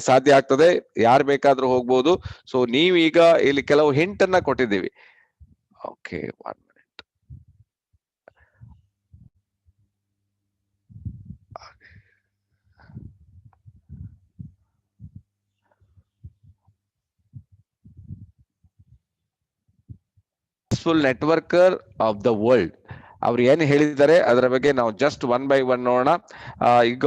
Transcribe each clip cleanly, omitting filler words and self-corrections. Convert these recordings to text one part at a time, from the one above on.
ಸಾಧ್ಯ ಆಗ್ತದೆ. ಯಾರು ಬೇಕಾದ್ರೂ ಹೋಗ್ಬೋದು. ಸೊ ನೀವೀಗ ಇಲ್ಲಿ ಕೆಲವು ಹಿಂಟ್ ಅನ್ನ ಕೊಟ್ಟಿದ್ದೀವಿ. Okay, successful networker of the world. ಅವ್ರು ಏನ್ ಹೇಳಿದ್ದಾರೆ ಅದರ ಬಗ್ಗೆ ನಾವು ಜಸ್ಟ್ ಒನ್ ಬೈ ಒನ್ ನೋಡೋಣ. ಈಗ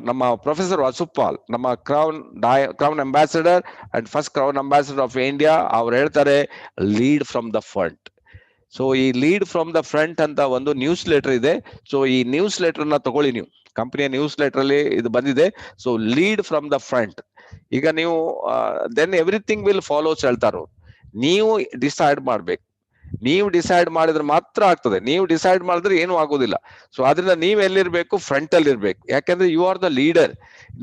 ನಮ್ಮ ಪ್ರೊಫೆಸರ್ ವಸುಪಾಲ್, ನಮ್ಮ crown ambassador and first crown ambassador of India, ಅವ್ರು ಹೇಳ್ತಾರೆ lead from the front. So ಈ ಲೀಡ್ ಫ್ರಮ್ ದ ಫ್ರಂಟ್ ಅಂತ ಒಂದು ನ್ಯೂಸ್ ಲೆಟರ್ ಇದೆ. ಸೊ ಈ ನ್ಯೂಸ್ ಲೆಟರ್ ನ ತಗೊಳ್ಳಿ ನೀವು, ಕಂಪನಿಯ ನ್ಯೂಸ್ ಲೆಟರ್ ಅಲ್ಲಿ ಇದು ಬಂದಿದೆ. So lead from the front. ಈಗ ನೀವು ದೆನ್ ಎವ್ರಿಥಿಂಗ್ ವಿಲ್ ಫಾಲೋಸ್ ಹೇಳ್ತಾರೋ. ನೀವು ಡಿಸೈಡ್ ಮಾಡ್ಬೇಕು. ನೀವು ಡಿಸೈಡ್ ಮಾಡಿದ್ರೆ ಮಾತ್ರ ಆಗ್ತದೆ. ನೀವು ಡಿಸೈಡ್ ಮಾಡಿದ್ರೆ ಏನು ಆಗೋದಿಲ್ಲ. ಸೊ ಆದ್ರಿಂದ ನೀವ್ ಎಲ್ಲಿರ್ಬೇಕು? ಫ್ರಂಟ್ ಅಲ್ಲಿ ಇರ್ಬೇಕು. ಯಾಕಂದ್ರೆ ಯು ಆರ್ ದ ಲೀಡರ್.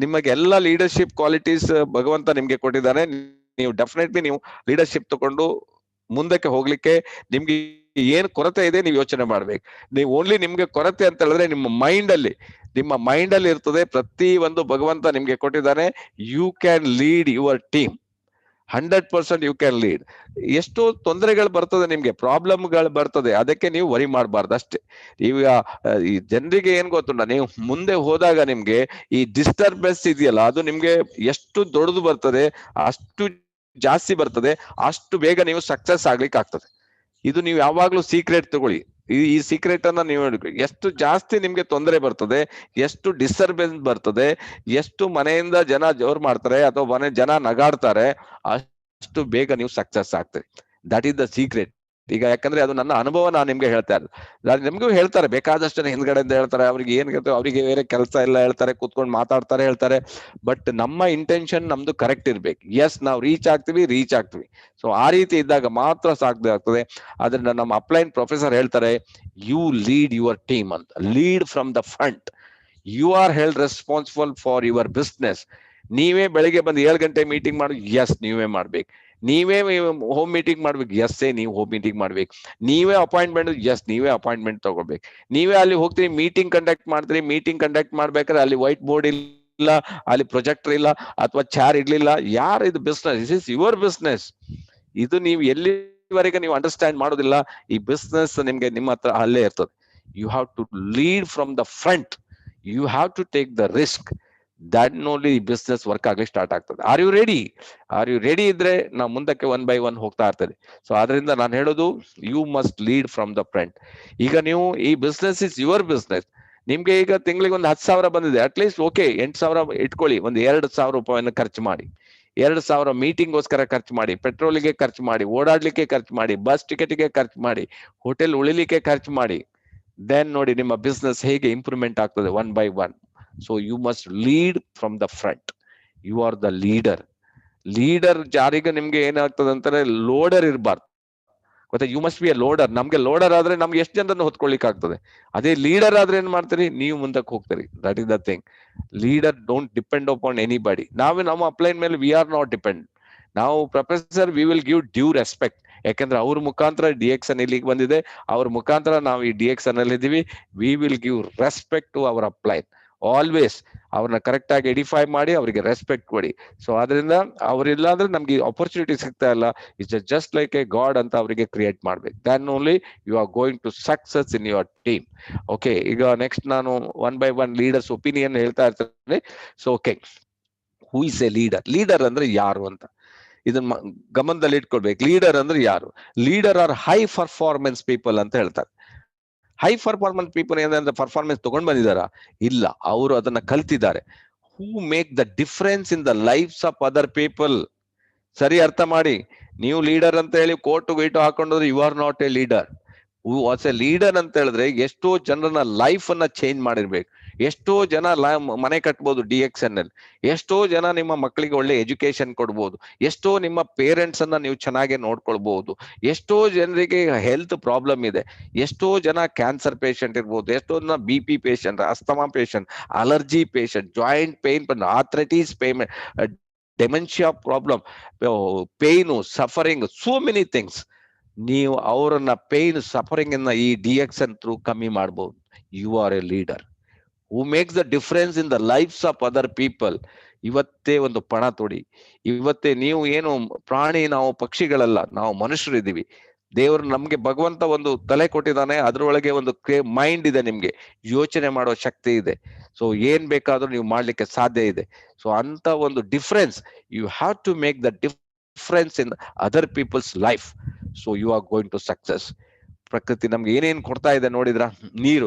ನಿಮಗೆ ಎಲ್ಲ ಲೀಡರ್ಶಿಪ್ ಕ್ವಾಲಿಟೀಸ್ ಭಗವಂತ ನಿಮ್ಗೆ ಕೊಟ್ಟಿದ್ದಾನೆ. ನೀವು ಡೆಫಿನೆಟ್ಲಿ ನೀವು ಲೀಡರ್ಶಿಪ್ ತಗೊಂಡು ಮುಂದಕ್ಕೆ ಹೋಗ್ಲಿಕ್ಕೆ ನಿಮ್ಗೆ ಏನ್ ಕೊರತೆ ಇದೆ ನೀವು ಯೋಚನೆ ಮಾಡ್ಬೇಕು. ನೀವು ಓನ್ಲಿ ನಿಮ್ಗೆ ಕೊರತೆ ಅಂತ ಹೇಳಿದ್ರೆ ನಿಮ್ಮ ಮೈಂಡ್ ಅಲ್ಲಿ ಇರ್ತದೆ. ಪ್ರತಿ ಒಂದು ಭಗವಂತ ನಿಮ್ಗೆ ಕೊಟ್ಟಿದ್ದಾನೆ. You can lead your team 100%. You can lead. ಎಷ್ಟೋ ತೊಂದರೆಗಳು ಬರ್ತದೆ, ನಿಮ್ಗೆ ಪ್ರಾಬ್ಲಮ್ಗಳು ಬರ್ತದೆ, ಅದಕ್ಕೆ ನೀವು ವರಿ ಮಾಡಬಾರ್ದು ಅಷ್ಟೇ. ಈಗ ಈ ಜನರಿಗೆ ಏನ್ ಗೊತ್ತುಂಟ, ನೀವು ಮುಂದೆ ಹೋದಾಗ ನಿಮ್ಗೆ ಈ ಡಿಸ್ಟರ್ಬೆನ್ಸ್ ಇದೆಯಲ್ಲ, ಅದು ನಿಮ್ಗೆ ಎಷ್ಟು ದೊಡ್ಡದು ಬರ್ತದೆ, ಅಷ್ಟು ಜಾಸ್ತಿ ಬರ್ತದೆ, ಅಷ್ಟು ಬೇಗ ನೀವು ಸಕ್ಸಸ್ ಆಗ್ಲಿಕ್ಕೆ ಆಗ್ತದೆ. ಇದು ನೀವು ಯಾವಾಗ್ಲೂ ಸೀಕ್ರೆಟ್ ತಗೊಳ್ಳಿ. ಈ ಸೀಕ್ರೆಟ್ ಅನ್ನ ನೀವು ಎಷ್ಟು ಜಾಸ್ತಿ ನಿಮ್ಗೆ ತೊಂದರೆ ಬರ್ತದೆ, ಎಷ್ಟು ಡಿಸ್ಟರ್ಬೆನ್ಸ್ ಬರ್ತದೆ, ಎಷ್ಟು ಮನೆಯಿಂದ ಜನ ಜೋರ್ ಮಾಡ್ತಾರೆ ಅಥವಾ ಮನೆ ಜನ ನಗಾಡ್ತಾರೆ, ಅಷ್ಟು ಬೇಗ ನೀವು ಸಕ್ಸಸ್ ಆಗ್ತದೆ. That is the secret. ಈಗ ಯಾಕಂದ್ರೆ ಅದು ನನ್ನ ಅನುಭವ, ನಾನು ನಿಮ್ಗೆ ಹೇಳ್ತಾ ಇರೋದು. ನಿಮ್ಗೂ ಹೇಳ್ತಾರೆ ಬೇಕಾದಷ್ಟು ಜನ ಹಿಂದ್ಗಡೆಯಿಂದ ಹೇಳ್ತಾರೆ, ಅವ್ರಿಗೆ ಏನ್ ಅವರಿಗೆ ಬೇರೆ ಕೆಲಸ ಇಲ್ಲ ಹೇಳ್ತಾರೆ, ಕೂತ್ಕೊಂಡು ಮಾತಾಡ್ತಾರೆ, ಹೇಳ್ತಾರೆ. ಬಟ್ ನಮ್ಮ ಇಂಟೆನ್ಷನ್ ನಮ್ದು ಕರೆಕ್ಟ್ ಇರ್ಬೇಕು. ಎಸ್, ನಾವು ರೀಚ್ ಆಗ್ತೀವಿ. ಸೊ ಆ ರೀತಿ ಇದ್ದಾಗ ಮಾತ್ರ ಸಾಧ್ಯ ಆಗ್ತದೆ. ಅದನ್ನ ನಮ್ಮ ಅಪ್ಲೈನ್ ಪ್ರೊಫೆಸರ್ ಹೇಳ್ತಾರೆ, ಯು ಲೀಡ್ ಯುವರ್ ಟೀಮ್ ಅಂತ. Lead from the front. You are held responsible for your business. ನೀವೇ ಬೆಳಿಗ್ಗೆ ಬಂದು 7 ಗಂಟೆ ಮೀಟಿಂಗ್ ಮಾಡಿ, ಎಸ್ ನೀವೇ ಮಾಡ್ಬೇಕು. ನೀವೇ ಹೋಮ್ ಮೀಟಿಂಗ್ ಮಾಡ್ಬೇಕು, ಎಸ್ಸೇ ನೀವು ಹೋಮ್ ಮೀಟಿಂಗ್ ಮಾಡ್ಬೇಕು. ನೀವೇ ಅಪಾಯಿಂಟ್ಮೆಂಟ್, ಎಸ್ ನೀವೇ ಅಪಾಯಿಂಟ್ಮೆಂಟ್ ತಗೋಬೇಕು. ನೀವೇ ಅಲ್ಲಿ ಹೋಗ್ತೀರಿ, ಮೀಟಿಂಗ್ ಕಂಡಕ್ಟ್ ಮಾಡ್ತೀರಿ. ಮೀಟಿಂಗ್ ಕಂಡಕ್ಟ್ ಮಾಡ್ಬೇಕಾದ್ರೆ ಅಲ್ಲಿ ವೈಟ್ ಬೋರ್ಡ್ ಇಲ್ಲ, ಅಲ್ಲಿ ಪ್ರೊಜೆಕ್ಟರ್ ಇಲ್ಲ, ಅಥವಾ ಚಾರ್ ಇರ್ಲಿಲ್ಲ. ಯಾರು ಇದು business? Is is your business. ಇದು ನೀವು ಎಲ್ಲಿವರೆಗೆ ನೀವು ಅಂಡರ್ಸ್ಟ್ಯಾಂಡ್ ಮಾಡೋದಿಲ್ಲ, ಈ ಬಿಸ್ನೆಸ್ ನಿಮ್ಗೆ ನಿಮ್ಮ ಹತ್ರ ಅಲ್ಲೇ ಇರ್ತದೆ. You have to lead from the front. You have to take the risk. That only business work ಆಗ್ಲಿಕ್ಕೆ ಸ್ಟಾರ್ಟ್ ಆಗ್ತದೆ. ಆರ್ ಯು ರೆಡಿ ಇದ್ರೆ ನಾವು ಮುಂದಕ್ಕೆ ಒನ್ ಬೈ ಒನ್ ಹೋಗ್ತಾ ಇರ್ತದೆ. ಸೊ ಆದ್ರಿಂದ ನಾನು ಹೇಳೋದು, you must lead from the front. ಈಗ ನೀವು ಈ ಬಿಸ್ನೆಸ್ ಇಸ್ ಯುವರ್ ಬಿಸ್ನೆಸ್. ನಿಮ್ಗೆ ಈಗ ತಿಂಗಳಿಗೆ ಒಂದು 10,000 ಬಂದಿದೆ, ಅಟ್ಲೀಸ್ಟ್ ಓಕೆ 8,000 ಇಟ್ಕೊಳ್ಳಿ. ಒಂದು 2,000 ರೂಪಾಯಿಯನ್ನು ಖರ್ಚು ಮಾಡಿ. 2,000 ಮೀಟಿಂಗ್ಗೋಸ್ಕರ ಖರ್ಚು ಮಾಡಿ, ಪೆಟ್ರೋಲಿಗೆ ಖರ್ಚು ಮಾಡಿ, ಓಡಾಡ್ಲಿಕ್ಕೆ ಖರ್ಚು ಮಾಡಿ, ಬಸ್ ಟಿಕೆಟ್ಗೆ ಖರ್ಚು ಮಾಡಿ, ಹೋಟೆಲ್ ಉಳಿಲಿಕ್ಕೆ ಖರ್ಚು ಮಾಡಿ. ದೆನ್ ನೋಡಿ ನಿಮ್ಮ ಬಿಸ್ನೆಸ್ ಹೇಗೆ ಇಂಪ್ರೂವ್ಮೆಂಟ್ ಆಗ್ತದೆ one by one. So you must lead from the front. You are the leader. ಜಾರಿಗೆ ನಿಮ್ಗೆ ಏನಾಗ್ತದೆ ಅಂತಾರೆ, ಲೋಡರ್ ಇರಬಾರ್ದು. ಮತ್ತೆ you must be a loader. ನಮ್ಗೆ ಲೋಡರ್ ಆದ್ರೆ ನಮ್ಗೆ ಎಷ್ಟು ಜನರನ್ನು ಹೊತ್ಕೊಳ್ಳಿಕ್ ಆಗ್ತದೆ. ಅದೇ ಲೀಡರ್ ಆದ್ರೆ ಏನ್ ಮಾಡ್ತೀರಿ, ನೀವು ಮುಂದಕ್ಕೆ ಹೋಗ್ತೀರಿ. That is the thing. Leader don't depend upon anybody. ನಮ್ಮ ಅಪ್ಲೈನ್ ಮೇಲೆ ವಿ ಆರ್ ನಾಟ್ ಡಿಪೆಂಡ್. ನಾವು professor we will give due respect. ಯಾಕಂದ್ರೆ ಅವ್ರ ಮುಖಾಂತರ DXN ಇಲ್ಲಿಗೆ ಬಂದಿದೆ, ಅವ್ರ ಮುಖಾಂತರ ನಾವು ಈ DXN ಅಲ್ಲಿ ಇದ್ದೀವಿ. We will give respect to our upline. Always ಅವ್ರನ್ನ ಕರೆಕ್ಟ್ ಆಗಿ ಎಡಿಫೈ ಮಾಡಿ, ಅವರಿಗೆ ರೆಸ್ಪೆಕ್ಟ್ ಕೊಡಿ. ಸೊ ಅದರಿಂದ ಅವ್ರಿಲ್ಲ ಅಂದ್ರೆ ನಮ್ಗೆ ಆಪರ್ಚುನಿಟಿ ಸಿಗ್ತಾ ಇಲ್ಲ. It's just like a god ಅಂತ ಅವರಿಗೆ ಕ್ರಿಯೇಟ್ ಮಾಡ್ಬೇಕು. Then only you are going to success in your team. Okay, ಈಗ ನೆಕ್ಸ್ಟ್ ನಾನು one by one leaders opinion ಹೇಳ್ತಾ ಇರ್ತೇನೆ. So okay, who is a leader ಅಂದ್ರೆ ಯಾರು ಅಂತ ಇದನ್ನ ಗಮನದಲ್ಲಿ ಇಟ್ಕೊಳ್ಬೇಕು. ಲೀಡರ್ ಅಂದ್ರೆ ಯಾರು? Leader are high performance people ಅಂತ ಹೇಳ್ತಾರೆ. ಹೈ ಪರ್ಫಾರ್ಮೆನ್ಸ್ ಪೀಪಲ್ ಏನಂದ್ರೆ ಪರ್ಫಾರ್ಮೆನ್ಸ್ ತಗೊಂಡ್ ಬಂದಿದಾರ? ಇಲ್ಲ, ಅವರು ಅದನ್ನ ಕಲ್ತಿದ್ದಾರೆ. Who make the difference in the lives of other people. ಸರಿ ಅರ್ಥ ಮಾಡಿ. ನೀವು ಲೀಡರ್ ಅಂತ ಹೇಳಿ ಕೋಟು ಗೀಟು ಹಾಕೊಂಡ್ರೆ you are not a leader. Was a leader ಅಂತ ಹೇಳಿದ್ರೆ ಎಷ್ಟೋ ಜನರನ್ನ ಲೈಫ್ ಅನ್ನ ಚೇಂಜ್ ಮಾಡಿರ್ಬೇಕು. ಎಷ್ಟೋ ಜನ ಮನೆ ಕಟ್ಬೋದು DXN ಅಲ್ಲಿ. ಎಷ್ಟೋ ಜನ ನಿಮ್ಮ ಮಕ್ಕಳಿಗೆ ಒಳ್ಳೆ ಎಜುಕೇಶನ್ ಕೊಡ್ಬೋದು. ಎಷ್ಟೋ ನಿಮ್ಮ ಪೇರೆಂಟ್ಸ್ ಅನ್ನ ನೀವು ಚೆನ್ನಾಗಿ ನೋಡ್ಕೊಳ್ಬಹುದು. ಎಷ್ಟೋ ಜನರಿಗೆ ಹೆಲ್ತ್ ಪ್ರಾಬ್ಲಮ್ ಇದೆ. ಎಷ್ಟೋ ಜನ ಕ್ಯಾನ್ಸರ್ ಪೇಷಂಟ್ ಇರ್ಬೋದು, ಎಷ್ಟೋ ಜನ BP patient, asthma patient, allergy patient, joint pain, arthritis payment, dementia problem, pain, suffering, so many things. ನೀವು ಅವರನ್ನ ಪೇನ್, ಸಫರಿಂಗ್ ಅನ್ನ ಈ DXN ಥ್ರೂ ಕಮ್ಮಿ ಮಾಡಬಹುದು. You are a leader who makes the difference in the lives of other people. ಇವತ್ತೇ ಒಂದು ಪಣ ತೊಡಿ. ಇವತ್ತೇ ನೀವು ಏನು ಪ್ರಾಣಿ, ನಾವು ಪಕ್ಷಿಗಳಲ್ಲ, ನಾವು ಮನುಷ್ಯರಿದ್ದೀವಿ. ದೇವರು ನಮ್ಗೆ ಭಗವಂತ ಒಂದು ತಲೆ ಕೊಟ್ಟಿದ್ದಾನೆ, ಅದ್ರೊಳಗೆ ಒಂದು ಮೈಂಡ್ ಇದೆ, ನಿಮ್ಗೆ ಯೋಚನೆ ಮಾಡೋ ಶಕ್ತಿ ಇದೆ. ಸೊ ಏನ್ ಬೇಕಾದ್ರೂ ನೀವು ಮಾಡ್ಲಿಕ್ಕೆ ಸಾಧ್ಯ ಇದೆ. ಸೊ ಅಂತ ಒಂದು difference, you have to make the difference in other people's life. So you are going to success. ಪ್ರಕೃತಿ ನಮ್ಗೆ ಏನೇನ್ ಕೊಡ್ತಾ ಇದೆ ನೋಡಿದ್ರ, ನೀರು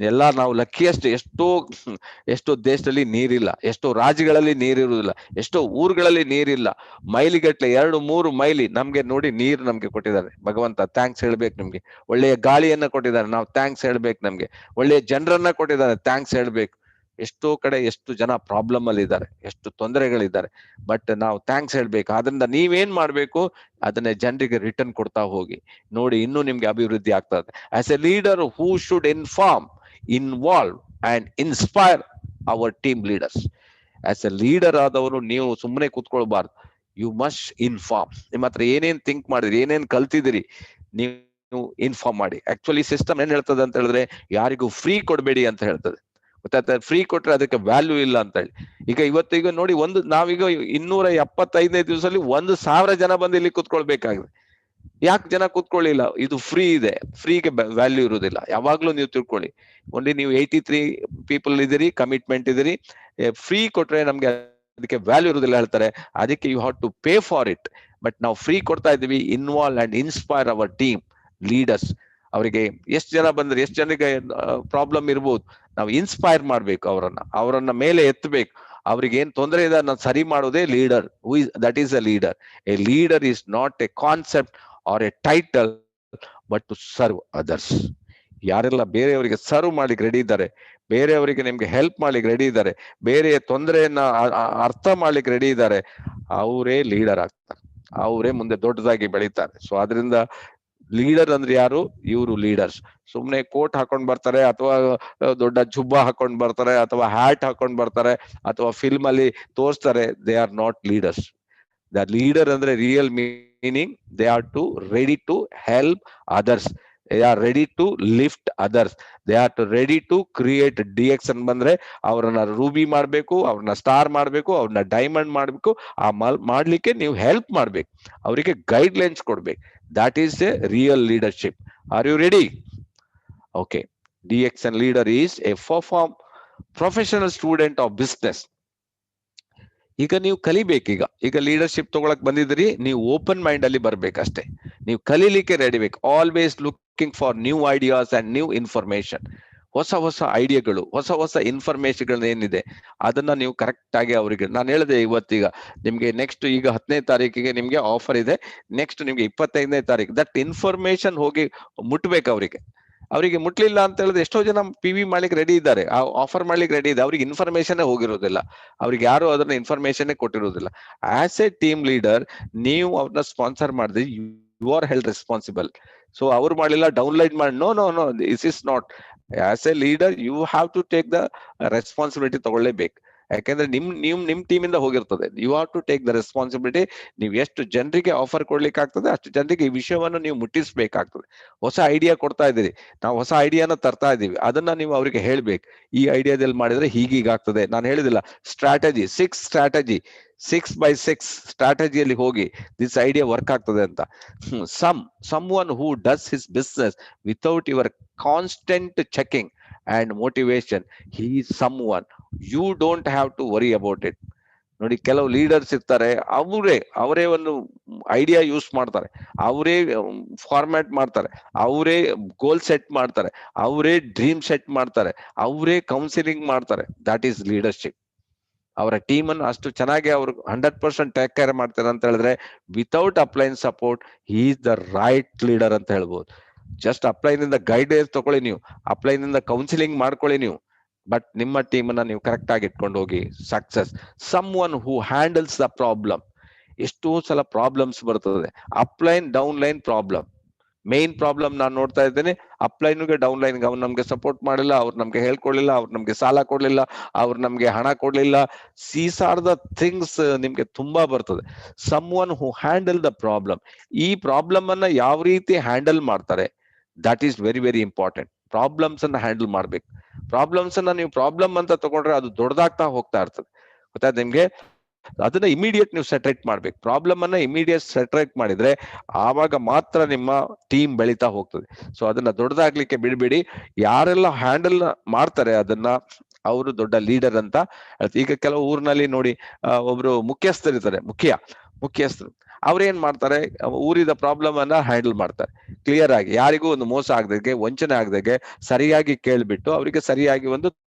ಎಲ್ಲ ನಾವು ಲಕ್ಕಿಯಸ್ಟ್. ಎಷ್ಟೋ ದೇಶದಲ್ಲಿ ನೀರಿಲ್ಲ, ಎಷ್ಟೋ ರಾಜ್ಯಗಳಲ್ಲಿ ನೀರಿರುವುದಿಲ್ಲ, ಎಷ್ಟೋ ಊರುಗಳಲ್ಲಿ ನೀರಿಲ್ಲ. ಮೈಲಿಗಟ್ಲೆ 2-3 ಮೈಲಿ ನಮ್ಗೆ ನೋಡಿ ನೀರು ನಮ್ಗೆ ಕೊಟ್ಟಿದ್ದಾರೆ ಭಗವಂತ, ಥ್ಯಾಂಕ್ಸ್ ಹೇಳ್ಬೇಕು ನಿಮ್ಗೆ. ಒಳ್ಳೆಯ ಗಾಳಿಯನ್ನ ಕೊಟ್ಟಿದ್ದಾರೆ, ನಾವು ಥ್ಯಾಂಕ್ಸ್ ಹೇಳ್ಬೇಕು. ನಮ್ಗೆ ಒಳ್ಳೆಯ ಜನರನ್ನ ಕೊಟ್ಟಿದ್ದಾರೆ, ಥ್ಯಾಂಕ್ಸ್ ಹೇಳ್ಬೇಕು. ಎಷ್ಟೋ ಕಡೆ ಎಷ್ಟು ಜನ ಪ್ರಾಬ್ಲಮ್ ಅಲ್ಲಿ ಇದ್ದಾರೆ, ಎಷ್ಟು ತೊಂದರೆಗಳಿದ್ದಾರೆ, ಬಟ್ ನಾವು ಥ್ಯಾಂಕ್ಸ್ ಹೇಳ್ಬೇಕು. ಆದ್ರಿಂದ ನೀವೇನ್ ಮಾಡ್ಬೇಕು, ಅದನ್ನೇ ಜನರಿಗೆ ರಿಟರ್ನ್ ಕೊಡ್ತಾ ಹೋಗಿ. ನೋಡಿ, ಇನ್ನೂ ನಿಮ್ಗೆ ಅಭಿವೃದ್ಧಿ ಆಗ್ತದೆ. As a leader who should inform, involve and inspire our team leaders. As a leader ಆದವರು ನೀವು ಸುಮ್ಮನೆ ಕೂತ್ಕೊಳ್ಬಾರ್ದು. You must inform. ನಿಮ್ಮ ಹತ್ರ ಏನೇನ್ ಥಿಂಕ್ ಮಾಡಿದ್ರಿ, ಏನೇನ್ ಕಲ್ತಿದಿರಿ, ನೀವು ಇನ್ಫಾರ್ಮ್ ಮಾಡಿ. ಆಕ್ಚುಲಿ ಸಿಸ್ಟಮ್ ಏನ್ ಹೇಳ್ತದೆ ಅಂತ ಹೇಳಿದ್ರೆ, ಯಾರಿಗೂ ಫ್ರೀ ಕೊಡ್ಬೇಡಿ ಅಂತ ಹೇಳ್ತದೆ. ಗೊತ್ತಾಗ್ತದೆ? ಫ್ರೀ ಕೊಟ್ರೆ ಅದಕ್ಕೆ ವ್ಯಾಲ್ಯೂ ಇಲ್ಲ ಅಂತ ಹೇಳಿ. ಈಗ ನೋಡಿ, ನಾವೀಗ 275 ದಿವಸದಲ್ಲಿ 1,000 ಜನ ಬಂದು ಇಲ್ಲಿ ಕುತ್ಕೊಳ್ಬೇಕಾಗಿದೆ. ಯಾಕೆ ಜನ ಕೂತ್ಕೊಳ್ಳಿಲ್ಲ? ಇದು ಫ್ರೀ ಇದೆ, ಫ್ರೀಗೆ ವ್ಯಾಲ್ಯೂ ಇರುವುದಿಲ್ಲ. ಯಾವಾಗ್ಲೂ ನೀವು ತಿಳ್ಕೊಳ್ಳಿ. ಓನ್ಲಿ ನೀವು 83 ಪೀಪಲ್ ಇದೀರಿ, ಕಮಿಟ್ಮೆಂಟ್ ಇದೀರಿ. ಫ್ರೀ ಕೊಟ್ರೆ ನಮ್ಗೆ ಅದಕ್ಕೆ ವ್ಯಾಲ್ಯೂ ಇರುವುದಿಲ್ಲ ಹೇಳ್ತಾರೆ. ಅದಕ್ಕೆ you have to pay for it. But ನಾವು ಫ್ರೀ ಕೊಡ್ತಾ ಇದೀವಿ. Involve and inspire our team leaders. ಅವರಿಗೆ ಎಷ್ಟು ಜನ ಬಂದ್ರೆ, ಎಷ್ಟು ಜನರಿಗೆ ಪ್ರಾಬ್ಲಮ್ ಇರ್ಬೋದು, ನಾವು ಇನ್ಸ್ಪೈರ್ ಮಾಡ್ಬೇಕು, ಅವರನ್ನ ಮೇಲೆ ಎತ್ತಬೇಕು. ಅವ್ರಿಗೆ ಏನ್ ತೊಂದರೆ ಇದೆ ಅದನ್ನ ಸರಿ ಮಾಡೋದೇ leader. That is a leader. A leader is not a concept or a title, but to serve others. ಯಾರೆಲ್ಲ ಬೇರೆಯವರಿಗೆ ಸರ್ವ್ ಮಾಡ್ಲಿಕ್ಕೆ ರೆಡಿ ಇದ್ದಾರೆ, ಬೇರೆಯವರಿಗೆ ನಿಮ್ಗೆ ಹೆಲ್ಪ್ ಮಾಡ್ಲಿಕ್ಕೆ ರೆಡಿ ಇದ್ದಾರೆ, ಬೇರೆಯ ತೊಂದರೆಯನ್ನ ಅರ್ಥ ಮಾಡ್ಲಿಕ್ಕೆ ರೆಡಿ ಇದ್ದಾರೆ, ಅವರೇ ಲೀಡರ್ ಆಗ್ತಾರೆ, ಅವರೇ ಮುಂದೆ ದೊಡ್ಡದಾಗಿ ಬೆಳೀತಾರೆ. ಸೊ ಅದರಿಂದ ಲೀಡರ್ ಅಂದ್ರೆ ಯಾರು? ಇವರು ಲೀಡರ್ಸ್. ಸುಮ್ನೆ ಕೋಟ್ ಹಾಕೊಂಡ್ ಬರ್ತಾರೆ, ಅಥವಾ ದೊಡ್ಡ ಜುಬ್ಬ ಹಾಕೊಂಡ್ ಬರ್ತಾರೆ, ಅಥವಾ ಹ್ಯಾಟ್ ಹಾಕೊಂಡ್ ಬರ್ತಾರೆ, ಅಥವಾ ಫಿಲ್ಮ್ ಅಲ್ಲಿ ತೋರಿಸ್ತಾರೆ. They are not leaders. The leader ಅಂದ್ರೆ real meaning, they are to ready to help others, they are ready to lift others, they are to ready to create DX ಅಂತ ಬಂದ್ರೆ ಅವ್ರನ್ನ ರೂಬಿ ಮಾಡ್ಬೇಕು, ಅವ್ರನ್ನ ಸ್ಟಾರ್ ಮಾಡ್ಬೇಕು, ಅವ್ರನ್ನ ಡೈಮಂಡ್ ಮಾಡ್ಬೇಕು. ಮಾಡ್ಲಿಕ್ಕೆ ನೀವು ಹೆಲ್ಪ್ ಮಾಡ್ಬೇಕು, ಅವರಿಗೆ ಗೈಡ್ ಲೈನ್ಸ್ ಕೊಡ್ಬೇಕು. That is a real leadership. Are you ready? Okay. DXN leader is a professional student of business. ಈಗ ನೀವು ಕಲಿಬೇಕು. ಈಗ ಲೀಡರ್ಶಿಪ್ ತಗೊಳಕ್ ಬಂದಿದ್ರಿ, ನೀವು ಓಪನ್ ಮೈಂಡ್ ಅಲ್ಲಿ ಬರ್ಬೇಕಷ್ಟೇ. ನೀವು ಕಲೀಲಿಕ್ಕೆ ರೆಡಿ ಬೇಕು. Always looking for new ideas and new information. ಹೊಸ ಐಡಿಯಾಗಳು, ಹೊಸ ಇನ್ಫಾರ್ಮೇಶನ್ ಏನಿದೆ ಅದನ್ನ ನೀವು ಕರೆಕ್ಟ್ ಆಗಿ ಅವರಿಗೆ, ನಾನು ಹೇಳಿದೆ ಇವತ್ತೀಗ ನಿಮ್ಗೆ ನೆಕ್ಸ್ಟ್, ಈಗ 10ನೇ ತಾರೀಕಿಗೆ ನಿಮ್ಗೆ ಆಫರ್ ಇದೆ. ನೆಕ್ಸ್ಟ್ ನಿಮ್ಗೆ 25ನೇ ತಾರೀಕು ದಟ್ ಇನ್ಫಾರ್ಮೇಶನ್ ಹೋಗಿ ಮುಟ್ಬೇಕು ಅವರಿಗೆ ಮುಟ್ಲಿಲ್ಲ ಅಂತ ಹೇಳಿದ್ರೆ, ಎಷ್ಟೋ ಜನ PV ಮಾಡ್ಲಿಕ್ಕೆ ರೆಡಿ ಇದ್ದಾರೆ, ಆ ಆಫರ್ ಮಾಡ್ಲಿಕ್ಕೆ ರೆಡಿ ಇದೆ, ಅವ್ರಿಗೆ ಇನ್ಫಾರ್ಮೇಶನ್ ಹೋಗಿರೋದಿಲ್ಲ, ಅವ್ರಿಗೆ ಯಾರು ಅದನ್ನ ಇನ್ಫಾರ್ಮೇಶನ್ ಕೊಟ್ಟಿರೋದಿಲ್ಲ. ಆಸ್ ಎ ಟೀಮ್ ಲೀಡರ್ ನೀವು ಅವ್ರನ್ನ ಸ್ಪಾನ್ಸರ್ ಮಾಡಿದ್ರೆ you are held responsible. So ಅವ್ರು ಮಾಡಲಿಲ್ಲ, ಡೌನ್ಲೈನ್ ಮಾಡಿ, no, this is not. As a leader you have to take the responsibility ತಗೊಳ್ಳೇಬೇಕು. ಯಾಕಂದ್ರೆ ನಿಮ್ ಟೀಮ್ ಇಂದ ಹೋಗಿರ್ತದೆ. You have to take the responsibility. ನೀವು ಎಷ್ಟು ಜನರಿಗೆ ಆಫರ್ ಕೊಡ್ಲಿಕ್ಕೆ ಆಗ್ತದೆ ಅಷ್ಟು ಜನರಿಗೆ ಈ ವಿಷಯವನ್ನು ನೀವು ಮುಟ್ಟಿಸ್ಬೇಕಾಗ್ತದೆ. ಹೊಸ ಐಡಿಯಾ ಕೊಡ್ತಾ ಇದ್ದೀರಿ, ನಾವು ಹೊಸ ಐಡಿಯಾನ ತರ್ತಾ ಇದ್ದೀವಿ, ಅದನ್ನ ನೀವು ಅವರಿಗೆ ಹೇಳ್ಬೇಕು. ಈ ಐಡಿಯಾದಲ್ಲಿ ಮಾಡಿದ್ರೆ ಹೀಗೀಗಾಗ್ತದೆ. ನಾನು ಹೇಳಿದಿಲ್ಲ, ಸ್ಟ್ರಾಟಜಿ 6x6 ಸ್ಟ್ರಾಟಜಿಯಲ್ಲಿ ಹೋಗಿ ದಿಸ್ ಐಡಿಯಾ ವರ್ಕ್ ಆಗ್ತದೆ ಅಂತ. someone who does his business without your constant checking and motivation, he is someone you don't have to worry about it. ನೋಡಿ, ಕೆಲವು ಲೀಡರ್ಸ್ ಇರ್ತಾರೆ, ಅವರೇ ಒಂದು ಐಡಿಯಾ ಯೂಸ್ ಮಾಡ್ತಾರೆ, ಅವರೇ ಫಾರ್ಮ್ಯಾಟ್ ಮಾಡ್ತಾರೆ, ಅವರೇ ಗೋಲ್ ಸೆಟ್ ಮಾಡ್ತಾರೆ, ಅವರೇ ಡ್ರೀಮ್ ಸೆಟ್ ಮಾಡ್ತಾರೆ, ಅವರೇ ಕೌನ್ಸಿಲಿಂಗ್ ಮಾಡ್ತಾರೆ. That is leadership. ಅವರ ಟೀಮ್ ಅನ್ನು ಅಷ್ಟು ಚೆನ್ನಾಗಿ ಅವರು 100% ಟೇಕ್ ಕೇರ್ ಮಾಡ್ತಾರೆ ಅಂತ ಹೇಳಿದ್ರೆ, without upline support he is the right leader ಅಂತ ಹೇಳ್ಬೋದು. ಜಸ್ಟ್ ಅಪ್ಲೈನ್ ಇಂದ ಗೈಡೆನ್ಸ್ ತಗೊಳ್ಳಿ, ನೀವು ಅಪ್ಲೈನ್ ಇಂದ ಕೌನ್ಸಿಲಿಂಗ್ ಮಾಡ್ಕೊಳ್ಳಿ ನೀವು, ಬಟ್ ನಿಮ್ಮ ಟೀಮ್ ಅನ್ನ ನೀವು ಕರೆಕ್ಟ್ ಆಗಿ ಇಟ್ಕೊಂಡು ಹೋಗಿ success. someone who handles the problem. ಎಷ್ಟೋ ಸಲ ಪ್ರಾಬ್ಲಮ್ಸ್ ಬರ್ತದೆ, ಅಪ್ಲೈನ್ ಡೌನ್ಲೈನ್ ಪ್ರಾಬ್ಲಮ್. ಮೇನ್ ಪ್ರಾಬ್ಲಮ್ ನಾನು ನೋಡ್ತಾ ಇದ್ದೇನೆ, ಅಪ್ಲೈನ್ಗೆ ಡೌನ್ಲೈನ್ಗೆ ಅವ್ರು ನಮ್ಗೆ ಸಪೋರ್ಟ್ ಮಾಡಿಲ್ಲ, ಅವ್ರು ನಮ್ಗೆ ಹೇಳ್ಕೊಡ್ಲಿಲ್ಲ, ಅವ್ರು ನಮ್ಗೆ ಸಾಲ ಕೊಡ್ಲಿಲ್ಲ, ಅವ್ರು ನಮ್ಗೆ ಹಣ ಕೊಡ್ಲಿಲ್ಲ. ಸೀಸ್ ಆರ್ ದ ಥಿಂಗ್ಸ್ ನಿಮ್ಗೆ ತುಂಬಾ ಬರ್ತದೆ. someone who handle the problem. ಈ ಪ್ರಾಬ್ಲಮ್ ಅನ್ನ ಯಾವ ರೀತಿ ಹ್ಯಾಂಡಲ್ ಮಾಡ್ತಾರೆ, that is very important. Problems ಅನ್ನ ಹ್ಯಾಂಡಲ್ ಮಾಡ್ಬೇಕು. ಪ್ರಾಬ್ಲಮ್ಸ್ ಅನ್ನ ನೀವು ಪ್ರಾಬ್ಲಮ್ ಅಂತ ತಗೊಂಡ್ರೆ ಅದು ದೊಡ್ಡದಾಗ್ತಾ ಹೋಗ್ತಾ ಇರ್ತದೆ. ಗೊತ್ತಾ ನಿಮ್ಗೆ? ಅದನ್ನ ಇಮಿಡಿಯೇಟ್ ನೀವು ಸೆಟ್ರೇಟ್ ಮಾಡ್ಬೇಕು. ಪ್ರಾಬ್ಲಮ್ ಅನ್ನ ಇಮಿಡಿಯೇಟ್ ಸೆಟ್ರೇಟ್ ಮಾಡಿದ್ರೆ ಆವಾಗ ಮಾತ್ರ ನಿಮ್ಮ ಟೀಮ್ ಬೆಳೀತಾ ಹೋಗ್ತದೆ. ಸೊ ಅದನ್ನ ದೊಡ್ಡದಾಗ್ಲಿಕ್ಕೆ ಬಿಡ್ಬೇಡಿ. ಯಾರೆಲ್ಲ ಹ್ಯಾಂಡಲ್ ಮಾಡ್ತಾರೆ ಅದನ್ನ, ಅವರು ದೊಡ್ಡ ಲೀಡರ್ ಅಂತ. ಈಗ ಕೆಲವು ಊರಿನಲ್ಲಿ ನೋಡಿ, ಒಬ್ರು ಮುಖ್ಯಸ್ಥರಿರ್ತಾರೆ, ಮುಖ್ಯಸ್ಥರು ಅವ್ರು ಏನ್ ಮಾಡ್ತಾರೆ, ಊರಿದ ಪ್ರಾಬ್ಲಮ್ ಅನ್ನ ಹ್ಯಾಂಡಲ್ ಮಾಡ್ತಾರೆ ಕ್ಲಿಯರ್ ಆಗಿ, ಯಾರಿಗೂ ಒಂದು ಮೋಸ ಆಗದಾಗೆ, ವಂಚನೆ ಆಗದಾಗೆ ಸರಿಯಾಗಿ ಕೇಳ್ಬಿಟ್ಟು ಅವರಿಗೆ ಸರಿಯಾಗಿ ಒಂದು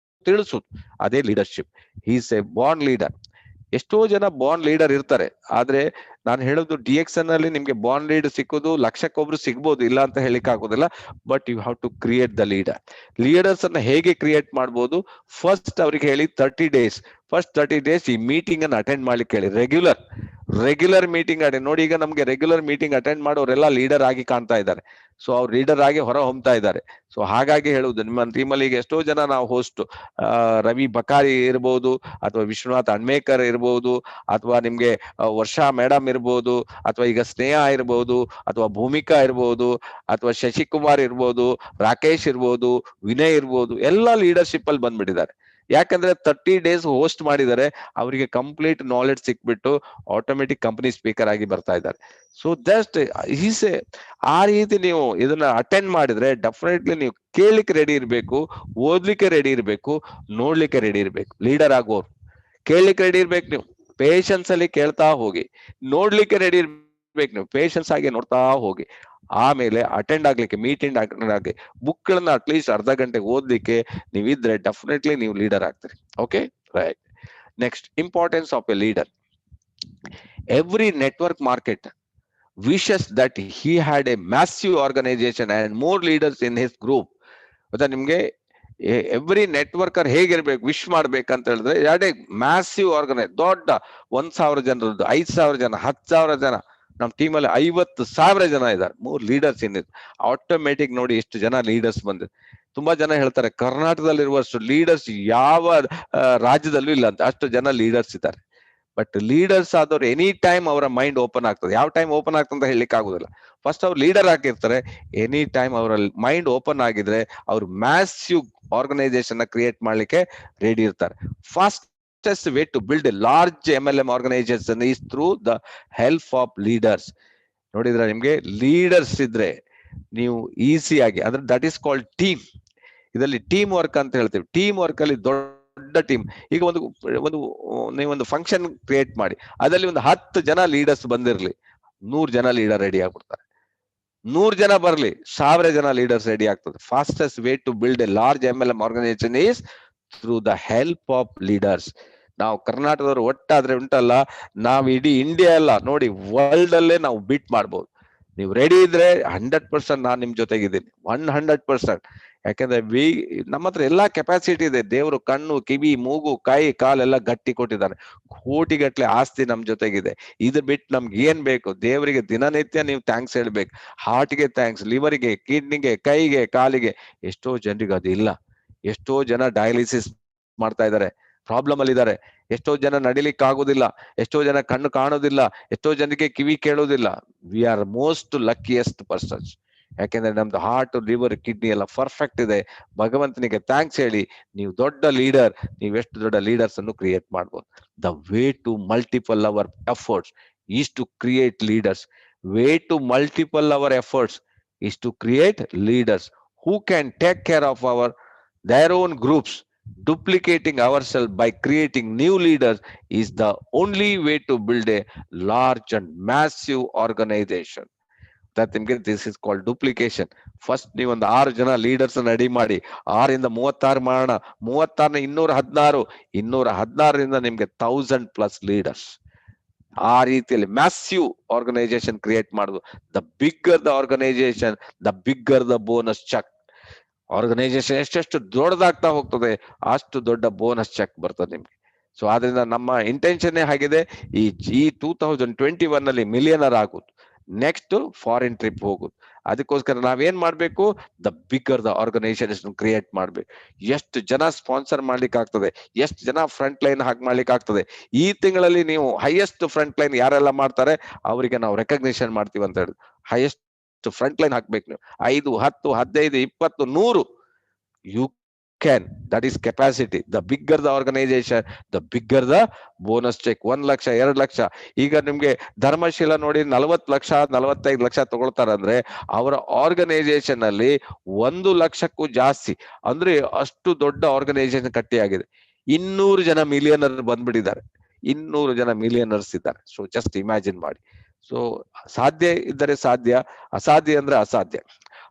ತಿಳಿಸುದು. ಅದೇ leadership. Is A Born leader. ಎಷ್ಟೋ ಜನ ಬಾರ್ನ್ ಲೀಡರ್ ಇರ್ತಾರೆ, ಆದ್ರೆ ನಾನು ಹೇಳೋದು DXN ಅಲ್ಲಿ ನಿಮ್ಗೆ ಬಾರ್ನ್ ಲೀಡರ್ ಸಿಕ್ಕೋದು ಲಕ್ಷಕ್ಕೊಬ್ರು ಸಿಗ್ಬೋದು, ಇಲ್ಲ ಅಂತ ಹೇಳಿಕ್ ಆಗೋದಿಲ್ಲ. But you have to create the leader. Leaders ಅನ್ನ ಹೇಗೆ ಕ್ರಿಯೇಟ್ ಮಾಡ್ಬೋದು? ಫಸ್ಟ್ ಅವ್ರಿಗೆ ಹೇಳಿ 30 days, ಫಸ್ಟ್ 30 days ಈ ಮೀಟಿಂಗ್ ಅನ್ನು ಅಟೆಂಡ್ ಮಾಡ್ಲಿಕ್ಕೆ ಹೇಳಿ. ರೆಗ್ಯುಲರ್ ಮೀಟಿಂಗ್ ನೋಡಿ. ಈಗ ನಮ್ಗೆ ರೆಗ್ಯುಲರ್ ಮೀಟಿಂಗ್ ಅಟೆಂಡ್ ಮಾಡೋರೆಲ್ಲ ಲೀಡರ್ ಆಗಿ ಕಾಣ್ತಾ ಇದ್ದಾರೆ. ಸೊ ಅವ್ರು ಲೀಡರ್ ಆಗಿ ಹೊರ ಹೊಮ್ತಾ ಇದ್ದಾರೆ. ಸೊ ಹಾಗಾಗಿ ಹೇಳುವುದು, ನಿಮ್ಮ ಟೀಮಲ್ಲಿ ಈಗ ಎಷ್ಟೋ ಜನ ನಾವು ಹೋಸ್ಟ್, ರವಿ ಬಕಾರಿ ಇರ್ಬೋದು, ಅಥವಾ ವಿಶ್ವನಾಥ್ ಅಣ್ಮೇಕರ್ ಇರ್ಬೋದು, ಅಥವಾ ನಿಮ್ಗೆ ವರ್ಷಾ ಮೇಡಮ್ ಇರ್ಬೋದು, ಅಥವಾ ಈಗ ಸ್ನೇಹ ಇರ್ಬೋದು, ಅಥವಾ ಭೂಮಿಕಾ ಇರ್ಬೋದು, ಅಥವಾ ಶಶಿಕುಮಾರ್ ಇರ್ಬೋದು, ರಾಕೇಶ್ ಇರ್ಬೋದು, ವಿನಯ್ ಇರ್ಬೋದು, ಎಲ್ಲ ಲೀಡರ್ಶಿಪ್ ಅಲ್ಲಿ ಬಂದ್ಬಿಟ್ಟಿದ್ದಾರೆ. ಯಾಕಂದ್ರೆ 30 days ಹೋಸ್ಟ್ ಮಾಡಿದರೆ ಅವರಿಗೆ ಕಂಪ್ಲೀಟ್ ನಾಲೆಡ್ಜ್ ಸಿಕ್ಬಿಟ್ಟು ಆಟೋಮೆಟಿಕ್ ಕಂಪನಿ ಸ್ಪೀಕರ್ ಆಗಿ ಬರ್ತಾ ಇದ್ದಾರೆ. ಸೊ ಜಸ್ಟ್ ಈಸೆ ಆ ರೀತಿ ನೀವು ಇದನ್ನ ಅಟೆಂಡ್ ಮಾಡಿದ್ರೆ ಡೆಫಿನೆಟ್ಲಿ ನೀವು ಕೇಳಲಿಕ್ಕೆ ರೆಡಿ ಇರ್ಬೇಕು, ಓದ್ಲಿಕ್ಕೆ ರೆಡಿ ಇರ್ಬೇಕು, ನೋಡ್ಲಿಕ್ಕೆ ರೆಡಿ ಇರ್ಬೇಕು. ಲೀಡರ್ ಆಗೋರು ಕೇಳಲಿಕ್ಕೆ ರೆಡಿ ಇರ್ಬೇಕು. ನೀವು ಪೇಷನ್ಸ್ ಅಲ್ಲಿ ಕೇಳ್ತಾ ಹೋಗಿ, ನೋಡ್ಲಿಕ್ಕೆ ರೆಡಿ ಇರ್ಬೇಕು. ನೀವು ಪೇಷನ್ಸ್ ಆಗಿ ನೋಡ್ತಾ ಹೋಗಿ, ಆಮೇಲೆ ಅಟೆಂಡ್ ಆಗ್ಲಿಕ್ಕೆ, ಮೀಟಿಂಗ್ ಅಟೆಂಡ್ ಆಗಿ ಬುಕ್ಗಳನ್ನ ಅಟ್ಲೀಸ್ಟ್ ಅರ್ಧ ಗಂಟೆಗೆ ಓದ್ಲಿಕ್ಕೆ ನೀವಿದ್ರೆ ಡೆಫಿನೆಟ್ಲಿ ನೀವು ಲೀಡರ್ ಆಗ್ತೀರಿ. Okay, right. Next, importance of a leader. Every network market wishes that he had a massive organization and more leaders in his group. ಗೊತ್ತಾ ನಿಮ್ಗೆ? ಎವ್ರಿ ನೆಟ್ವರ್ಕರ್ ಹೇಗಿರ್ಬೇಕು, ವಿಶ್ ಮಾಡ್ಬೇಕಂತ ಹೇಳಿದ್ರೆ, ಎರಡೇ ಮ್ಯಾಸಿವ್ ಆರ್ಗನೈಸ್, ದೊಡ್ಡ 1,000 ಜನರದ್ದು, 5,000 ಜನ, 10,000 ಜನ. ನಮ್ಮ ಟೀಮಲ್ಲಿ 50,000 ಜನ ಇದ್ದಾರೆ. 3 ಲೀಡರ್ಸ್ ಇನ್ನಿದೆ. ಆಟೋಮೆಟಿಕ್ ನೋಡಿ ಎಷ್ಟು ಜನ ಲೀಡರ್ಸ್ ಬಂದಿದೆ. ತುಂಬಾ ಜನ ಹೇಳ್ತಾರೆ ಕರ್ನಾಟಕದಲ್ಲಿರುವಷ್ಟು ಲೀಡರ್ಸ್ ಯಾವ ರಾಜ್ಯದಲ್ಲೂ ಇಲ್ಲ ಅಂತ, ಅಷ್ಟು ಜನ ಲೀಡರ್ಸ್ ಇದ್ದಾರೆ. ಬಟ್ ಲೀಡರ್ಸ್ ಆದವ್ರು ಎನಿ ಟೈಮ್ ಅವರ ಮೈಂಡ್ ಓಪನ್ ಆಗ್ತದೆ. ಯಾವ ಟೈಮ್ ಓಪನ್ ಆಗ್ತದೆ ಅಂತ ಹೇಳಲಿಕ್ಕೆ ಆಗುದಿಲ್ಲ. ಫಸ್ಟ್ ಅವ್ರು ಲೀಡರ್ ಆಗಿರ್ತಾರೆ, ಎನಿ ಟೈಮ್ ಅವರ ಮೈಂಡ್ ಓಪನ್ ಆಗಿದ್ರೆ ಅವ್ರು ಮ್ಯಾಸಿವ್ ಆರ್ಗನೈಸೇಷನ್ ಕ್ರಿಯೇಟ್ ಮಾಡ್ಲಿಕ್ಕೆ ರೆಡಿ ಇರ್ತಾರೆ. Fastest way to build a large MLM organisation is through the help of leaders. ನೋಡಿದ್ರೆ ನಿಮ್ಗೆ ಲೀಡರ್ಸ್ ಇದ್ರೆ ನೀವು ಈಸಿಯಾಗಿ, ಅಂದ್ರೆ ದಟ್ ಈಸ್ ಕಾಲ್ಡ್ ಟೀಮ್. ಇದರಲ್ಲಿ ಟೀಮ್ ವರ್ಕ್ ಅಂತ ಹೇಳ್ತೀವಿ. ಟೀಮ್ ವರ್ಕ್ ಅಲ್ಲಿ ದೊಡ್ಡ ಟೀಮ್. ಈಗ ನೀವೊಂದು ಫಂಕ್ಷನ್ ಕ್ರಿಯೇಟ್ ಮಾಡಿ, ಅದರಲ್ಲಿ ಒಂದು 10 ಜನ ಲೀಡರ್ಸ್ ಬಂದಿರ್ಲಿ, 100 ಜನ ಲೀಡರ್ ರೆಡಿ ಆಗ್ಬಿಡ್ತಾರೆ. 100 ಜನ ಬರ್ಲಿ, 1000 ಜನ ಲೀಡರ್ಸ್ ರೆಡಿ ಆಗ್ತದೆ. Fastest way to build a large MLM organisation is through the help of leaders. ನಾವು ಕರ್ನಾಟಕದವರು ಒಟ್ಟಾದ್ರೆ ಉಂಟಲ್ಲ, ನಾವು ಇಡೀ ಇಂಡಿಯಾ ಎಲ್ಲ ನೋಡಿ, ವರ್ಲ್ಡ್ ಅಲ್ಲೇ ನಾವು ಬೀಟ್ ಮಾಡ್ಬೋದು. ನೀವು ರೆಡಿ ಇದ್ರೆ 100% ನಾನು ನಿಮ್ ಜೊತೆಗಿದ್ದೀನಿ, 100%. ಯಾಕಂದ್ರೆ ನಮ್ಮ ಹತ್ರ ಎಲ್ಲಾ ಕೆಪಾಸಿಟಿ ಇದೆ. ದೇವರು ಕಣ್ಣು, ಕಿವಿ, ಮೂಗು, ಕೈ, ಕಾಲೆಲ್ಲ ಗಟ್ಟಿ ಕೊಟ್ಟಿದ್ದಾರೆ. ಕೋಟಿಗಟ್ಲೆ ಆಸ್ತಿ ನಮ್ ಜೊತೆಗಿದೆ. ಇದು ಬಿಟ್ಟು ನಮ್ಗೆ ಏನ್ ಬೇಕು? ದೇವರಿಗೆ ದಿನನಿತ್ಯ ನೀವು ಥ್ಯಾಂಕ್ಸ್ ಹೇಳ್ಬೇಕು. ಹಾರ್ಟ್ಗೆ ಥ್ಯಾಂಕ್ಸ್, ಲಿವರ್ಗೆ, ಕಿಡ್ನಿಗೆ, ಕೈಗೆ, ಕಾಲಿಗೆ. ಎಷ್ಟೋ ಜನರಿಗೆ ಅದು ಇಲ್ಲ. ಎಷ್ಟೋ ಜನ ಡಯಾಲಿಸಿಸ್ ಮಾಡ್ತಾ ಇದ್ದಾರೆ, ಪ್ರಾಬ್ಲಮ್ ಅಲ್ಲಿ ಇದ್ದಾರೆ. ಎಷ್ಟೋ ಜನ ನಡಿಲಿಕ್ಕೆ ಆಗೋದಿಲ್ಲ, ಎಷ್ಟೋ ಜನ ಕಣ್ಣು ಕಾಣೋದಿಲ್ಲ, ಎಷ್ಟೋ ಜನಕ್ಕೆ ಕಿವಿ ಕೇಳೋದಿಲ್ಲ. We are most luckiest persons. ಯಾಕೆಂದ್ರೆ ನಮ್ದು ಹಾರ್ಟ್, ಲಿವರ್, ಕಿಡ್ನಿ ಎಲ್ಲ ಪರ್ಫೆಕ್ಟ್ ಇದೆ. ಭಗವಂತನಿಗೆ ಥ್ಯಾಂಕ್ಸ್ ಹೇಳಿ ನೀವು ದೊಡ್ಡ ಲೀಡರ್. ನೀವೆಷ್ಟು ದೊಡ್ಡ ಲೀಡರ್ಸ್ ಅನ್ನು ಕ್ರಿಯೇಟ್ ಮಾಡ್ಬೋದು. The way to multiple our efforts is to create leaders. Way to multiple our efforts is to create leaders who can take care of their own groups. Duplicating ourselves by creating new leaders is the only way to build a large and massive organization. That this is called duplication. First ನೀವು ಒಂದು 6 ಜನ leaders ready ಮಾಡಿ, 6 ಇಂದ 36 ಮಾಡೋಣ, 36ನ 216, 216ರಿಂದ ನಿಮ್ಗೆ 1000+ leaders. ಆ ರೀತಿಯಲ್ಲಿ massive organisation create ಮಾಡುದು. The bigger the organisation, the bigger the bonus cheque. Organisation ಎಷ್ಟೆಷ್ಟು ದೊಡ್ಡದಾಗ್ತಾ ಹೋಗ್ತದೆ, ಅಷ್ಟು ದೊಡ್ಡ ಬೋನಸ್ ಚೆಕ್ ಬರ್ತದೆ ನಿಮ್ಗೆ. ಸೊ ಆದ್ರಿಂದ ನಮ್ಮ ಇಂಟೆನ್ಷನ್ ಆಗಿದೆ, ಈ 2021 ಅಲ್ಲಿ ಮಿಲಿಯನರ್ ಆಗುದು, ನೆಕ್ಸ್ಟ್ ಫಾರಿನ್ ಟ್ರಿಪ್ ಹೋಗುದು. ಅದಕ್ಕೋಸ್ಕರ ನಾವೇನ್ ಮಾಡ್ಬೇಕು? The bigger the organisation create ಮಾಡ್ಬೇಕು. ಎಷ್ಟು ಜನ ಸ್ಪಾನ್ಸರ್ ಮಾಡ್ಲಿಕ್ಕೆ ಆಗ್ತದೆ, ಎಷ್ಟು ಜನ ಫ್ರಂಟ್ ಲೈನ್ ಹಾಕಿ ಮಾಡ್ಲಿಕ್ಕೆ ಆಗ್ತದೆ. ಈ ತಿಂಗಳಲ್ಲಿ ನೀವು ಹೈಯೆಸ್ಟ್ ಫ್ರಂಟ್ ಲೈನ್ ಯಾರೆಲ್ಲ ಮಾಡ್ತಾರೆ ಅವರಿಗೆ ನಾವು ರೆಕಗ್ನಿಷನ್ ಮಾಡ್ತೀವಿ ಅಂತ ಹೇಳಿ ಹೈಯೆಸ್ಟ್ ಫ್ರಂಟ್ ಲೈನ್ ಹಾಕ್ಬೇಕು ನೀವು. 5, 10, 15, 20, 100. You can. That is capacity. The bigger the organization, the bigger the bonus check. 1 lakh 2 lakh. ಈಗ ನಿಮ್ಗೆ ಧರ್ಮಶೀಲ ನೋಡಿ 40 ಲಕ್ಷ 45 ಲಕ್ಷ ತಗೊಳ್ತಾರಂದ್ರೆ ಅವರ ಆರ್ಗನೈಸೇಷನ್ ಅಲ್ಲಿ 1 ಲಕ್ಷಕ್ಕೂ ಜಾಸ್ತಿ, ಅಂದ್ರೆ ಅಷ್ಟು ದೊಡ್ಡ ಆರ್ಗನೈಸೇಷನ್ ಕಟ್ಟಿಯಾಗಿದೆ. 200 ಜನ ಮಿಲಿಯನರ್ ಬಂದ್ಬಿಟ್ಟಿದ್ದಾರೆ, 200 ಜನ ಮಿಲಿಯನರ್ಸ್ ಇದ್ದಾರೆ. ಸೊ ಜಸ್ಟ್ ಇಮ್ಯಾಜಿನ್ ಮಾಡಿ. ಸೊ ಸಾಧ್ಯ ಇದ್ದರೆ ಸಾಧ್ಯ, ಅಸಾಧ್ಯ ಅಂದ್ರೆ ಅಸಾಧ್ಯ.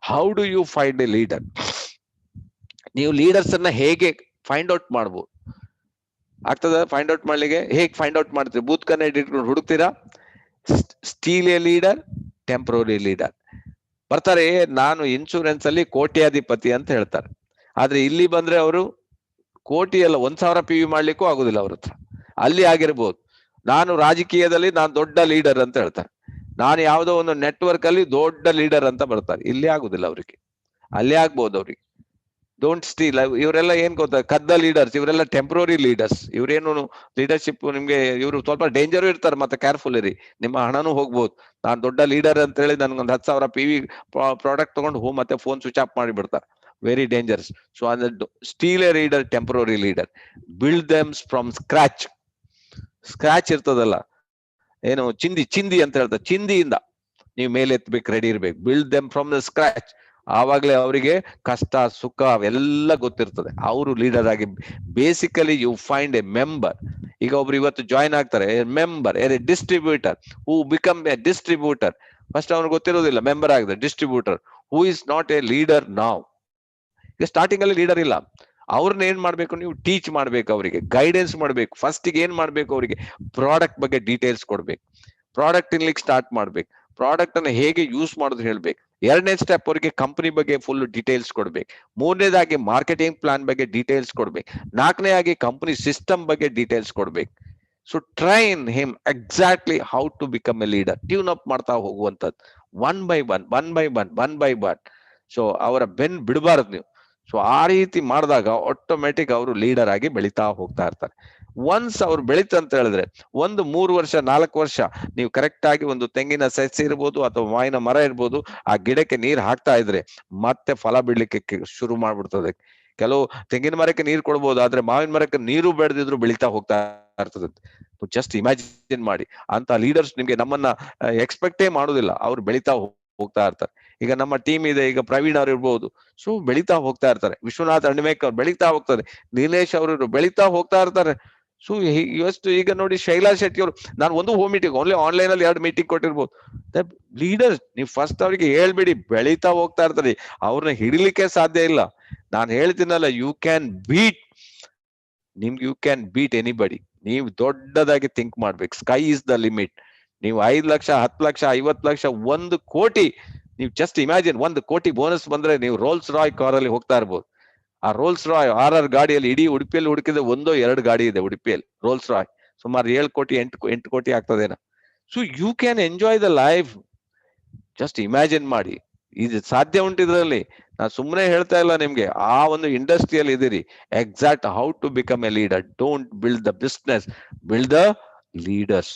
How do you find a leader? ನೀವು ಲೀಡರ್ಸ್ ಅನ್ನ ಹೇಗೆ ಫೈಂಡ್ ಔಟ್ ಮಾಡ್ಬೋದು? ಆಗ್ತದ ಫೈಂಡ್ ಔಟ್ ಮಾಡ್ಲಿಕ್ಕೆ? ಹೇಗೆ ಫೈಂಡ್ ಔಟ್ ಮಾಡ್ತೀರಿ? ಬೂತ್ ಕನ್ನಡಿ ಇಟ್ಕೊಂಡು ಹುಡುಕ್ತೀರಾ? Steal a leader, temporary leader. ಬರ್ತಾರೆ, ನಾನು ಇನ್ಶೂರೆನ್ಸ್ ಅಲ್ಲಿ ಕೋಟ್ಯಾಧಿಪತಿ ಅಂತ ಹೇಳ್ತಾರೆ. ಆದ್ರೆ ಇಲ್ಲಿ ಬಂದ್ರೆ ಅವರು ಕೋಟಿ ಅಲ್ಲ, 1,000 PV ಮಾಡ್ಲಿಕ್ಕೂ ಆಗುದಿಲ್ಲ ಅವ್ರ ಹತ್ರ. ಅಲ್ಲಿ ಆಗಿರ್ಬೋದು. ನಾನು ರಾಜಕೀಯದಲ್ಲಿ ನಾನು ದೊಡ್ಡ ಲೀಡರ್ ಅಂತ ಹೇಳ್ತಾರೆ. ನಾನು ಯಾವುದೋ ಒಂದು ನೆಟ್ವರ್ಕ್ ಅಲ್ಲಿ ದೊಡ್ಡ ಲೀಡರ್ ಅಂತ ಬರ್ತಾರೆ. ಇಲ್ಲಿ ಆಗುದಿಲ್ಲ ಅವ್ರಿಗೆ, ಅಲ್ಲಿ ಆಗ್ಬೋದು ಅವ್ರಿಗೆ. Don't steel. ಇವರೆಲ್ಲ ಏನ್ ಗೊತ್ತಾ, ಕದ್ದ ಲೀಡರ್ಸ್ ಇವರೆಲ್ಲ, ಟೆಂಪ್ರರಿ ಲೀಡರ್ಸ್. ಇವ್ರೇನು ಲೀಡರ್ಶಿಪ್ ನಿಮ್ಗೆ, ಇವರು ಸ್ವಲ್ಪ ಡೇಂಜರ್ ಇರ್ತಾರೆ, ಮತ್ತೆ ಕೇರ್ಫುಲ್ ಇರಿ, ನಿಮ್ಮ ಹಣನೂ ಹೋಗ್ಬೋದು. ನಾನ್ ದೊಡ್ಡ ಲೀಡರ್ ಅಂತ ಹೇಳಿ ನನ್ಗೊಂದು 10,000 PV ಪ್ರಾಡಕ್ಟ್ ತಗೊಂಡು ಮತ್ತೆ ಫೋನ್ ಸ್ವಿಚ್ ಆಫ್ ಮಾಡಿ ಬಿಡ್ತಾರೆ. Very dangers. ಸೊ ಅಂದ್ರೆ steal a leader, temporary leader. Build them from scratch. Scratch ಇರ್ತದಲ್ಲ, ಏನು ಚಿಂದಿ ಅಂತ ಹೇಳ್ತಾರೆ, ಚಿಂದಿಯಿಂದ ನೀವು ಮೇಲೆ ಎತ್ತಬೇಕು, ರೆಡಿ ಇರ್ಬೇಕು. Build them from the scratch. ಆವಾಗ್ಲೇ ಅವರಿಗೆ ಕಷ್ಟ ಸುಖ ಎಲ್ಲ ಗೊತ್ತಿರ್ತದೆ. ಅವರು ಲೀಡರ್ ಆಗಿ, basically you find a member. ಈಗ ಒಬ್ರು ಇವತ್ತು ಜಾಯಿನ್ ಆಗ್ತಾರೆ, member, a distributor who become a distributor. First ಅವ್ನಿಗೆ ಗೊತ್ತಿರೋದಿಲ್ಲ, ಮೆಂಬರ್ ಆಗಿದೆ, distributor who is not a leader ನಾವ್. ಈಗ ಸ್ಟಾರ್ಟಿಂಗ್ ಅಲ್ಲಿ ಲೀಡರ್ ಇಲ್ಲ. ಅವ್ರನ್ನ ಏನ್ ಮಾಡ್ಬೇಕು, ನೀವು ಟೀಚ್ ಮಾಡ್ಬೇಕು, ಅವರಿಗೆ ಗೈಡೆನ್ಸ್ ಮಾಡ್ಬೇಕು. ಫಸ್ಟ್ ಏನ್ ಮಾಡ್ಬೇಕು, ಅವರಿಗೆ ಪ್ರಾಡಕ್ಟ್ ಬಗ್ಗೆ ಡೀಟೇಲ್ಸ್ ಕೊಡ್ಬೇಕು. ಪ್ರಾಡಕ್ಟ್ ಇನ್ಲಿಕ್ಕೆ ಸ್ಟಾರ್ಟ್ ಮಾಡ್ಬೇಕು. ಪ್ರಾಡಕ್ಟ್ ಅನ್ನ ಹೇಗೆ ಯೂಸ್ ಮಾಡೋದು ಹೇಳ್ಬೇಕು. 2ನೇ ಸ್ಟೆಪ್ ಅವರಿಗೆ ಕಂಪನಿ ಬಗ್ಗೆ ಫುಲ್ ಡೀಟೇಲ್ಸ್ ಕೊಡ್ಬೇಕು. 3ನೇದಾಗಿ ಮಾರ್ಕೆಟಿಂಗ್ ಪ್ಲಾನ್ ಬಗ್ಗೆ ಡೀಟೇಲ್ಸ್ ಕೊಡ್ಬೇಕು. 4ನೇ ಆಗಿ ಕಂಪನಿ ಸಿಸ್ಟಮ್ ಬಗ್ಗೆ ಡೀಟೇಲ್ಸ್ ಕೊಡ್ಬೇಕು. So train him exactly how to become a leader. Tune up ಮಾಡ್ತಾ ಹೋಗುವಂತದ್ದು, ಒನ್ ಬೈ ಒನ್. ಸೊ ಅವರ ಬೆನ್ ಬಿಡಬಾರದು ನೀವು. ಸೊ ಆ ರೀತಿ ಮಾಡಿದಾಗ ಆಟೋಮೆಟಿಕ್ ಅವರು ಲೀಡರ್ ಆಗಿ ಬೆಳಿತಾ ಹೋಗ್ತಾ ಇರ್ತಾರೆ. ಒನ್ಸ್ ಅವ್ರು ಬೆಳಿತಂತ ಹೇಳಿದ್ರೆ 1, 3 ವರ್ಷ 4 ವರ್ಷ ನೀವು ಕರೆಕ್ಟ್ ಆಗಿ ಒಂದು ತೆಂಗಿನ ಸಸ್ಯ ಇರ್ಬೋದು ಅಥವಾ ಮಾವಿನ ಮರ ಇರ್ಬೋದು, ಆ ಗಿಡಕ್ಕೆ ನೀರ್ ಹಾಕ್ತಾ ಇದ್ರೆ ಮತ್ತೆ ಫಲ ಬಿಡ್ಲಿಕ್ಕೆ ಶುರು ಮಾಡ್ಬಿಡ್ತದೆ. ಕೆಲವು ತೆಂಗಿನ ಮರಕ್ಕೆ ನೀರು ಕೊಡ್ಬೋದು, ಆದ್ರೆ ಮಾವಿನ ಮರಕ್ಕೆ ನೀರು ಬೆಳೆದಿದ್ರು ಬೆಳಿತಾ ಹೋಗ್ತಾ ಇರ್ತದೆ. ಜಸ್ಟ್ ಇಮ್ಯಾಜಿನ್ ಮಾಡಿ. ಅಂತ ಲೀಡರ್ಸ್ ನಿಮ್ಗೆ ನಮ್ಮನ್ನ ಎಕ್ಸ್ಪೆಕ್ಟೇ ಮಾಡುದಿಲ್ಲ, ಅವ್ರು ಬೆಳಿತಾ ಹೋಗ್ತಾ ಇರ್ತಾರೆ. ಈಗ ನಮ್ಮ ಟೀಮ್ ಇದೆ, ಈಗ ಪ್ರವೀಣ್ ಅವ್ರು ಇರ್ಬೋದು. ಸೊ ಬೆಳಿತಾ ಹೋಗ್ತಾ ಇರ್ತಾರೆ. ವಿಶ್ವನಾಥ್ ಅಣ್ಮೇಕ್ ಅವ್ರು ಬೆಳಿತಾ ಹೋಗ್ತಾರೆ. ನೀಲೇಶ್ ಅವರು ಬೆಳಿತಾ ಹೋಗ್ತಾ ಇರ್ತಾರೆ. ಸೊ ಇವತ್ತು ಈಗ ನೋಡಿ ಶೈಲಾ ಶೆಟ್ಟಿ ಅವರು, ನಾನು ಒಂದು ಹೋಮ್ ಮೀಟಿಂಗ್ ಓನ್ಲಿ ಆನ್ಲೈನ್ ಅಲ್ಲಿ 2 ಮೀಟಿಂಗ್ ಕೊಟ್ಟಿರ್ಬೋದು. ಲೀಡರ್ಸ್ ನೀವು ಫಸ್ಟ್ ಅವ್ರಿಗೆ ಹೇಳ್ಬೇಡಿ, ಬೆಳಿತಾ ಹೋಗ್ತಾ ಇರ್ತಾರೆ. ಅವ್ರನ್ನ ಹಿಡಿಲಿಕ್ಕೆ ಸಾಧ್ಯ ಇಲ್ಲ. ನಾನು ಹೇಳ್ತೀನಲ್ಲ, ಯು ಕ್ಯಾನ್ ಬೀಟ್ ಎನಿಬಡಿ. ನೀವು ದೊಡ್ಡದಾಗಿ ಥಿಂಕ್ ಮಾಡ್ಬೇಕು. Sky is the limit. ನೀವು 5 ಲಕ್ಷ 10 ಲಕ್ಷ 50 ಲಕ್ಷ 1 ಕೋಟಿ, ನೀವು ಜಸ್ಟ್ ಇಮ್ಯಾಜಿನ್ 1 ಕೋಟಿ ಬೋನಸ್ ಬಂದ್ರೆ ನೀವು ರೋಲ್ಸ್ ರಾಯ್ ಕಾರಲ್ಲಿ ಹೋಗ್ತಾ ಇರ್ಬೋದು. ಆ ರೋಲ್ಸ್ ರಾಯ್ RR ಗಾಡಿಯಲ್ಲಿ ಇಡೀ ಉಡುಪಿಯಲ್ಲಿ ಹುಡುಕಿದ್ರೆ 1-2 ಗಾಡಿ ಇದೆ ಉಡುಪಿಯಲ್ಲಿ ರೋಲ್ಸ್ ರಾಯ್. ಸುಮಾರು 7 ಕೋಟಿ 8 ಕೋಟಿ ಆಗ್ತದೇನ. So you can enjoy the life. Just imagine ಮಾಡಿ, ಇದು ಸಾಧ್ಯ ಉಂಟು ಇದರಲ್ಲಿ. ನಾನು ಸುಮ್ಮನೆ ಹೇಳ್ತಾ ಇಲ್ಲ ನಿಮ್ಗೆ. ಆ ಒಂದು ಇಂಡಸ್ಟ್ರಿಯಲ್ಲಿ ಇದೀರಿ. Exact how to become a leader. Don't build the business, build the leaders.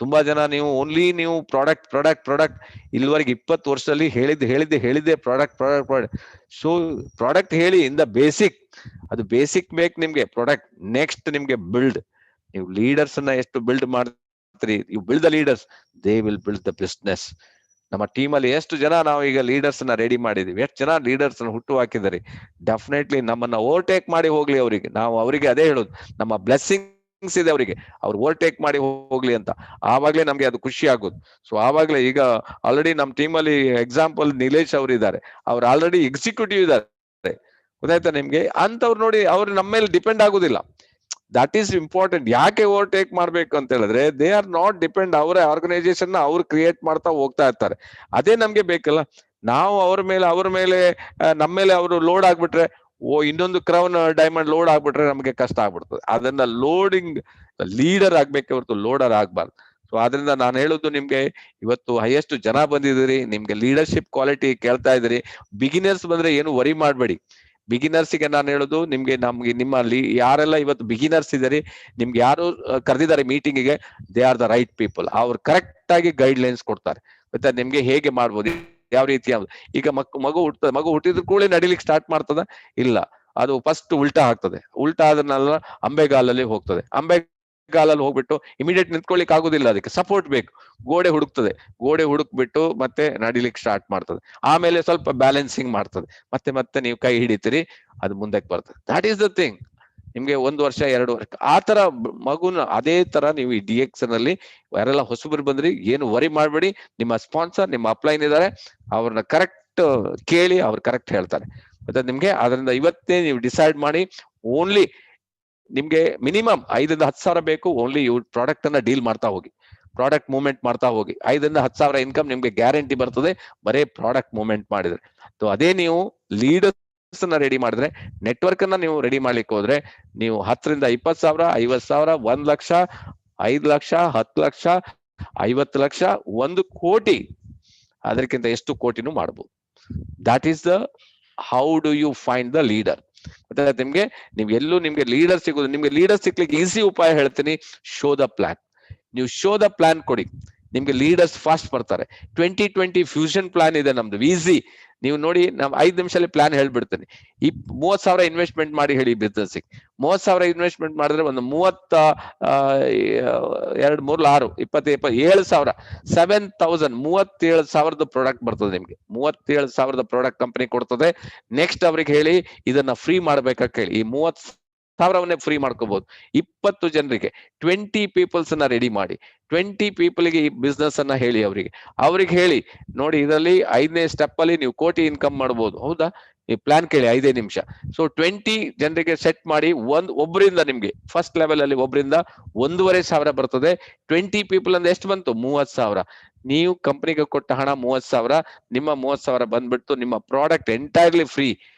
ತುಂಬಾ ಜನ ನೀವು ಓನ್ಲಿ ನೀವು ಪ್ರಾಡಕ್ಟ್ ಇಲ್ಲಿವರೆಗೆ 20 ವರ್ಷದಲ್ಲಿ ಹೇಳಿದ್ದೆ ಪ್ರಾಡಕ್ಟ್. ಸೊ ಪ್ರಾಡಕ್ಟ್ ಹೇಳಿ ಇನ್ ದ ಬೇಸಿಕ್, ಅದು ಬೇಸಿಕ್ ಬೇಕು ನಿಮ್ಗೆ ಪ್ರಾಡಕ್ಟ್. ನೆಕ್ಸ್ಟ್ ನಿಮ್ಗೆ ಬಿಲ್ಡ್. ನೀವು ಲೀಡರ್ಸ್ ಅನ್ನ ಎಷ್ಟು ಬಿಲ್ಡ್ ಮಾಡ್ತೀರಿ, you build the leaders, they will build the business. ನಮ್ಮ ಟೀಮ್ ಅಲ್ಲಿ ಎಷ್ಟು ಜನ ನಾವು ಈಗ ಲೀಡರ್ಸ್ ನ ರೆಡಿ ಮಾಡಿದೀವಿ, ಎಷ್ಟು ಜನ ಲೀಡರ್ಸ್ ನ ಹುಟ್ಟು ಹಾಕಿದಾರೆ. ಡೆಫಿನೆಟ್ಲಿ ನಮ್ಮನ್ನ ಓವರ್ಟೇಕ್ ಮಾಡಿ ಹೋಗ್ಲಿ ಅವರಿಗೆ. ನಾವು ಅವರಿಗೆ ಅದೇ ಹೇಳೋದು, ನಮ್ಮ ಬ್ಲೆಸ್ಸಿಂಗ್ಸ್ ಇದೆ ಅವರಿಗೆ, ಅವ್ರು ಓವರ್ಟೇಕ್ ಮಾಡಿ ಹೋಗ್ಲಿ ಅಂತ. ಆವಾಗ್ಲೇ ನಮ್ಗೆ ಅದು ಖುಷಿ ಆಗೋದು. ಸೊ ಆವಾಗ್ಲೇ ಈಗ ಆಲ್ರೆಡಿ ನಮ್ಮ ಟೀಮ್ ಅಲ್ಲಿ ಎಕ್ಸಾಂಪಲ್ ನಿಲೇಶ್ ಅವರು ಇದ್ದಾರೆ. ಅವ್ರು ಆಲ್ರೆಡಿ ಎಕ್ಸಿಕ್ಯೂಟಿವ್ ಇದ್ದಾರೆ, ಗೊತ್ತಾಯ್ತಾ ನಿಮ್ಗೆ. ಅಂತವ್ರು ನೋಡಿ, ಅವ್ರು ನಮ್ಮ ಮೇಲೆ ಡಿಪೆಂಡ್ ಆಗುದಿಲ್ಲ. That is important. ಯಾಕೆ ಓವರ್ಟೇಕ್ ಮಾಡ್ಬೇಕು ಅಂತ ಹೇಳಿದ್ರೆ, ದೇ ಆರ್ ನಾಟ್ ಡಿಪೆಂಡ್. ಅವರ ಆರ್ಗನೈಸೇಷನ್ ನ ಅವ್ರು ಕ್ರಿಯೇಟ್ ಮಾಡ್ತಾ ಹೋಗ್ತಾ ಇರ್ತಾರೆ. ಅದೇ ನಮ್ಗೆ ಬೇಕಲ್ಲ. ನಾವು ಅವ್ರ ಮೇಲೆ ನಮ್ಮ ಮೇಲೆ ಅವರು ಲೋಡ್ ಆಗ್ಬಿಟ್ರೆ, ಇನ್ನೊಂದು ಕ್ರೌನ್ ಡೈಮಂಡ್ ಲೋಡ್ ಆಗ್ಬಿಟ್ರೆ ನಮ್ಗೆ ಕಷ್ಟ ಆಗ್ಬಿಡ್ತದೆ. ಅದನ್ನ ಲೋಡಿಂಗ್ ಲೀಡರ್ ಆಗ್ಬೇಕೆ ಹೊರತು ಲೋಡರ್ ಆಗ್ಬಾರ್ದು. ಸೊ ಆದ್ರಿಂದ ನಾನು ಹೇಳುದು ನಿಮ್ಗೆ, ಇವತ್ತು ಹೈಯೆಸ್ಟ್ ಜನ ಬಂದಿದ್ದೀರಿ, ನಿಮ್ಗೆ ಲೀಡರ್ಶಿಪ್ ಕ್ವಾಲಿಟಿ ಕೇಳ್ತಾ ಇದ್ದೀರಿ. ಬಿಗಿನರ್ಸ್ ಬಂದ್ರೆ ಏನು ವರಿ ಮಾಡ್ಬೇಡಿ. ಬಿಗಿನರ್ಸ್ಗೆ ನಾನು ಹೇಳುದು, ನಮ್ಗೆ ನಿಮ್ಮಲ್ಲಿ ಯಾರೆಲ್ಲ ಇವತ್ತು ಬಿಗಿನರ್ಸ್ ಇದಾರೆ, ನಿಮ್ಗೆ ಯಾರು ಕರೆದಿದ್ದಾರೆ ಮೀಟಿಂಗಿಗೆ, they are the right people. ಅವ್ರು ಕರೆಕ್ಟ್ ಆಗಿ ಗೈಡ್ ಲೈನ್ಸ್ ಕೊಡ್ತಾರೆ. ಮತ್ತೆ ನಿಮ್ಗೆ ಹೇಗೆ ಮಾಡ್ಬೋದು, ಯಾವ ರೀತಿ. ಈಗ ಮಗು ಹುಟ್ಟಿದ ಕೂಡಲೇ ನಡಿಲಿಕ್ಕೆ ಸ್ಟಾರ್ಟ್ ಮಾಡ್ತದ? ಇಲ್ಲ. ಅದು ಫಸ್ಟ್ ಉಲ್ಟಾ ಆಗ್ತದೆ, ಉಲ್ಟಾ ಆದ್ಮೇಲೆ ಅಂಬೆಗಾಲಲ್ಲಿ ಹೋಗ್ತದೆ, ಅಂಬೆಗಾಲಲ್ಲಿ ಹೋಗ್ಬಿಟ್ಟು ಇಮಿಡಿಯೇಟ್ ನಿಂತ್ಕೊಳ್ಳಿಕ್ ಆಗುದಿಲ್ಲ, ಅದಕ್ಕೆ ಸಪೋರ್ಟ್ ಬೇಕು, ಗೋಡೆ ಹುಡುಕ್ತದೆ, ಗೋಡೆ ಹುಡುಕ್ಬಿಟ್ಟು ಮತ್ತೆ ನಡಿಲಿಕ್ಕೆ ಸ್ಟಾರ್ಟ್ ಮಾಡ್ತದೆ, ಆಮೇಲೆ ಸ್ವಲ್ಪ ಬ್ಯಾಲೆನ್ಸಿಂಗ್ ಮಾಡ್ತದೆ, ಮತ್ತೆ ಮತ್ತೆ ನೀವು ಕೈ ಹಿಡಿತೀರಿ, ಅದು ಮುಂದಕ್ಕೆ ಬರ್ತದೆ. That is the thing. ನಿಮ್ಗೆ 1 ವರ್ಷ 2 ವರ್ಷ ಆ ತರ ಮಗುನ ಅದೇ ತರ ನೀವು ಈ DX ನಲ್ಲಿ ಯಾರೆಲ್ಲ ಹೊಸಬರು ಬಂದ್ರಿ ಏನು ವರಿ ಮಾಡ್ಬೇಡಿ, ನಿಮ್ಮ ಸ್ಪಾನ್ಸರ್ ನಿಮ್ಮ ಅಪ್ಲೈನ್ ಇದ್ದಾರೆ, ಅವ್ರನ್ನ ಕರೆಕ್ಟ್ ಕೇಳಿ ಅವ್ರು ಕರೆಕ್ಟ್ ಹೇಳ್ತಾರೆ. ಮತ್ತೆ ನಿಮ್ಗೆ ಅದರಿಂದ ಇವತ್ತೇ ನೀವು ಡಿಸೈಡ್ ಮಾಡಿ, ಓನ್ಲಿ ನಿಮ್ಗೆ ಮಿನಿಮಮ್ 5 ರಿಂದ 10 ಸಾವಿರ ಬೇಕು, ಓನ್ಲಿ ಇವ್ ಪ್ರಾಡಕ್ಟ್ ಅನ್ನ ಡೀಲ್ ಮಾಡ್ತಾ ಹೋಗಿ, ಪ್ರಾಡಕ್ಟ್ ಮೂವ್ಮೆಂಟ್ ಮಾಡ್ತಾ ಹೋಗಿ, 5 ರಿಂದ 10 ಸಾವಿರ ಇನ್ಕಮ್ ನಿಮ್ಗೆ ಗ್ಯಾರಂಟಿ ಬರ್ತದೆ ಬರೇ ಪ್ರಾಡಕ್ಟ್ ಮೂವ್ಮೆಂಟ್ ಮಾಡಿದ್ರೆ. ಸೊ ಅದೇ ನೀವು ಲೀಡರ್ಸ್ ಅನ್ನ ರೆಡಿ ಮಾಡಿದ್ರೆ, ನೆಟ್ವರ್ಕ್ ಅನ್ನ ನೀವು ರೆಡಿ ಮಾಡ್ಲಿಕ್ಕೆ ಹೋದ್ರೆ, ನೀವು 10 ರಿಂದ 20 ಸಾವಿರ, 50 ಸಾವಿರ, 1 ಲಕ್ಷ, 5 ಲಕ್ಷ, 10 ಲಕ್ಷ, 50 ಲಕ್ಷ, 1 ಕೋಟಿ, ಅದಕ್ಕಿಂತ ಎಷ್ಟು ಕೋಟಿನೂ ಮಾಡ್ಬೋದು. That is the how do you find the leader. ಮತ್ತೆ ನಿಮ್ಗೆ ನೀವು ಎಲ್ಲೂ ನಿಮ್ಗೆ ಲೀಡರ್ ಸಿಗೋದು, ನಿಮ್ಗೆ ಲೀಡರ್ ಸಿಕ್ಲಿಕ್ಕೆ ಈಸಿ ಉಪಾಯ ಹೇಳ್ತೀನಿ, ಶೋ ದ ಪ್ಲಾನ್. ನೀವು ಶೋ ದ ಪ್ಲಾನ್ ಕೊಡಿ, ನಿಮ್ಗೆ ಲೀಡರ್ಸ್ ಫಾಸ್ಟ್ ಬರ್ತಾರೆ. 2020 ಫ್ಯೂಷನ್ ಪ್ಲಾನ್ ಇದೆ ನಮ್ದು, ಈಸಿ. ನೀವು ನೋಡಿ, ನಾವು 5 ನಿಮಿಷದಲ್ಲಿ ಪ್ಲಾನ್ ಹೇಳ್ಬಿಡ್ತೀನಿ. 30 ಸಾವಿರ ಇನ್ವೆಸ್ಟ್ಮೆಂಟ್ ಮಾಡಿ ಹೇಳಿ ಬಿಸ್ನೆಸ್. 30 ಸಾವಿರ ಇನ್ವೆಸ್ಟ್ಮೆಂಟ್ ಮಾಡಿದ್ರೆ ಒಂದು 30 2 3 6 20 27 ಸಾವಿರ, 7000 37 ಸಾವಿರದ ಪ್ರಾಡಕ್ಟ್ ಬರ್ತದೆ ನಿಮ್ಗೆ. 37 ಸಾವಿರದ ಪ್ರಾಡಕ್ಟ್ ಕಂಪನಿ ಕೊಡ್ತದೆ. ನೆಕ್ಸ್ಟ್ ಅವ್ರಿಗೆ ಹೇಳಿ ಇದನ್ನ ಫ್ರೀ ಮಾಡ್ಬೇಕಂತ ಹೇಳಿ, ಈ 30 ಸಾವಿರವನ್ನೇ ಫ್ರೀ ಮಾಡ್ಕೋಬಹುದು. 20 ಜನರಿಗೆ 20 ಪೀಪಲ್ಸ್ ಅನ್ನ ರೆಡಿ ಮಾಡಿ, 20 ಪೀಪಲ್ಗೆ ಈ ಬಿಸ್ನೆಸ್ ಅನ್ನ ಹೇಳಿ, ಅವ್ರಿಗೆ ಹೇಳಿ ನೋಡಿ, ಇದರಲ್ಲಿ 5ನೇ ಸ್ಟೆಪ್ ಅಲ್ಲಿ ನೀವು ಕೋಟಿ ಇನ್ಕಮ್ ಮಾಡಬಹುದು. ಹೌದಾ, ಈ ಪ್ಲಾನ್ ಕೇಳಿ 5 ನಿಮಿಷ. ಸೊ 20 ಜನರಿಗೆ ಸೆಟ್ ಮಾಡಿ, ಒಬ್ಬರಿಂದ ನಿಮ್ಗೆ ಫಸ್ಟ್ ಲೆವೆಲ್ ಅಲ್ಲಿ ಒಬ್ಬರಿಂದ 1,500,000 ಬರ್ತದೆ. 20 ಪೀಪಲ್ ಅಂದ್ರೆ ಎಷ್ಟು ಬಂತು? 30,000. ನೀವು ಕಂಪನಿಗೆ ಕೊಟ್ಟ ಹಣ 30,000, ನಿಮ್ಮ 30,000 ಬಂದ್ಬಿಟ್ಟು ನಿಮ್ಮ ಪ್ರಾಡಕ್ಟ್ ಎಂಟೈರ್ಲಿ ಫ್ರೀ.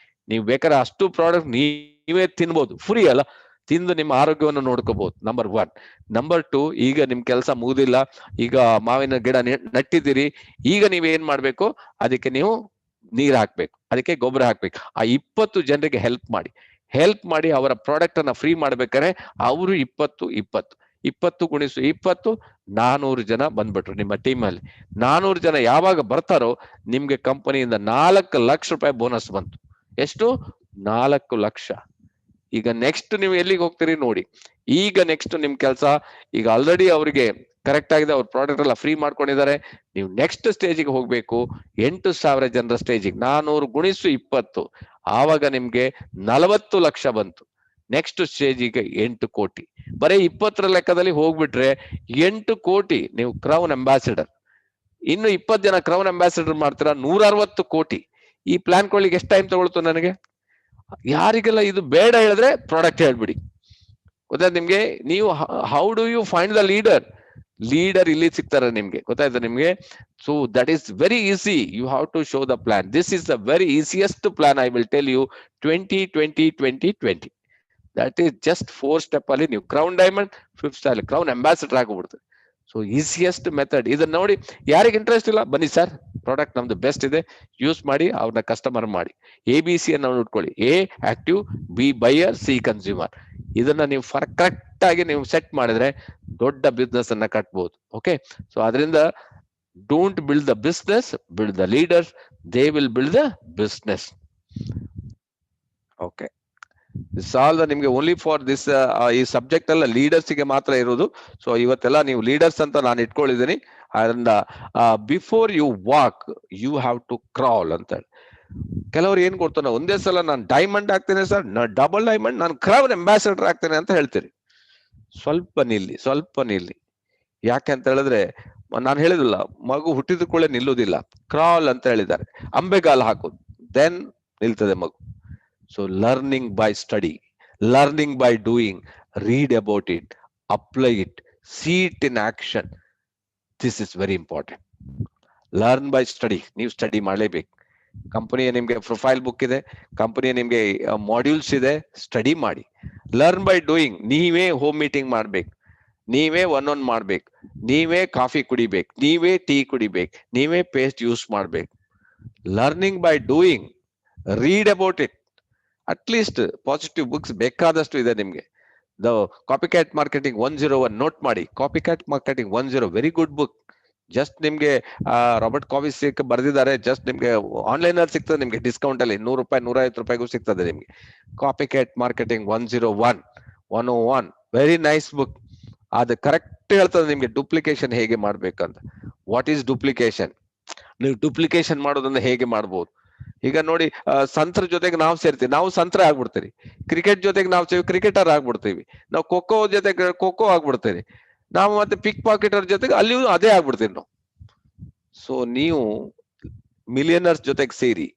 ನೀವು ಬೇಕಾದ್ರೆ ಅಷ್ಟು ಪ್ರಾಡಕ್ಟ್ ನೀವೇ ತಿನ್ಬೋದು, ಫ್ರೀ ಅಲ್ಲ, ತಿಂದು ನಿಮ್ಮ ಆರೋಗ್ಯವನ್ನು ನೋಡ್ಕೋಬಹುದು. ನಂಬರ್ 1. ನಂಬರ್ 2, ಈಗ ನಿಮ್ ಕೆಲಸ ಮುಗುದಿಲ್ಲ, ಈಗ ಮಾವಿನ ಗಿಡ ನಟ್ಟಿದ್ದೀರಿ, ಈಗ ನೀವ್ ಏನ್ ಮಾಡ್ಬೇಕು, ಅದಕ್ಕೆ ನೀವು ನೀರ್ ಹಾಕ್ಬೇಕು, ಅದಕ್ಕೆ ಗೊಬ್ಬರ ಹಾಕ್ಬೇಕು. ಆ 20 ಜನರಿಗೆ ಹೆಲ್ಪ್ ಮಾಡಿ ಅವರ ಪ್ರಾಡಕ್ಟ್ ಅನ್ನ ಫ್ರೀ ಮಾಡ್ಬೇಕಾದ್ರೆ ಅವರು 20 × 20 400 ಜನ ಬಂದ್ಬಿಟ್ರು ನಿಮ್ಮ ಟೀಮ್ ಅಲ್ಲಿ. 400 ಜನ ಯಾವಾಗ ಬರ್ತಾರೋ ನಿಮ್ಗೆ ಕಂಪನಿಯಿಂದ 4 ಲಕ್ಷ ರೂಪಾಯಿ ಬೋನಸ್ ಬಂತು. ಎಷ್ಟು? 4 ಲಕ್ಷ. ಈಗ ನೆಕ್ಸ್ಟ್ ನೀವು ಎಲ್ಲಿಗೆ ಹೋಗ್ತೀರಿ ನೋಡಿ. ಈಗ ನೆಕ್ಸ್ಟ್ ನಿಮ್ ಕೆಲಸ, ಈಗ ಆಲ್ರೆಡಿ ಅವರಿಗೆ ಕರೆಕ್ಟ್ ಆಗಿದೆ, ಅವ್ರ ಪ್ರಾಡಕ್ಟ್ ಎಲ್ಲ ಫ್ರೀ ಮಾಡ್ಕೊಂಡಿದ್ದಾರೆ. ನೀವು ನೆಕ್ಸ್ಟ್ ಸ್ಟೇಜಿಗೆ ಹೋಗ್ಬೇಕು, 8,000 ಜನರ ಸ್ಟೇಜಿಗೆ. 400 × 20, ಆವಾಗ ನಿಮ್ಗೆ 40 ಲಕ್ಷ ಬಂತು. ನೆಕ್ಸ್ಟ್ ಸ್ಟೇಜಿಗೆ 8 ಕೋಟಿ. ಬರೀ 20ರ ಲೆಕ್ಕದಲ್ಲಿ ಹೋಗ್ಬಿಟ್ರೆ 8 ಕೋಟಿ ನೀವು ಕ್ರೌನ್ ಅಂಬಾಸಿಡರ್. ಇನ್ನು 20 ಜನ ಕ್ರೌನ್ ಅಂಬಾಸಿಡರ್ ಮಾಡ್ತೀರಾ, 160 ಕೋಟಿ. ಈ ಪ್ಲಾನ್ ಕೊಳ್ಳಿಕ್ಕೆ ಎಷ್ಟು ಟೈಮ್ ತಗೊಳ್ತು ನನಗೆ? ಯಾರಿಗೆಲ್ಲ ಇದು ಬೇಡ ಹೇಳಿದ್ರೆ ಪ್ರಾಡಕ್ಟ್ ಹೇಳ್ಬಿಡಿ. ಗೊತ್ತಾಯ್ತು ನಿಮ್ಗೆ? ನೀವು how do you find the leader ಇಲ್ಲಿ ಸಿಗ್ತಾರೆ ನಿಮ್ಗೆ, ಗೊತ್ತಾಯ್ತು ನಿಮ್ಗೆ? So that is very easy. You have to show the plan. This is the very easiest plan I will tell you. 2020 that is just 4 step ಅಲ್ಲಿ ನೀವು crown diamond, 5th star crown ambassador ಆಗ್ಬಿಡ್ತದೆ. So easiest method. ಇದನ್ನ ನೋಡಿ, ಯಾರಿಗೆ interest ಇಲ್ಲ ಬನ್ನಿ sir, product ನಮ್ದು best ಇದೆ, ಯೂಸ್ ಮಾಡಿ, ಅವ್ರನ್ನ ಕಸ್ಟಮರ್ ಮಾಡಿ. ABC ಅನ್ನ ನೋಡ್ಕೊಳ್ಳಿ, A active, B buyer, C consumer. ಇದನ್ನ ನೀವು ಕರೆಕ್ಟ್ ಆಗಿ ನೀವು ಸೆಟ್ ಮಾಡಿದ್ರೆ ದೊಡ್ಡ ಬಿಸ್ನೆಸ್ ಅನ್ನ ಕಟ್ಬಹುದು. ಓಕೆ, ಸೊ ಅದರಿಂದ don't build the business, build the leaders, they will build the business. Okay, solve ನಿಮ್ಗೆ ಓನ್ಲಿ ಫಾರ್ ದಿಸ್. ಈ ಸಬ್ಜೆಕ್ಟ್ ಎಲ್ಲ ಲೀಡರ್ಸ್ ಗೆ ಮಾತ್ರ ಇರುವುದು. ಸೊ ಇವತ್ತೆಲ್ಲ ನೀವು ಲೀಡರ್ಸ್ ಅಂತ ನಾನು ಇಟ್ಕೊಂಡಿದ್ದೀನಿ. ಅದರಿಂದ before you walk you have to crawl ಅಂತ ಹೇಳಿ. ಕೆಲವರು ಏನ್ ಕೊಡ್ತಾನೆ, ಒಂದೇ ಸಲ ನಾನು ಡೈಮಂಡ್ ಆಗ್ತೇನೆ ಸರ್, ಡಬಲ್ ಡೈಮಂಡ್, ನಾನು ಕ್ರೌನ್ ಅಂಬಾಸಿಡರ್ ಆಗ್ತೇನೆ ಅಂತ ಹೇಳ್ತೀರಿ. ಸ್ವಲ್ಪ ನಿಲ್ಲಿ. ಯಾಕೆ ಅಂತ ಹೇಳಿದ್ರೆ, ನಾನು ಹೇಳಿದಿಲ್ಲ, ಮಗು ಹುಟ್ಟಿದ ಕೂಡಲೇ ನಿಲ್ಲುವುದಿಲ್ಲ. ಕ್ರಾಲ್ ಅಂತ ಹೇಳಿದ್ದಾರೆ, ಅಂಬೆಗಾಲ್ ಹಾಕೋದು, ದೆನ್ ನಿಲ್ತದೆ ಮಗು. So learning by study, learning by doing, read about it, apply it, see it in action. This is very important. Learn by study. ನೀವು ಸ್ಟಡಿ ಮಾಡಲೇಬೇಕು. ಕಂಪನಿಯ ನಿಮ್ಗೆ ಪ್ರೊಫೈಲ್ ಬುಕ್ ಇದೆ, ಕಂಪನಿಯ ನಿಮ್ಗೆ ಮಾಡ್ಯೂಲ್ಸ್ ಇದೆ, ಸ್ಟಡಿ ಮಾಡಿ. Learn by doing. ನೀವೇ ಹೋಮ್ ಮೀಟಿಂಗ್ ಮಾಡ್ಬೇಕು, ನೀವೇ ಒನ್ ಮಾಡ್ಬೇಕು, ನೀವೇ ಕಾಫಿ ಕುಡಿಬೇಕು, ನೀವೇ ಟೀ ಕುಡಿಬೇಕು, ನೀವೇ ಪೇಸ್ಟ್ ಯೂಸ್ ಮಾಡ್ಬೇಕು. Learning by doing, read about it. At least positive books ಬೇಕಾದಷ್ಟು ಇದೆ ನಿಮ್ಗೆ. ದ ಕಾಪಿಕ್ಯಾಟ್ ಮಾರ್ಕೆಟಿಂಗ್ 101 ನೋಟ್ ಮಾಡಿ. Copycat marketing 10, very good book. Just ನಿಮ್ಗೆ ರಾಬರ್ಟ್ ಕಾವಿ ಬರ್ದಿದ್ದಾರೆ, ಜಸ್ಟ್ ನಿಮ್ಗೆ ಆನ್ಲೈನ್ ಅಲ್ಲಿ ಸಿಗ್ತದೆ, ನಿಮ್ಗೆ ಡಿಸ್ಕೌಂಟ್ ಅಲ್ಲಿ ₹100 ₹150 ಸಿಗ್ತದೆ ನಿಮ್ಗೆ. Copy cat marketing 101 very nice book. ಅದು ಕರೆಕ್ಟ್ ಹೇಳ್ತದೆ ನಿಮ್ಗೆ ಡುಪ್ಲಿಕೇಶನ್ ಹೇಗೆ ಮಾಡ್ಬೇಕಂತ. ವಾಟ್ ಈಸ್ ಡುಪ್ಲಿಕೇಶನ್, ನೀವು ಡುಪ್ಲಿಕೇಶನ್ ಮಾಡೋದನ್ನ ಹೇಗೆ ಮಾಡ್ಬೋದು. ಈಗ ನೋಡಿ, ಸಂತ್ರ ಜೊತೆಗೆ ನಾವು ಸೇರ್ತೀವಿ, ನಾವು ಸಂತ್ರ ಆಗ್ಬಿಡ್ತೀವಿ. ಕ್ರಿಕೆಟ್ ಜೊತೆಗೆ ನಾವು ಕ್ರಿಕೆಟರ್ ಆಗ್ಬಿಡ್ತೀವಿ. ನಾವು ಖೋಖೋ ಜೊತೆಗೆ ಖೋಖೋ ಆಗ್ಬಿಡ್ತೀವಿ. ನಾವು ಮತ್ತೆ ಪಿಕ್ ಪಾಕೆಟರ್ ಜೊತೆಗೆ ಅಲ್ಲಿಯೂ ಅದೇ ಆಗ್ಬಿಡ್ತೀವಿ ನಾವು. ಸೊ ನೀವು ಮಿಲಿಯನರ್ಸ್ ಜೊತೆಗೆ ಸೇರಿ,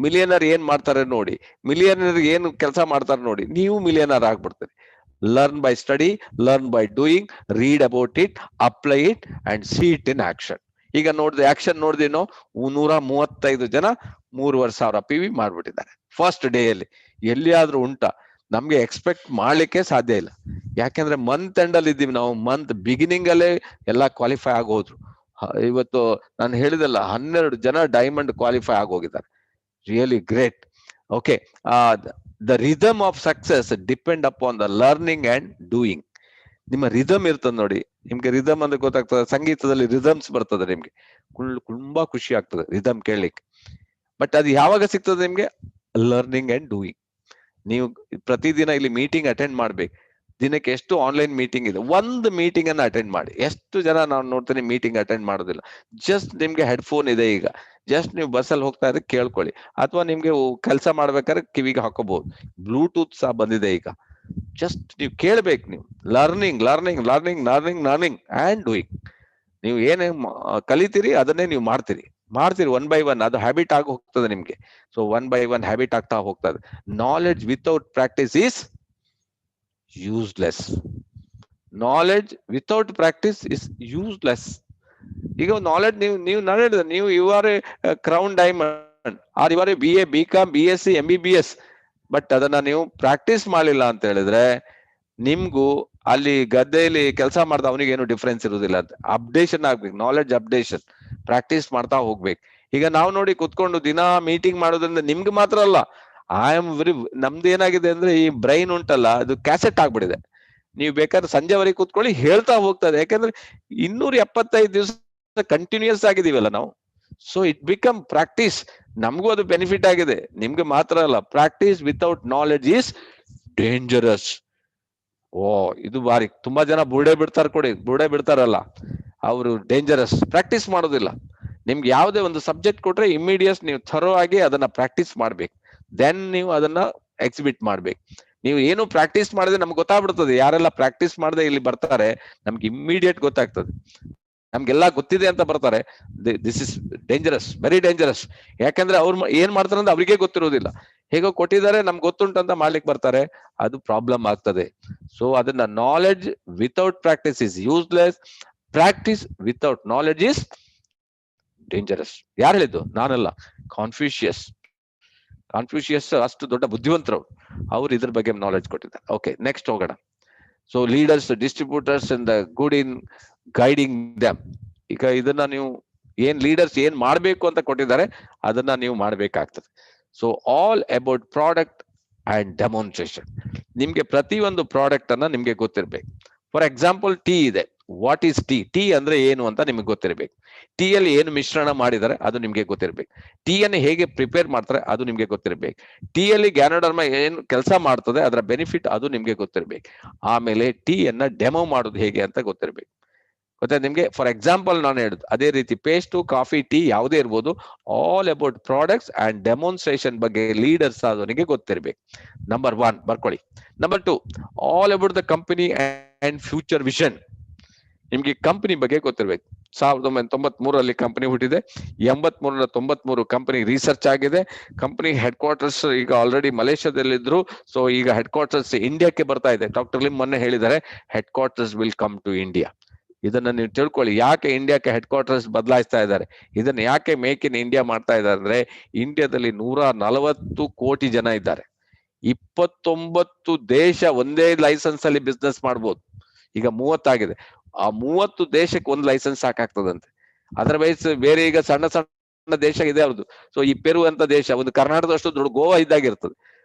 ಮಿಲಿಯನರ್ ಏನ್ ಮಾಡ್ತಾರೆ ನೋಡಿ, ಮಿಲಿಯನರ್ ಏನು ಕೆಲಸ ಮಾಡ್ತಾರೆ ನೋಡಿ, ನೀವು ಮಿಲಿಯನರ್ ಆಗ್ಬಿಡ್ತೀರಿ. Learn by study, learn by doing, read about it, apply it and see it in action. ಈಗ ನೋಡಿದ್ರೆ ಆಕ್ಷನ್ ನೋಡಿದೇನೋ, 135 ಜನ 3,500 PV ಮಾಡ್ಬಿಟ್ಟಿದ್ದಾರೆ ಫಸ್ಟ್ ಡೇ ಅಲ್ಲಿ. ಎಲ್ಲಿಯಾದ್ರೂ ಉಂಟಾ? ನಮ್ಗೆ ಎಕ್ಸ್ಪೆಕ್ಟ್ ಮಾಡ್ಲಿಕ್ಕೆ ಸಾಧ್ಯ ಇಲ್ಲ. ಯಾಕೆಂದ್ರೆ ಮಂತ್ ಎಂಡ್ ಅಲ್ಲಿ ಇದ್ದೀವಿ ನಾವು. ಮಂತ್ ಬಿಗಿನಿಂಗ್ ಅಲ್ಲೇ ಎಲ್ಲ ಕ್ವಾಲಿಫೈ ಆಗೋದ್ರು. ಇವತ್ತು ನಾನು ಹೇಳಿದಲ್ಲ, 12 ಜನ ಡೈಮಂಡ್ ಕ್ವಾಲಿಫೈ ಆಗೋಗಿದ್ದಾರೆ. Really great. Okay, the rhythm of success depend upon the learning and doing. ನಿಮ್ಮ ರಿದಮ್ ಇರ್ತದೆ ನೋಡಿ, ನಿಮ್ಗೆ ರಿದಮ್ ಅಂದ್ರೆ ಗೊತ್ತಾಗ್ತದೆ. ಸಂಗೀತದಲ್ಲಿ ರಿದಮ್ಸ್ ಬರ್ತದೆ ನಿಮ್ಗೆ, ತುಂಬಾ ಖುಷಿ ಆಗ್ತದೆ ರಿದಮ್ ಕೇಳಲಿಕ್ಕೆ. ಬಟ್ ಅದು ಯಾವಾಗ ಸಿಗ್ತದೆ ನಿಮ್ಗೆ? Learning and doing. ನೀವು ಪ್ರತಿದಿನ ಇಲ್ಲಿ ಮೀಟಿಂಗ್ ಅಟೆಂಡ್ ಮಾಡ್ಬೇಕು. ದಿನಕ್ಕೆ ಎಷ್ಟು ಆನ್ಲೈನ್ ಮೀಟಿಂಗ್ ಇದೆ, ಒಂದು ಮೀಟಿಂಗ್ ಅನ್ನ ಅಟೆಂಡ್ ಮಾಡಿ. ಎಷ್ಟು ಜನ ನಾನು ನೋಡ್ತೀನಿ ಮೀಟಿಂಗ್ ಅಟೆಂಡ್ ಮಾಡೋದಿಲ್ಲ. ಜಸ್ಟ್ ನಿಮ್ಗೆ ಹೆಡ್ಫೋನ್ ಇದೆ, ಈಗ ಜಸ್ಟ್ ನೀವು ಬಸ್ಸಲ್ಲಿ ಹೋಗ್ತಾ ಇದ್ರೆ ಕೇಳ್ಕೊಳ್ಳಿ, ಅಥವಾ ನಿಮ್ಗೆ ಕೆಲಸ ಮಾಡ್ಬೇಕಾದ್ರೆ ಕಿವಿಗೆ ಹಾಕೋಬಹುದು. ಬ್ಲೂಟೂತ್ ಸಹ ಬಂದಿದೆ ಈಗ. ಜಸ್ಟ್ ನೀವು ಕೇಳ್ಬೇಕು. ನೀವು learning learning learning learning learning and doing. ನೀವು ಏನೇ ಕಲಿತೀರಿ ಅದನ್ನೇ ನೀವು ಮಾಡ್ತೀರಿ 1 by 1. ಅದು ಹ್ಯಾಬಿಟ್ ಆಗಿ ಹೋಗ್ತದೆ ನಿಮ್ಗೆ. ಸೊ 1 by 1 ಹ್ಯಾಬಿಟ್ ಆಗ್ತಾ ಹೋಗ್ತದೆ. Knowledge without practice is useless. Knowledge without practice is useless. ಈಗ ನಾಲೆಡ್ಜ್ ನೀವು you are a crown diamond, are you are a BA BCom BSc MBBS, but ಅದನ್ನ ನೀವು ಪ್ರಾಕ್ಟೀಸ್ ಮಾಡಲಿಲ್ಲ ಅಂತ ಹೇಳಿದ್ರೆ ನಿಮ್ಗೂ ಅಲ್ಲಿ ಗದ್ದೆಯಲ್ಲಿ ಕೆಲಸ ಮಾಡ್ದ ಅವನಿಗೆ ಏನು ಡಿಫ್ರೆನ್ಸ್ ಇರುವುದಿಲ್ಲ. ಅಂತ ಅಪ್ಡೇಷನ್ ಆಗ್ಬೇಕು, ನಾಲೆಡ್ಜ್ ಅಪ್ಡೇಷನ್, ಪ್ರಾಕ್ಟೀಸ್ ಮಾಡ್ತಾ ಹೋಗ್ಬೇಕು. ಈಗ ನಾವು ನೋಡಿ ಕುತ್ಕೊಂಡು ದಿನಾ ಮೀಟಿಂಗ್ ಮಾಡೋದ್ರಿಂದ ನಿಮ್ಗೆ ಮಾತ್ರ ಅಲ್ಲ, ನಮ್ದು ಏನಾಗಿದೆ ಅಂದ್ರೆ ಈ ಬ್ರೈನ್ ಉಂಟಲ್ಲ, ಅದು ಕ್ಯಾಸೆಟ್ ಆಗ್ಬಿಡಿದೆ. ನೀವು ಬೇಕಾದ್ರೆ ಸಂಜೆವರೆಗೆ ಕುತ್ಕೊಳ್ಳಿ, ಹೇಳ್ತಾ ಹೋಗ್ತದೆ. ಯಾಕಂದ್ರೆ 275 ದಿವಸ ಕಂಟಿನ್ಯೂಸ್ ಆಗಿದೀವಲ್ಲ ನಾವು. So it become practice. ನಮಗೂ ಅದು ಬೆನಿಫಿಟ್ ಆಗಿದೆ, ನಿಮ್ಗೆ ಮಾತ್ರ ಅಲ್ಲ. Practice without knowledge is dangerous. ಇದು ಬಾರಿ. ತುಂಬಾ ಜನ ಬುರ್ಡೆ ಬಿಡ್ತಾರಲ್ಲ, ಅವರು ಡೇಂಜರಸ್. ಪ್ರಾಕ್ಟೀಸ್ ಮಾಡೋದಿಲ್ಲ. ನಿಮ್ಗೆ ಯಾವುದೇ ಒಂದು ಸಬ್ಜೆಕ್ಟ್ ಕೊಟ್ರೆ ಇಮಿಡಿಯೇಟ್ ನೀವು ಥರೋ ಆಗಿ ಅದನ್ನ ಪ್ರಾಕ್ಟೀಸ್ ಮಾಡ್ಬೇಕು. ದೆನ್ ನೀವು ಅದನ್ನ ಎಕ್ಸಿಬಿಟ್ ಮಾಡ್ಬೇಕು. ನೀವು ಏನು ಪ್ರಾಕ್ಟೀಸ್ ಮಾಡಿದ್ರೆ ನಮ್ಗೆ ಗೊತ್ತಾಗ್ಬಿಡ್ತದೆ. ಯಾರೆಲ್ಲ ಪ್ರಾಕ್ಟೀಸ್ ಮಾಡದೆ ಇಲ್ಲಿ ಬರ್ತಾರೆ, ನಮ್ಗೆ ಇಮಿಡಿಯೇಟ್ ಗೊತ್ತಾಗ್ತದೆ. ನಮ್ಗೆಲ್ಲಾ ಗೊತ್ತಿದೆ ಅಂತ ಬರ್ತಾರೆ. This is dangerous, very dangerous. ಯಾಕಂದ್ರೆ ಅವ್ರು ಏನ್ ಮಾಡ್ತಾರೆ ಅಂತ ಅವ್ರಿಗೆ ಗೊತ್ತಿರೋದಿಲ್ಲ. ಹೇಗೋ ಕೊಟ್ಟಿದ್ದಾರೆ, ನಮ್ಗೆ ಗೊತ್ತುಂಟಂತ ಮಾಡ್ಲಿಕ್ಕೆ ಬರ್ತಾರೆ, ಅದು ಪ್ರಾಬ್ಲಮ್ ಆಗ್ತದೆ. ಸೊ ಅದನ್ನ knowledge without practice is useless, practice without knowledge is dangerous. ಯಾರು ಹೇಳಿದ್ದು? ನಾನಲ್ಲ, ಕಾನ್ಫ್ಯೂಷಿಯಸ್ ಅಷ್ಟು ದೊಡ್ಡ ಬುದ್ಧಿವಂತರು, ಅವ್ರು ಇದ್ರ ಬಗ್ಗೆ ನಾಲೆಡ್ಜ್ ಕೊಟ್ಟಿದ್ದಾರೆ. ಓಕೆ, ನೆಕ್ಸ್ಟ್ ಹೋಗೋಣ. So leaders, distributors and the good in guiding them. ಈಗ ಇದನ್ನ ನೀವು ಲೀಡರ್ಸ್ ಏನ್ ಮಾಡ್ಬೇಕು ಅಂತ ಕೊಟ್ಟಿದ್ದಾರೆ, ಅದನ್ನ ನೀವು ಮಾಡ್ಬೇಕಾಗ್ತದೆ. So all about product and demonstration. ನಿಮ್ಗೆ ಪ್ರತಿಯೊಂದು ಪ್ರಾಡಕ್ಟ್ ಅನ್ನ ನಿಮ್ಗೆ ಗೊತ್ತಿರ್ಬೇಕು. ಫಾರ್ ಎಕ್ಸಾಂಪಲ್, ಟೀ ಇದೆ. What is tea? ಟೀ ಅಂದ್ರೆ ಏನು ಅಂತ ನಿಮ್ಗೆ ಗೊತ್ತಿರ್ಬೇಕು. ಟೀ ಅಲ್ಲಿ ಏನು ಮಿಶ್ರಣ ಮಾಡಿದ್ದಾರೆ ಅದು ನಿಮ್ಗೆ ಗೊತ್ತಿರ್ಬೇಕು. ಟೀ ಅನ್ನು ಹೇಗೆ ಪ್ರಿಪೇರ್ ಮಾಡ್ತಾರೆ ಅದು ನಿಮ್ಗೆ ಗೊತ್ತಿರ್ಬೇಕು. ಟೀ ಅಲ್ಲಿ ಗ್ಯಾನೋಡರ್ಮಾ ಏನು ಕೆಲಸ ಮಾಡ್ತದೆ, ಅದರ ಬೆನಿಫಿಟ್ ಅದು ನಿಮ್ಗೆ ಗೊತ್ತಿರ್ಬೇಕು. ಆಮೇಲೆ ಟೀ ಅನ್ನ ಡೆಮೋ ಮಾಡೋದು ಹೇಗೆ ಅಂತ ಗೊತ್ತಿರ್ಬೇಕು. ಗೊತ್ತಾ ನಿಮ್ಗೆ? ಫಾರ್ ಎಕ್ಸಾಂಪಲ್ ನಾನು ಹೇಳುದು ಅದೇ ರೀತಿ ಪೇಸ್ಟ್, ಕಾಫಿ, ಟೀ ಯಾವುದೇ ಇರ್ಬೋದು. All about products and demonstration ಬಗ್ಗೆ ಲೀಡರ್ಸ್ ಆದವನಿಗೆ ಗೊತ್ತಿರ್ಬೇಕು. ನಂಬರ್ 1 ಬರ್ಕೊಳ್ಳಿ. Number 2, all about the company and future vision. ನಿಮ್ಗೆ ಕಂಪನಿ ಬಗ್ಗೆ ಗೊತ್ತಿರ್ಬೇಕು. 1993 ಕಂಪನಿ ಹುಟ್ಟಿದೆ. 93 ಕಂಪನಿ ರಿಸರ್ಚ್ ಆಗಿದೆ. ಕಂಪನಿ ಹೆಡ್ ಕ್ವಾರ್ಟರ್ಸ್ ಈಗ ಆಲ್ರೆಡಿ ಮಲೇಷ್ಯಾದಲ್ಲಿದ್ರು. ಸೊ ಈಗ ಹೆಡ್ ಕ್ವಾರ್ಟರ್ಸ್ ಇಂಡಿಯಾಕ್ಕೆ ಬರ್ತಾ ಇದೆ. ಡಾಕ್ಟರ್ ಲಿಮ್ ಮೊನ್ನೆ ಹೇಳಿದ್ದಾರೆ, headquarters will come to India. ಇದನ್ನ ನೀವು ತಿಳ್ಕೊಳ್ಳಿ. ಯಾಕೆ ಇಂಡಿಯಾಕ್ಕೆ ಹೆಡ್ ಕ್ವಾರ್ಟರ್ಸ್ ಬದಲಾಯಿಸ್ತಾ ಇದ್ದಾರೆ, ಇದನ್ನ ಯಾಕೆ ಮೇಕ್ ಇನ್ ಇಂಡಿಯಾ ಮಾಡ್ತಾ ಇದ್ದಾರೆ ಅಂದ್ರೆ, ಇಂಡಿಯಾದಲ್ಲಿ 140 ಕೋಟಿ ಜನ ಇದ್ದಾರೆ. 29 ದೇಶ ಒಂದೇ ಲೈಸೆನ್ಸ್ ಅಲ್ಲಿ ಬಿಸ್ನೆಸ್ ಮಾಡ್ಬೋದು. ಈಗ 30 ಆಗಿದೆ. ಆ 30 ದೇಶಕ್ಕೆ ಒಂದು ಲೈಸೆನ್ಸ್ ಸಾಕಾಗ್ತದಂತೆ. ಅದರ್ವೈಸ್ ಬೇರೆ ಈಗ ಸಣ್ಣ ಸಣ್ಣ ದೇಶ ಇದೆ ಅವ್ರದ್ದು. ಸೊ ಈ ಪೆರು ಅಂತ ದೇಶ ಒಂದು ಕರ್ನಾಟಕದಷ್ಟು ದೊಡ್ಡ ಗೋವಾ ಇದ್ದಾಗಿರ್ತದೆ.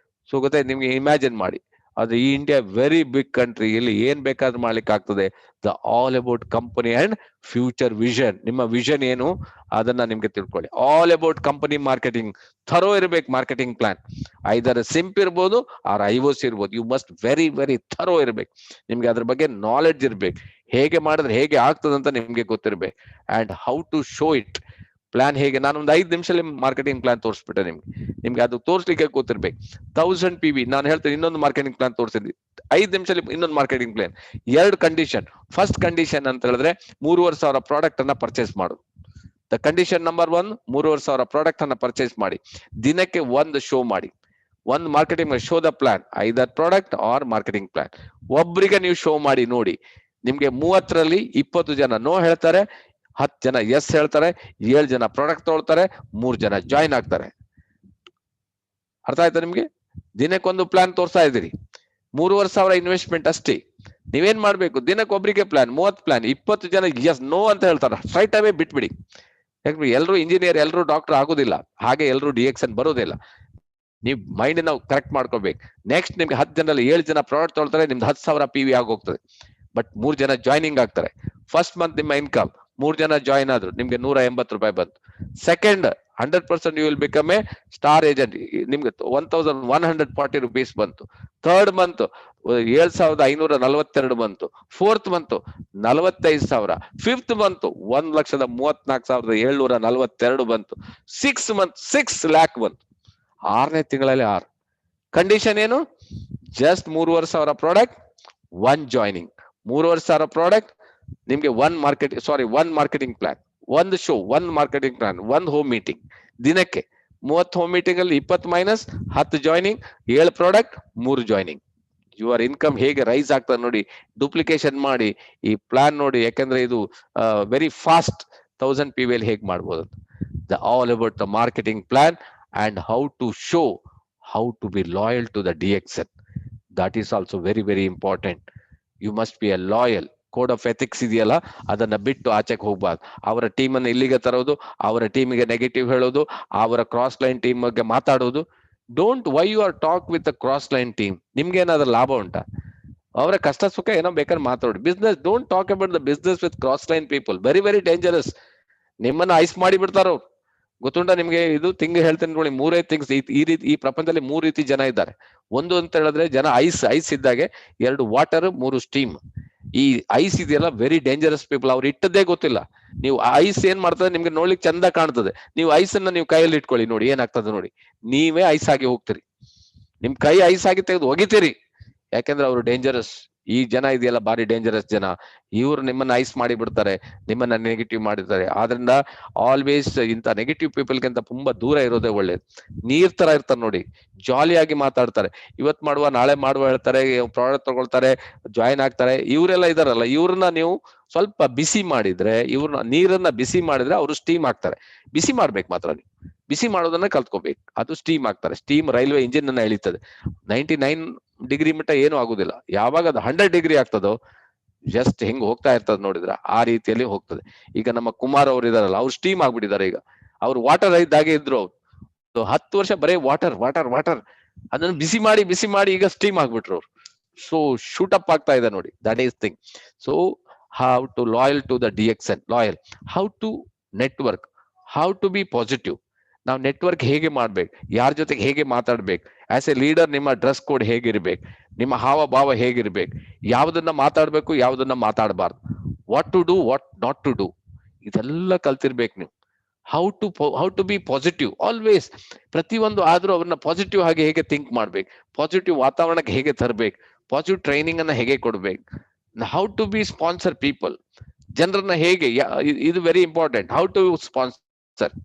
ಸೊ ಗೊತ್ತಾಯ್ತು ನಿಮ್ಗೆ? ಇಮ್ಯಾಜಿನ್ ಮಾಡಿ. ಅದು ಈ ಇಂಡಿಯಾ ವೆರಿ ಬಿಗ್ ಕಂಟ್ರಿ, ಇಲ್ಲಿ ಏನ್ ಬೇಕಾದ್ರೂ ಮಾಡ್ಲಿಕ್ಕೆ ಆಗ್ತದೆ. The all about company and future vision. ನಿಮ್ಮ ವಿಷನ್ ಏನು ಅದನ್ನ ನಿಮ್ಗೆ ತಿಳ್ಕೊಳ್ಳಿ. All about company marketing, thorough ಇರ್ಬೇಕು ಮಾರ್ಕೆಟಿಂಗ್ ಪ್ಲಾನ್. ಐದರ್ ಸಿಂಪ್ ಇರ್ಬೋದು ಆರ್ ಐವೋಸ್ ಇರ್ಬೋದು. You must very very thorough ಇರ್ಬೇಕು. ನಿಮ್ಗೆ ಅದ್ರ ಬಗ್ಗೆ ನಾಲೆಡ್ಜ್ ಇರ್ಬೇಕು. ಹೇಗೆ ಮಾಡಿದ್ರೆ ಹೇಗೆ ಆಗ್ತದಂತ ನಿಮ್ಗೆ ಗೊತ್ತಿರ್ಬೇಕು. And how to show it. Plan ಹೇಗೆ, ನಾನು ಒಂದು 5 ನಿಮಿಷದಲ್ಲಿ ಮಾರ್ಕೆಟಿಂಗ್ ಪ್ಲಾನ್ ತೋರಿಸ್ಬಿಟ್ಟೆ ನಿಮ್ಗೆ ಅದು ತೋರಿಸ್ಲಿಕ್ಕೆ ಗೊತ್ತಿರ್ಬೇಕು. 1000 PV ನಾನು ಹೇಳ್ತೇನೆ, ಇನ್ನೊಂದು ಮಾರ್ಕೆಟಿಂಗ್ ಪ್ಲಾನ್ ತೋರಿಸಿದ್ವಿ 5 ನಿಮಿಷದಲ್ಲಿ ಇನ್ನೊಂದು marketing plan. 2 condition. First condition ಅಂತ ಹೇಳಿದ್ರೆ 3,500 ಪ್ರಾಡಕ್ಟ್ ಅನ್ನ ಪರ್ಚೇಸ್ ಮಾಡು. ದ ಕಂಡೀಷನ್ ನಂಬರ್ 1, 3,500 ಪ್ರಾಡಕ್ಟ್ ಅನ್ನ ಪರ್ಚೇಸ್ ಮಾಡಿ, ದಿನಕ್ಕೆ ಒಂದು ಶೋ ಮಾಡಿ. ಒಂದು marketing show the plan, either product or marketing plan. ಒಬ್ರಿಗೆ ನೀವು ಶೋ ಮಾಡಿ ನೋಡಿ, ನಿಮ್ಗೆ 30ರಲ್ಲಿ 20 ಜನ ನೋ ಹೇಳ್ತಾರೆ, 10 ಜನ ಎಸ್ ಹೇಳ್ತಾರೆ, 7 ಜನ ಪ್ರಾಡಕ್ಟ್ ತಗೊಳ್ತಾರೆ, 3 ಜನ ಜಾಯಿನ್ ಆಗ್ತಾರೆ. ಅರ್ಥ ಆಯ್ತಾ ನಿಮ್ಗೆ? ದಿನಕ್ಕೊಂದು ಪ್ಲಾನ್ ತೋರಿಸ್ತಾ ಇದ್ದೀರಿ, 3,500 ಇನ್ವೆಸ್ಟ್ಮೆಂಟ್ ಅಷ್ಟೇ. ನೀವೇನ್ ಮಾಡ್ಬೇಕು, ದಿನಕ್ಕೆ ಒಬ್ರಿಗೆ ಪ್ಲಾನ್, 30 ಪ್ಲಾನ್, 20 ಜನ ಎಸ್ ನೋ ಅಂತ ಹೇಳ್ತಾರೆ, ಸ್ಟ್ರೈಟ್ ಅವೇ ಬಿಟ್ಬಿಡಿ. ಯಾಕಂದ್ರೆ ಎಲ್ಲರೂ ಇಂಜಿನಿಯರ್, ಎಲ್ಲರೂ ಡಾಕ್ಟರ್ ಆಗೋದಿಲ್ಲ, ಹಾಗೆ ಎಲ್ಲರೂ DXN ಬರೋದಿಲ್ಲ. ನೀವು ಮೈಂಡ್ ನಾವು ಕರೆಕ್ಟ್ ಮಾಡ್ಕೋಬೇಕು. ನೆಕ್ಸ್ಟ್ ನಿಮ್ಗೆ 10 ಜನರಲ್ಲಿ 7 ಜನ ಪ್ರಾಡಕ್ಟ್ ತೊಗೊಳ್ತಾರೆ, ನಿಮ್ದು 10,000 PV ಆಗೋಗ್ತದೆ. ಬಟ್ 3 ಜನ ಜಾಯ್ನಿಂಗ್ ಆಗ್ತಾರೆ. ಫಸ್ಟ್ ಮಂತ್ ನಿಮ್ಮ ಇನ್ಕಮ್ 3 ಜನ ಜಾಯಿನ್ ಆದ್ರು, ನಿಮ್ಗೆ 180 ರೂಪಾಯಿ ಬಂತು. Second 100% you will become a star agent, ನಿಮ್ಗೆ 1,140 rupees ಬಂತು. ಥರ್ಡ್ ಮಂತ್ 7,542 ಬಂತು. Fourth month 45,000. ಫಿಫ್ತ್ ಮಂತ್ 1,34,742 ಬಂತು. 6 ಮಂತ್ 6 lakh ಬಂತು. 6ನೇ ತಿಂಗಳಲ್ಲಿ 6. ಕಂಡೀಷನ್ ಏನು? Just 3,500 product, 1 joining. 3,500 ಪ್ರಾಡಕ್ಟ್, ನಿಮ್ಗೆ 1 marketing plan, 1 show, 1 marketing plan, 1 home meeting. ದಿನಕ್ಕೆ 30 ಹೋಮ್ ಮೀಟಿಂಗ್ ಅಲ್ಲಿ 20 minus 10 joining, 7 product, 3 joining. Your income ಹೇಗೆ ರೈಸ್ ಆಗ್ತದೆ ನೋಡಿ. ಡುಪ್ಲಿಕೇಶನ್ ಮಾಡಿ ಈ ಪ್ಲಾನ್ ನೋಡಿ, ಯಾಕಂದ್ರೆ ಇದು ವೆರಿ ಫಾಸ್ಟ್ 1000 PV ಅಲ್ಲಿ ಹೇಗೆ ಮಾಡ್ಬೋದು. The all about the marketing plan and how to show, how to be loyal to the DXN. That is also very very important. You must be a loyal. Code of ethics ಇದೆಯಲ್ಲ, ಅದನ್ನ ಬಿಟ್ಟು ಆಚೆಗೆ ಹೋಗ್ಬಾರ್ದು. ಅವರ ಟೀಮನ್ನು ಇಲ್ಲಿಗೆ ತರೋದು, ಅವರ ಟೀಮಿಗೆ negative ಹೇಳೋದು, ಅವರ ಕ್ರಾಸ್ ಲೈನ್ ಟೀಮ್ ಬಗ್ಗೆ ಮಾತಾಡೋದು. Don't why you are talk with the cross line team. ನಿಮ್ಗೆ ಏನಾದ್ರೂ ಲಾಭ ಉಂಟಾ? ಅವರ ಕಷ್ಟ ಸುಖ ಏನೋ ಬೇಕಾದ್ರೆ ಮಾತಾಡಿ. Business, don't talk about the business with cross line people. Very very dangerous. ನಿಮ್ಮನ್ನ ಐಸ್ ಮಾಡಿ ಬಿಡ್ತಾರ ಅವ್ರು. ಗೊತ್ತುಂಟ ನಿಮ್ಗೆ? ಇದು ಹೇಳ್ತೇನೆ ನೋಡಿ, 3-5 ಥಿಂಗ್ಸ್ ಈ ರೀತಿ. ಈ ಪ್ರಪಂಚದಲ್ಲಿ 3 ರೀತಿ ಜನ ಇದ್ದಾರೆ. ಒಂದು ಅಂತ ಹೇಳಿದ್ರೆ ಜನ ಐಸ್ ಇದ್ದಾಗೆ, 2 ವಾಟರ್, 3 ಸ್ಟೀಮ್. ಈ ಐಸ್ ಇದೆಯಲ್ಲ, ವೆರಿ ಡೇಂಜರಸ್ ಪೀಪಲ್. ಅವ್ರು ಇಟ್ಟದ್ದೇ ಗೊತ್ತಿಲ್ಲ. ನೀವು ಐಸ್ ಏನ್ ಮಾಡ್ತದೆ ನಿಮ್ಗೆ ನೋಡ್ಲಿಕ್ಕೆ ಚಂದ ಕಾಣ್ತದೆ. ನೀವು ಐಸ್ ಅನ್ನ ನೀವು ಕೈಯಲ್ಲಿ ಇಟ್ಕೊಳ್ಳಿ, ನೋಡಿ ಏನಾಗ್ತದೆ ನೋಡಿ. ನೀವೇ ಐಸ್ ಆಗಿ ಹೋಗ್ತೀರಿ, ನಿಮ್ ಕೈ ಐಸ್ ಆಗಿ ತೆಗೆದು ಒಗಿತೀರಿ. ಯಾಕಂದ್ರೆ ಅವರು ಡೇಂಜರಸ್. ಈ ಜನ ಇದೆಯಲ್ಲ, ಬಾರಿ ಡೇಂಜರಸ್ ಜನ. ಇವ್ರು ನಿಮ್ಮನ್ನ ಐಸ್ ಮಾಡಿ ಬಿಡ್ತಾರೆ, ನಿಮ್ಮನ್ನ ನೆಗೆಟಿವ್ ಮಾಡಿರ್ತಾರೆ. ಆದ್ರಿಂದ ಆಲ್ವೇಸ್ ಇಂಥ ನೆಗೆಟಿವ್ ಪೀಪಲ್ಗಿಂತ ತುಂಬಾ ದೂರ ಇರೋದೇ ಒಳ್ಳೇದು. ನೀರ್ ತರ ಇರ್ತಾರೆ ನೋಡಿ, ಜಾಲಿಯಾಗಿ ಮಾತಾಡ್ತಾರೆ. ಇವತ್ ಮಾಡುವ ನಾಳೆ ಮಾಡುವ ಹೇಳ್ತಾರೆ, ಪ್ರಾಡಕ್ಟ್ ತಗೊಳ್ತಾರೆ, ಜಾಯಿನ್ ಆಗ್ತಾರೆ. ಇವರೆಲ್ಲ ಇದಾರಲ್ಲ, ಇವ್ರನ್ನ ನೀವು ಸ್ವಲ್ಪ ಬಿಸಿ ಮಾಡಿದ್ರೆ, ಇವ್ರನ್ನ ನೀರನ್ನ ಬಿಸಿ ಮಾಡಿದ್ರೆ ಅವರು ಸ್ಟೀಮ್ ಆಗ್ತಾರೆ. ಬಿಸಿ ಮಾಡ್ಬೇಕು ಮಾತ್ರ ನೀವು. ಬಿಸಿ ಮಾಡೋದನ್ನ ಕಲ್ತ್ಕೋಬೇಕು, ಅದು ಸ್ಟೀಮ್ ಆಗ್ತಾರೆ. ಸ್ಟೀಮ್ ರೈಲ್ವೆ ಇಂಜಿನ್ ಅನ್ನ ಎಳಿತದೆ. 99 ಡಿಗ್ರಿ ಮಟ್ಟ ಏನು ಆಗುದಿಲ್ಲ. ಯಾವಾಗ ಅದು 100 ಡಿಗ್ರಿ ಆಗ್ತದೋ, ಜಸ್ಟ್ ಹೆಂಗ್ ಹೋಗ್ತಾ ಇರ್ತದ ನೋಡಿದ್ರ, ಆ ರೀತಿಯಲ್ಲಿ ಹೋಗ್ತದೆ. ಈಗ ನಮ್ಮ ಕುಮಾರ್ ಅವ್ರು ಇದಾರಲ್ಲ, ಅವ್ರು ಸ್ಟೀಮ್ ಆಗ್ಬಿಟ್ಟಿದ್ದಾರೆ. ಈಗ ಅವ್ರು ವಾಟರ್ ಇದ್ದಾಗೆ ಇದ್ರು. ಅವ್ರು 10 ವರ್ಷ ಬರೀ ವಾಟರ್ ವಾಟರ್ ವಾಟರ್, ಅದನ್ನ ಬಿಸಿ ಮಾಡಿ ಈಗ ಸ್ಟೀಮ್ ಆಗ್ಬಿಟ್ರು ಅವ್ರು. ಸೊ ಶೂಟ್ ಅಪ್ ಆಗ್ತಾ ಇದೆ ನೋಡಿ. That is thing. So how to loyal to the DXN, loyal. How to network, how to be positive. ನಾವು ನೆಟ್ವರ್ಕ್ ಹೇಗೆ ಮಾಡ್ಬೇಕು, ಯಾರ ಜೊತೆಗೆ ಹೇಗೆ ಮಾತಾಡ್ಬೇಕು, ಆಸ್ ಎ ಲೀಡರ್ ನಿಮ್ಮ ಡ್ರೆಸ್ ಕೋಡ್ ಹೇಗಿರ್ಬೇಕು, ನಿಮ್ಮ ಹಾವ ಭಾವ ಹೇಗಿರ್ಬೇಕು, ಯಾವ್ದನ್ನ ಮಾತಾಡ್ಬೇಕು, ಯಾವ್ದನ್ನ ಮಾತಾಡಬಾರ್ದು, what to do, what not to do, ಇದೆಲ್ಲ ಕಲ್ತಿರ್ಬೇಕು ನೀವು. How to be positive always. ಪ್ರತಿಯೊಂದು ಆದ್ರೂ ಅವ್ರನ್ನ ಪಾಸಿಟಿವ್ ಆಗಿ ಹೇಗೆ ಥಿಂಕ್ ಮಾಡ್ಬೇಕು, ಪಾಸಿಟಿವ್ ವಾತಾವರಣಕ್ಕೆ ಹೇಗೆ ತರಬೇಕು, ಪಾಸಿಟಿವ್ ಟ್ರೈನಿಂಗ್ ಅನ್ನ ಹೇಗೆ ಕೊಡ್ಬೇಕು. How to be sponsor people, ಜನರನ್ನ ಹೇಗೆ, ಇದು very important. How to sponsor.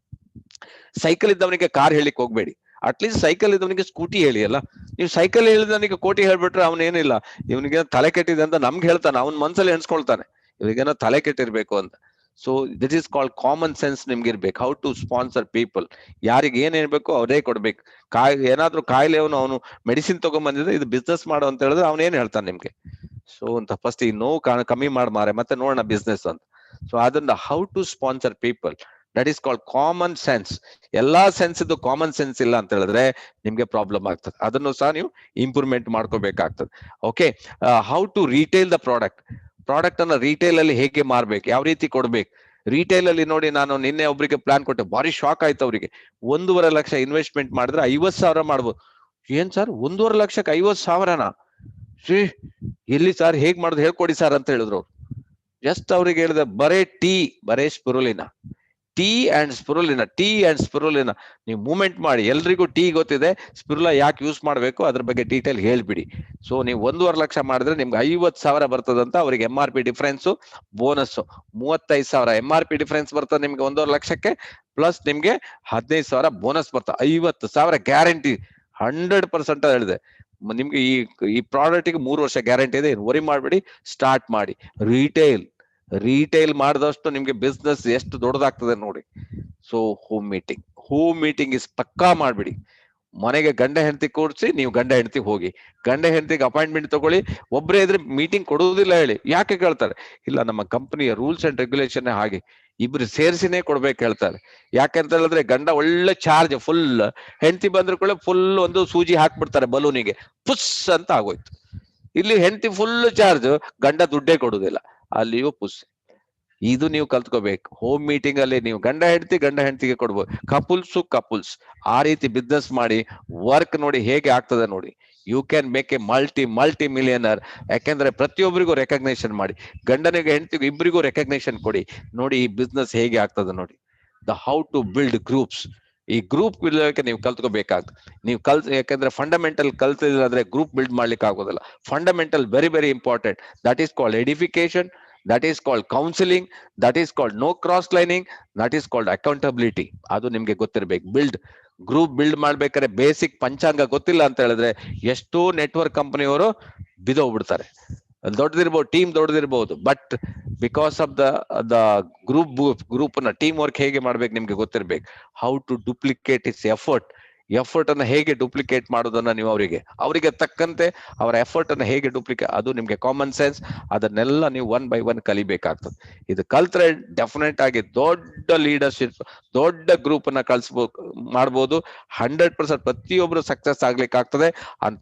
Cycle ಇದ್ದವನಿಗೆ ಕಾರ್ ಹೇಳಿಕ್ ಹೋಗ್ಬೇಡಿ, ಅಟ್ಲೀಸ್ಟ್ ಸೈಕಲ್ ಇದ್ದವನಿಗೆ ಸ್ಕೂಟಿ ಹೇಳಿ ಅಲ್ಲ. ನೀವು ಸೈಕಲ್ ಹೇಳಿದವನಿಗೆ ಕೋಟಿ ಹೇಳ್ಬಿಟ್ರೆ ಅವನೇನಿಲ್ಲ, ಇವನಿಗೆ ತಲೆ ಕೆಟ್ಟಿದೆ ಅಂತ ನಮ್ಗೆ ಹೇಳ್ತಾನೆ, ಅವನ್ ಮನ್ಸಲ್ಲಿ ಎಣ್ಸ್ಕೊಳ್ತಾನೆ ಇವರಿಗೇನೋ ತಲೆ ಕೆಟ್ಟಿರ್ಬೇಕು ಅಂತ. So this is called common sense ನಿಮ್ಗೆ ಇರ್ಬೇಕು. How to sponsor people. ಯಾರಿಗೆ ಏನ್ ಹೇಳ್ಬೇಕು ಅವರೇ ಕೊಡ್ಬೇಕು. ಏನಾದ್ರೂ ಕಾಯಿಲೆ ಅವನು ಮೆಡಿಸಿನ್ ತಗೊಂಡ್ಬಂದಿದ್ರೆ ಇದು ಬಿಸ್ನೆಸ್ ಮಾಡು ಅಂತ ಹೇಳಿದ್ರೆ ಅವ್ನ ಏನ್ ಹೇಳ್ತಾನೆ ನಿಮ್ಗೆ? ಸೊ ಅಂತ ಫಸ್ಟ್ ಈ ನೋವು ಕಮ್ಮಿ ಮಾಡಿ ಮಾರೆ, ಮತ್ತೆ ನೋಡೋಣ ಬಿಸ್ನೆಸ್ ಅಂತ. ಸೊ ಅದನ್ನ how to sponsor people, that is called common sense. ಎಲ್ಲಾ ಸೆನ್ಸ್ ಇದ್ದು ಕಾಮನ್ ಸೆನ್ಸ್ ಇಲ್ಲ ಅಂತ ಹೇಳಿದ್ರೆ ನಿಮ್ಗೆ ಪ್ರಾಬ್ಲಮ್ ಆಗ್ತದೆ. ಅದನ್ನು ಸಹ ನೀವು ಇಂಪ್ರೂವ್ಮೆಂಟ್ ಮಾಡ್ಕೋಬೇಕಾಗ್ತದೆ. Okay, how to retail the product ಅನ್ನ ರಿಟೇಲ್ ಅಲ್ಲಿ ಹೇಗೆ ಮಾರ್ಬೇಕು, ಯಾವ ರೀತಿ ಕೊಡ್ಬೇಕು. ರಿಟೇಲ್ ಅಲ್ಲಿ ನೋಡಿ, ನಾನು ನಿನ್ನೆ ಒಬ್ರಿಗೆ ಪ್ಲಾನ್ ಕೊಟ್ಟೆ, ಭಾರಿ ಶಾಕ್ ಆಯ್ತು ಅವರಿಗೆ. 1.5 ಲಕ್ಷ ಇನ್ವೆಸ್ಟ್ಮೆಂಟ್ ಮಾಡಿದ್ರೆ 50,000 ಮಾಡ್ಬೋದು. ಏನ್ ಸರ್ 1.5 ಲಕ್ಷಕ್ಕೆ 50,000ನಾ? ಶ್ರೀ ಎಲ್ಲಿ ಸರ್, ಹೇಗ್ ಮಾಡುದು ಹೇಳ್ಕೊಡಿ ಸರ್ ಅಂತ ಹೇಳಿದ್ರು. ಜಸ್ಟ್ ಅವ್ರಿಗೆ ಹೇಳಿದೆ, ಬರೇ ಸ್ಪಿರುಲಿನಾ, ಟೀ ಅಂಡ್ ಸ್ಪಿರುಲಿನಾ ನೀವು ಮೂವ್ಮೆಂಟ್ ಮಾಡಿ. ಎಲ್ರಿಗೂ ಟೀ ಗೊತ್ತಿದೆ, ಸ್ಪಿರುಲಾ ಯಾಕೆ ಯೂಸ್ ಮಾಡ್ಬೇಕು ಅದ್ರ ಬಗ್ಗೆ ಡೀಟೇಲ್ ಹೇಳ್ಬಿಡಿ. ಸೊ ನೀವು 1.5 ಲಕ್ಷ ಮಾಡಿದ್ರೆ ನಿಮ್ಗೆ 50,000 ಬರ್ತದಂತ. ಅವ್ರಿಗೆ MRP difference bonus 35,000 MRP difference ಬರ್ತದೆ ನಿಮ್ಗೆ 1.5 ಲಕ್ಷಕ್ಕೆ. ಪ್ಲಸ್ ನಿಮ್ಗೆ 15,000 ಬೋನಸ್ ಬರ್ತದೆ. 50,000 ಗ್ಯಾರಂಟಿ 100% ಹೇಳಿದೆ ನಿಮ್ಗೆ. ಈ ಪ್ರಾಡಕ್ಟ್ ಗೆ 3 ವರ್ಷ ಗ್ಯಾರಂಟಿ ಇದೆ, ವರಿ ಮಾಡ್ಬೇಡಿ, ಸ್ಟಾರ್ಟ್ ಮಾಡಿ. ರಿಟೇಲ್ ಮಾಡಿದಷ್ಟು ನಿಮ್ಗೆ ಬಿಸ್ನೆಸ್ ಎಷ್ಟು ದೊಡ್ಡದಾಗ್ತದೆ ನೋಡಿ. ಸೊ ಹೋಮ್ ಮೀಟಿಂಗ್ ಇಸ್ ಪಕ್ಕಾ ಮಾಡ್ಬಿಡಿ. ಮನೆಗೆ ಗಂಡ ಹೆಂಡತಿ ಕೂರಿಸಿ, ನೀವು ಗಂಡ ಹೆಂಡತಿ ಹೋಗಿ, ಗಂಡ ಹೆಂಡತಿಗೆ ಅಪಾಯಿಂಟ್ಮೆಂಟ್ ತಗೊಳ್ಳಿ. ಒಬ್ಬರೇ ಇದ್ರೆ ಮೀಟಿಂಗ್ ಕೊಡುವುದಿಲ್ಲ ಹೇಳಿ. ಯಾಕೆ ಕೇಳ್ತಾರೆ, ಇಲ್ಲ ನಮ್ಮ ಕಂಪನಿಯ ರೂಲ್ಸ್ ಅಂಡ್ ರೆಗ್ಯುಲೇಷನ್ ಹಾಗೆ, ಇಬ್ರು ಸೇರ್ಸಿನೇ ಕೊಡ್ಬೇಕು ಹೇಳ್ತಾರೆ. ಯಾಕಂತ ಹೇಳಿದ್ರೆ ಗಂಡ ಒಳ್ಳೆ ಚಾರ್ಜ್ ಫುಲ್, ಹೆಂಡತಿ ಬಂದ್ರೆ ಕೂಡ ಫುಲ್ ಒಂದು ಸೂಜಿ ಹಾಕ್ಬಿಡ್ತಾರೆ ಬಲೂನಿಗೆ, ಪುಸ್ ಅಂತ ಆಗೋಯ್ತು. ಇಲ್ಲಿ ಹೆಂಡತಿ ಫುಲ್ ಚಾರ್ಜ್, ಗಂಡ ದುಡ್ಡೇ ಕೊಡುದಿಲ್ಲ, ಅಲ್ಲಿಯೂ ಪುಸ್. ಇದು ನೀವು ಕಲ್ತ್ಕೋಬೇಕು. ಹೋಮ್ ಮೀಟಿಂಗ್ ಅಲ್ಲಿ ನೀವು ಗಂಡ ಹೆಂಡತಿಗೆ ಕೊಡ್ಬೋದು. ಕಪುಲ್ಸ್ ಆ ರೀತಿ ಬಿಸ್ನೆಸ್ ಮಾಡಿ ವರ್ಕ್ ನೋಡಿ ಹೇಗೆ ಆಗ್ತದೆ ನೋಡಿ. You can make a multi millionaire. ಯಾಕೆಂದ್ರೆ ಪ್ರತಿಯೊಬ್ಬರಿಗೂ ರೆಕಗ್ನೇಷನ್ ಮಾಡಿ, ಗಂಡನಿಗೆ ಹೆಂಡತಿಗೂ ಇಬ್ಬರಿಗೂ ರೆಕಗ್ನೇಷನ್ ಕೊಡಿ. ನೋಡಿ ಈ ಬಿಸ್ನೆಸ್ ಹೇಗೆ ಆಗ್ತದೆ ನೋಡಿ. How to build groups. ಈ ಗ್ರೂಪ್ ಬಿಲ್ಡಕ್ಕೆ ನೀವು ಕಲ್ತ್ಕೋಬೇಕಾಗ್ತದೆ. ಯಾಕಂದ್ರೆ ಫಂಡಮೆಂಟಲ್ ಕಲ್ತಿಲ್ಲ ಅಂದ್ರೆ ಗ್ರೂಪ್ ಬಿಲ್ಡ್ ಮಾಡ್ಲಿಕ್ಕೆ ಆಗೋದಿಲ್ಲ. Fundamental very important. That is called edification, that is called counseling, that is called no cross lining, that is called accountability. ಅದು ನಿಮ್ಗೆ ಗೊತ್ತಿರ್ಬೇಕು. ಗ್ರೂಪ್ ಬಿಲ್ಡ್ ಮಾಡ್ಬೇಕಾದ್ರೆ ಬೇಸಿಕ್ ಪಂಚಾಂಗ ಗೊತ್ತಿಲ್ಲ ಅಂತ ಹೇಳಿದ್ರೆ ಎಷ್ಟೋ ನೆಟ್ವರ್ಕ್ ಕಂಪನಿಯವರು ಬಿದೋಗ್ಬಿಡ್ತಾರೆ. ಟೀಮ್ ದೊಡ್ಡದಿರ್ಬೋದು, but because of the group ನ ಟೀಮ್ ವರ್ಕ್ ಹೇಗೆ ಮಾಡ್ಬೇಕು ನಿಮ್ಗೆ ಗೊತ್ತಿರ್ಬೇಕು. How to duplicate its effort ಅನ್ನ ಹೇಗೆ ಡುಪ್ಲಿಕೇಟ್ ಮಾಡೋದನ್ನ ನೀವು ಅವರಿಗೆ ತಕ್ಕಂತೆ ಅವರ ಎಫರ್ಟ್ ಅನ್ನ ಹೇಗೆ ಡುಪ್ಲಿಕೇಟ್, ಅದು ನಿಮ್ಗೆ ಕಾಮನ್ ಸೆನ್ಸ್. ಅದನ್ನೆಲ್ಲ ನೀವು 1 by 1 ಕಲಿಬೇಕಾಗ್ತದೆ. ಇದು ಕಲ್ತ್ರೆ ಡೆಫಿನೆಟ್ ಆಗಿ ದೊಡ್ಡ ಲೀಡರ್ಶಿಪ್, ದೊಡ್ಡ ಗ್ರೂಪ್ ಅನ್ನ ಮಾಡ್ಬೋದು. 100% ಪ್ರತಿಯೊಬ್ರು ಸಕ್ಸಸ್ ಆಗ್ಲಿಕ್ಕೆ ಆಗ್ತದೆ ಅಂತ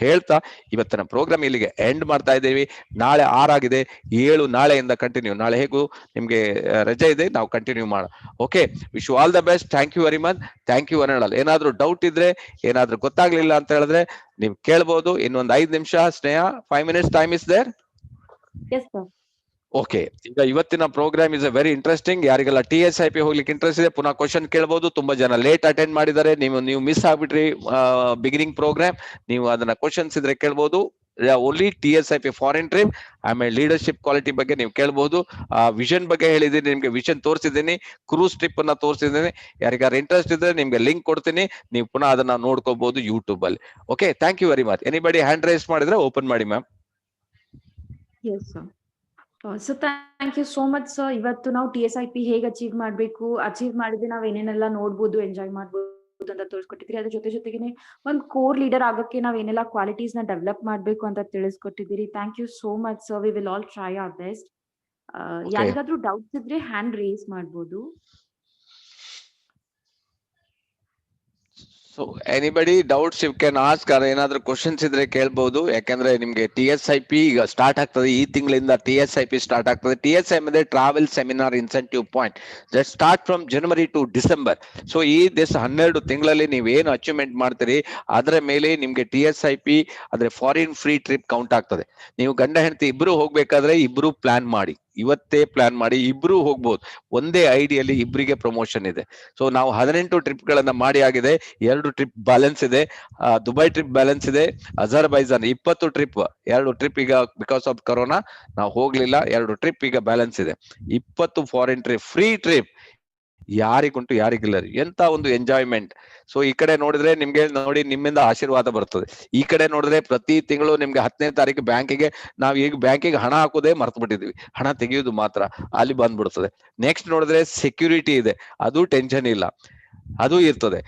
ಹೇಳ್ತಾ ಇವತ್ತಿನ ಪ್ರೋಗ್ರಾಮ್ ಇಲ್ಲಿಗೆ ಎಂಡ್ ಮಾಡ್ತಾ ಇದ್ದೀವಿ. ನಾಳೆ 6 ಆಗಿದೆ, 7 ನಾಳೆಯಿಂದ ಕಂಟಿನ್ಯೂ. ನಾಳೆ ಹೇಗೂ ನಿಮ್ಗೆ ರಜೆ ಇದೆ, ನಾವು ಕಂಟಿನ್ಯೂ ಮಾಡೋಣ. Okay, wish you all the best. Thank you very much. Thank you ಅನಳಲ್. ಏನಾದ್ರೂ ಡೌಟ್ ಇದ್ರೆ, ಏನಾದ್ರೂ ಗೊತ್ತಾಗ್ಲಿಲ್ಲ ಅಂತ ಹೇಳಿದ್ರೆ ನೀವು ಕೇಳ್ಬೋದು. ಇನ್ನೊಂದು 5 ನಿಮಿಷ Sneha, 5 minutes time is there. Okay, ಈಗ ಇವತ್ತಿನ ಪ್ರೋಗ್ರಾಮ್ ಇಸ್ ವೆರಿ ಇಂಟ್ರೆಸ್ಟಿಂಗ್. ಯಾರಿಗೆಲ್ಲ TSIP ಹೋಗ್ಲಿಕ್ಕೆ ಇಂಟ್ರೆಸ್ಟ್ ಇದೆ ಪುನಃ ಕ್ವಶನ್ ಕೇಳ್ಬೋದು. ತುಂಬಾ ಜನ ಲೇಟ್ ಅಟೆಂಡ್ ಮಾಡಿದ್ದಾರೆ, ನೀವು ಮಿಸ್ ಆಗ್ಬಿಟ್ರಿ ಬಿಗಿನಿಂಗ್ ಪ್ರೋಗ್ರಾಮ್. ನೀವು ಅದನ್ನ ಕ್ವಶನ್ಸ್ ಇದ್ರೆ ಕೇಳ್ಬೋದು. ಓನ್ಲಿ TSIP ಫಾರಿನ್ ಟ್ರಿಪ್, ಆಮೇಲೆ ಲೀಡರ್ಶಿಪ್ ಕ್ವಾಲಿಟಿ ಬಗ್ಗೆ ನೀವು ಕೇಳ್ಬಹುದು. ವಿಷನ್ ಬಗ್ಗೆ ಹೇಳಿದೀನಿ, ನಿಮ್ಗೆ ವಿಷನ್ ತೋರಿಸಿದ್ದೀನಿ, ಕ್ರೂಸ್ ಟ್ರಿಪ್ ಅನ್ನ ತೋರಿಸಿದ್ದೀನಿ. ಯಾರಿಗಾರು ಇಂಟ್ರೆಸ್ಟ್ ಇದ್ರೆ ನಿಮ್ಗೆ ಲಿಂಕ್ ಕೊಡ್ತೀನಿ, ನೀವು ಪುನಃ ಅದನ್ನ ನೋಡ್ಕೋಬಹುದು ಯೂಟ್ಯೂಬ್ ಅಲ್ಲಿ. Okay, thank you very much. Anybody hand raise ಮಾಡಿದ್ರೆ ಓಪನ್ ಮಾಡಿ ma'am. So thank you so much sir. ಇವತ್ತು ನಾವು TSIP ಹೇಗೆ ಅಚೀವ್ ಮಾಡಿದ್ರೆ ನಾವ್ ಏನೇನೆಲ್ಲ ನೋಡ್ಬೋದು, ಎಂಜಾಯ್ ಮಾಡ್ಬೋದು ಅಂತ ತೋರಿಸ್ಕೊಟ್ಟಿದ್ರಿ. ಅದ್ರ ಜೊತೆಗೆ ಒಂದ್ ಕೋರ್ ಲೀಡರ್ ಆಗಕ್ಕೆ ನಾವ್ ಏನೆಲ್ಲ ಕ್ವಾಲಿಟೀಸ್ ನ ಡೆವಲಪ್ ಮಾಡ್ಬೇಕು ಅಂತ ತಿಳಿಸ್ಕೊಟ್ಟಿದ್ದೀರಿ. Thank you so much sir. We will all try our best. ಯಾರಿಗಾದ್ರೂ ಡೌಟ್ಸ್ ಇದ್ರೆ ಹ್ಯಾಂಡ್ ರೇಸ್ ಮಾಡ್ಬೋದು. So anybody doubts you can ask. ಏನಾದ್ರೂ ಕ್ವಶನ್ಸ್ ಇದ್ರೆ ಕೇಳ್ಬಹುದು. ಯಾಕಂದ್ರೆ ನಿಮ್ಗೆ TSIP ಈಗ ಸ್ಟಾರ್ಟ್ ಆಗ್ತದೆ, ಈ ತಿಂಗಳಿಂದ TSIP ಸ್ಟಾರ್ಟ್ ಆಗ್ತದೆ. TSI ಅಂದ್ರೆ travel seminar incentive point, that start from January to December. So ಈ 12 ತಿಂಗಳಲ್ಲಿ ನೀವೇನು ಅಚೀವ್ಮೆಂಟ್ ಮಾಡ್ತೀರಿ ಅದರ ಮೇಲೆ ನಿಮ್ಗೆ TSIP ಅಂದ್ರೆ ಫಾರಿನ್ ಫ್ರೀ ಟ್ರಿಪ್ ಕೌಂಟ್ ಆಗ್ತದೆ. ನೀವು ಗಂಡ ಹೆಂಡತಿ ಇಬ್ರು ಹೋಗ್ಬೇಕಾದ್ರೆ ಇಬ್ರು ಪ್ಲಾನ್ ಮಾಡಿ, ಇವತ್ತೇ ಪ್ಲಾನ್ ಮಾಡಿ ಇಬ್ರು ಹೋಗ್ಬೋದು. ಒಂದೇ ಐಡಿಯಲ್ಲಿ ಇಬ್ಬರಿಗೆ ಪ್ರಮೋಷನ್ ಇದೆ. ಸೊ ನಾವು 18 ಟ್ರಿಪ್ ಗಳನ್ನ ಮಾಡಿ ಆಗಿದೆ. 2 ಟ್ರಿಪ್ ಬ್ಯಾಲೆನ್ಸ್ ಇದೆ. ದುಬೈ ಟ್ರಿಪ್ ಬ್ಯಾಲೆನ್ಸ್ ಇದೆ. ಅಜರ್ಬೈಜಾನ್ 20 ಟ್ರಿಪ್, 2 ಟ್ರಿಪ್ ಈಗ ಬಿಕಾಸ್ ಆಫ್ ಕೊರೋನಾ ನಾವು ಹೋಗ್ಲಿಲ್ಲ. 2 ಟ್ರಿಪ್ ಈಗ ಬ್ಯಾಲೆನ್ಸ್ ಇದೆ. 20 ಫಾರಿನ್ ಟ್ರಿಪ್, ಫ್ರೀ ಟ್ರಿಪ್, ಯಾರಿಗುಂಟು ಯಾರಿಗಿಲ್ಲ. ಎಂತ ಒಂದು ಎಂಜಾಯ್ಮೆಂಟ್. ಸೊ ಈ ಕಡೆ ನೋಡಿದ್ರೆ ನಿಮ್ಗೆ ನೋಡಿ ನಿಮ್ಮಿಂದ ಆಶೀರ್ವಾದ ಬರ್ತದೆ. ಈ ಕಡೆ ನೋಡಿದ್ರೆ ಪ್ರತಿ ತಿಂಗಳು ನಿಮ್ಗೆ 10ನೇ ತಾರೀಕು ಬ್ಯಾಂಕಿಗೆ, ನಾವು ಈಗ ಬ್ಯಾಂಕಿಗೆ ಹಣ ಹಾಕೋದೇ ಮರ್ತು ಬಿಟ್ಟಿದ್ವಿ, ಹಣ ತೆಗೆಯುವುದು ಮಾತ್ರ ಅಲ್ಲಿ ಬಂದ್ಬಿಡ್ತದೆ. ನೆಕ್ಸ್ಟ್ ನೋಡಿದ್ರೆ ಸೆಕ್ಯೂರಿಟಿ ಇದೆ, ಅದು ಟೆನ್ಷನ್ ಇಲ್ಲ, ಅದು ಇರ್ತದೆ.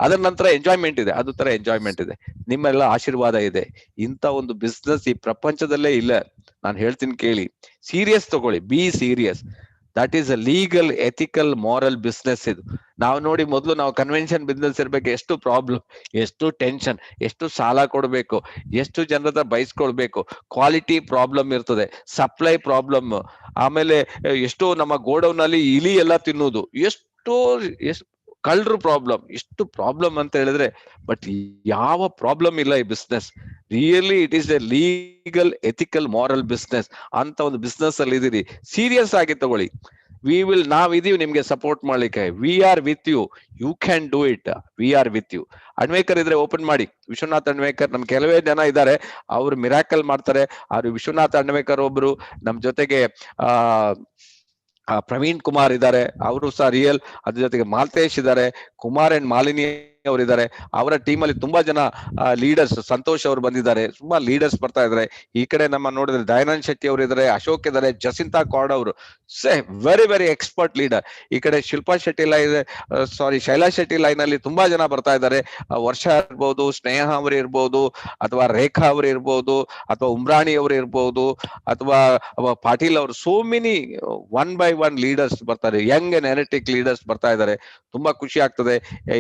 ಅದರ ನಂತರ ಎಂಜಾಯ್ಮೆಂಟ್ ಇದೆ, ಅದು ತರ ಎಂಜಾಯ್ಮೆಂಟ್ ಇದೆ. ನಿಮ್ಮೆಲ್ಲ ಆಶೀರ್ವಾದ ಇದೆ. ಇಂಥ ಒಂದು ಬಿಸ್ನೆಸ್ ಈ ಪ್ರಪಂಚದಲ್ಲೇ ಇಲ್ಲ. ನಾನು ಹೇಳ್ತೀನಿ ಕೇಳಿ, ಸೀರಿಯಸ್ ತಗೊಳ್ಳಿ, be serious. That is a legal ethical moral business. ಇದು ನಾವು ನೋಡಿ, ಮೊದಲು ನಾವು ಕನ್ವೆನ್ಷನ್ ಬಿಸ್ನೆಸ್ ಇರ್ಬೇಕು, ಎಷ್ಟು ಪ್ರಾಬ್ಲಮ್, ಎಷ್ಟು ಟೆನ್ಷನ್, ಎಷ್ಟು ಸಾಲ ಕೊಡ್ಬೇಕು, ಎಷ್ಟು ಜನರ ಹತ್ರ ಬಯಸ್ಕೊಳ್ಬೇಕು, ಕ್ವಾಲಿಟಿ ಪ್ರಾಬ್ಲಮ್ ಇರ್ತದೆ, ಸಪ್ಲೈ ಪ್ರಾಬ್ಲಮ್, ಆಮೇಲೆ ಎಷ್ಟೋ ನಮ್ಮ ಗೋಡೌನ್ ಅಲ್ಲಿ ಇಲಿ ಎಲ್ಲ ತಿನ್ನುವುದು, ಎಷ್ಟು ಕಳ್ಳರು ಪ್ರಾಬ್ಲಮ್, ಇಷ್ಟು ಪ್ರಾಬ್ಲಮ್ ಅಂತ ಹೇಳಿದ್ರೆ, ಬಟ್ ಯಾವ ಪ್ರಾಬ್ಲಮ್ ಇಲ್ಲ ಈ business. Really it is A legal ethical moral business ಅಂತ ಒಂದು ಬಿಸ್ನೆಸ್ ಅಲ್ಲಿ ಇದೀರಿ. ಸೀರಿಯಸ್ ಆಗಿ ತಗೊಳ್ಳಿ. ನಾವಿದೀವಿ ನಿಮ್ಗೆ ಸಪೋರ್ಟ್ ಮಾಡ್ಲಿಕ್ಕೆ. We are with you, you can do it, we are with you. Anvekar ಇದ್ರೆ ಓಪನ್ ಮಾಡಿ. ವಿಶ್ವನಾಥ್ ಅಣ್ವೇಕರ್, ನಮ್ ಕೆಲವೇ ಜನ ಇದ್ದಾರೆ, ಅವ್ರು ಮಿರಾಕಲ್ ಮಾಡ್ತಾರೆ. ಅವ್ರು ವಿಶ್ವನಾಥ್ ಅಣ್ವೇಕರ್ ಒಬ್ರು, ನಮ್ ಜೊತೆಗೆ ಪ್ರವೀಣ್ ಕುಮಾರ್ ಇದ್ದಾರೆ, ಅವರು ಸಹ ರಿಯಲ್. ಅದ್ರ ಜೊತೆಗೆ ಮಾಲ್ತೇಶ್ ಇದ್ದಾರೆ, ಕುಮಾರ್ ಅಂಡ್ ಮಾಲಿನಿ ಅವರಿದ್ದಾರೆ. ಅವರ ಟೀಮ್ ಅಲ್ಲಿ ತುಂಬಾ ಜನ ಲೀಡರ್ಸ್, ಸಂತೋಷ್ ಅವರು ಬಂದಿದ್ದಾರೆ, ತುಂಬಾ ಲೀಡರ್ಸ್ ಬರ್ತಾ ಇದಾರೆ. ಈ ಕಡೆ ನಮ್ಮ ನೋಡಿದ್ರೆ ದಯಾನಂದ್ ಶೆಟ್ಟಿ ಅವರು ಇದ್ದಾರೆ, ಅಶೋಕ್ ಇದ್ದಾರೆ, ಜಸಿಂತಾ ಕಾರ್ಡ್ ಅವರು ವೆರಿ ವೆರಿ ಎಕ್ಸ್ಪರ್ಟ್ ಲೀಡರ್. ಈ ಕಡೆ ಶಿಲ್ಪಾ ಶೆಟ್ಟಿ ಲೈನ್, ಶೈಲಾ ಶೆಟ್ಟಿ ಲೈನ್ ಅಲ್ಲಿ ತುಂಬಾ ಜನ ಬರ್ತಾ ಇದ್ದಾರೆ. ವರ್ಷ ಇರ್ಬೋದು, ಸ್ನೇಹ ಅವರು ಇರ್ಬೋದು, ಅಥವಾ ರೇಖಾ ಅವರು ಇರ್ಬೋದು, ಅಥವಾ ಉಮ್ರಾಣಿ ಅವರು ಇರ್ಬೋದು, ಅಥವಾ ಪಾಟೀಲ್ ಅವರು. So many one by one leaders ಬರ್ತಾರೆ, ಯಂಗ್ ಅಂಡ್ ಎನರ್ಟಿಕ್ ಲೀಡರ್ಸ್ ಬರ್ತಾ ಇದ್ದಾರೆ. ತುಂಬಾ ಖುಷಿ ಆಗ್ತದೆ.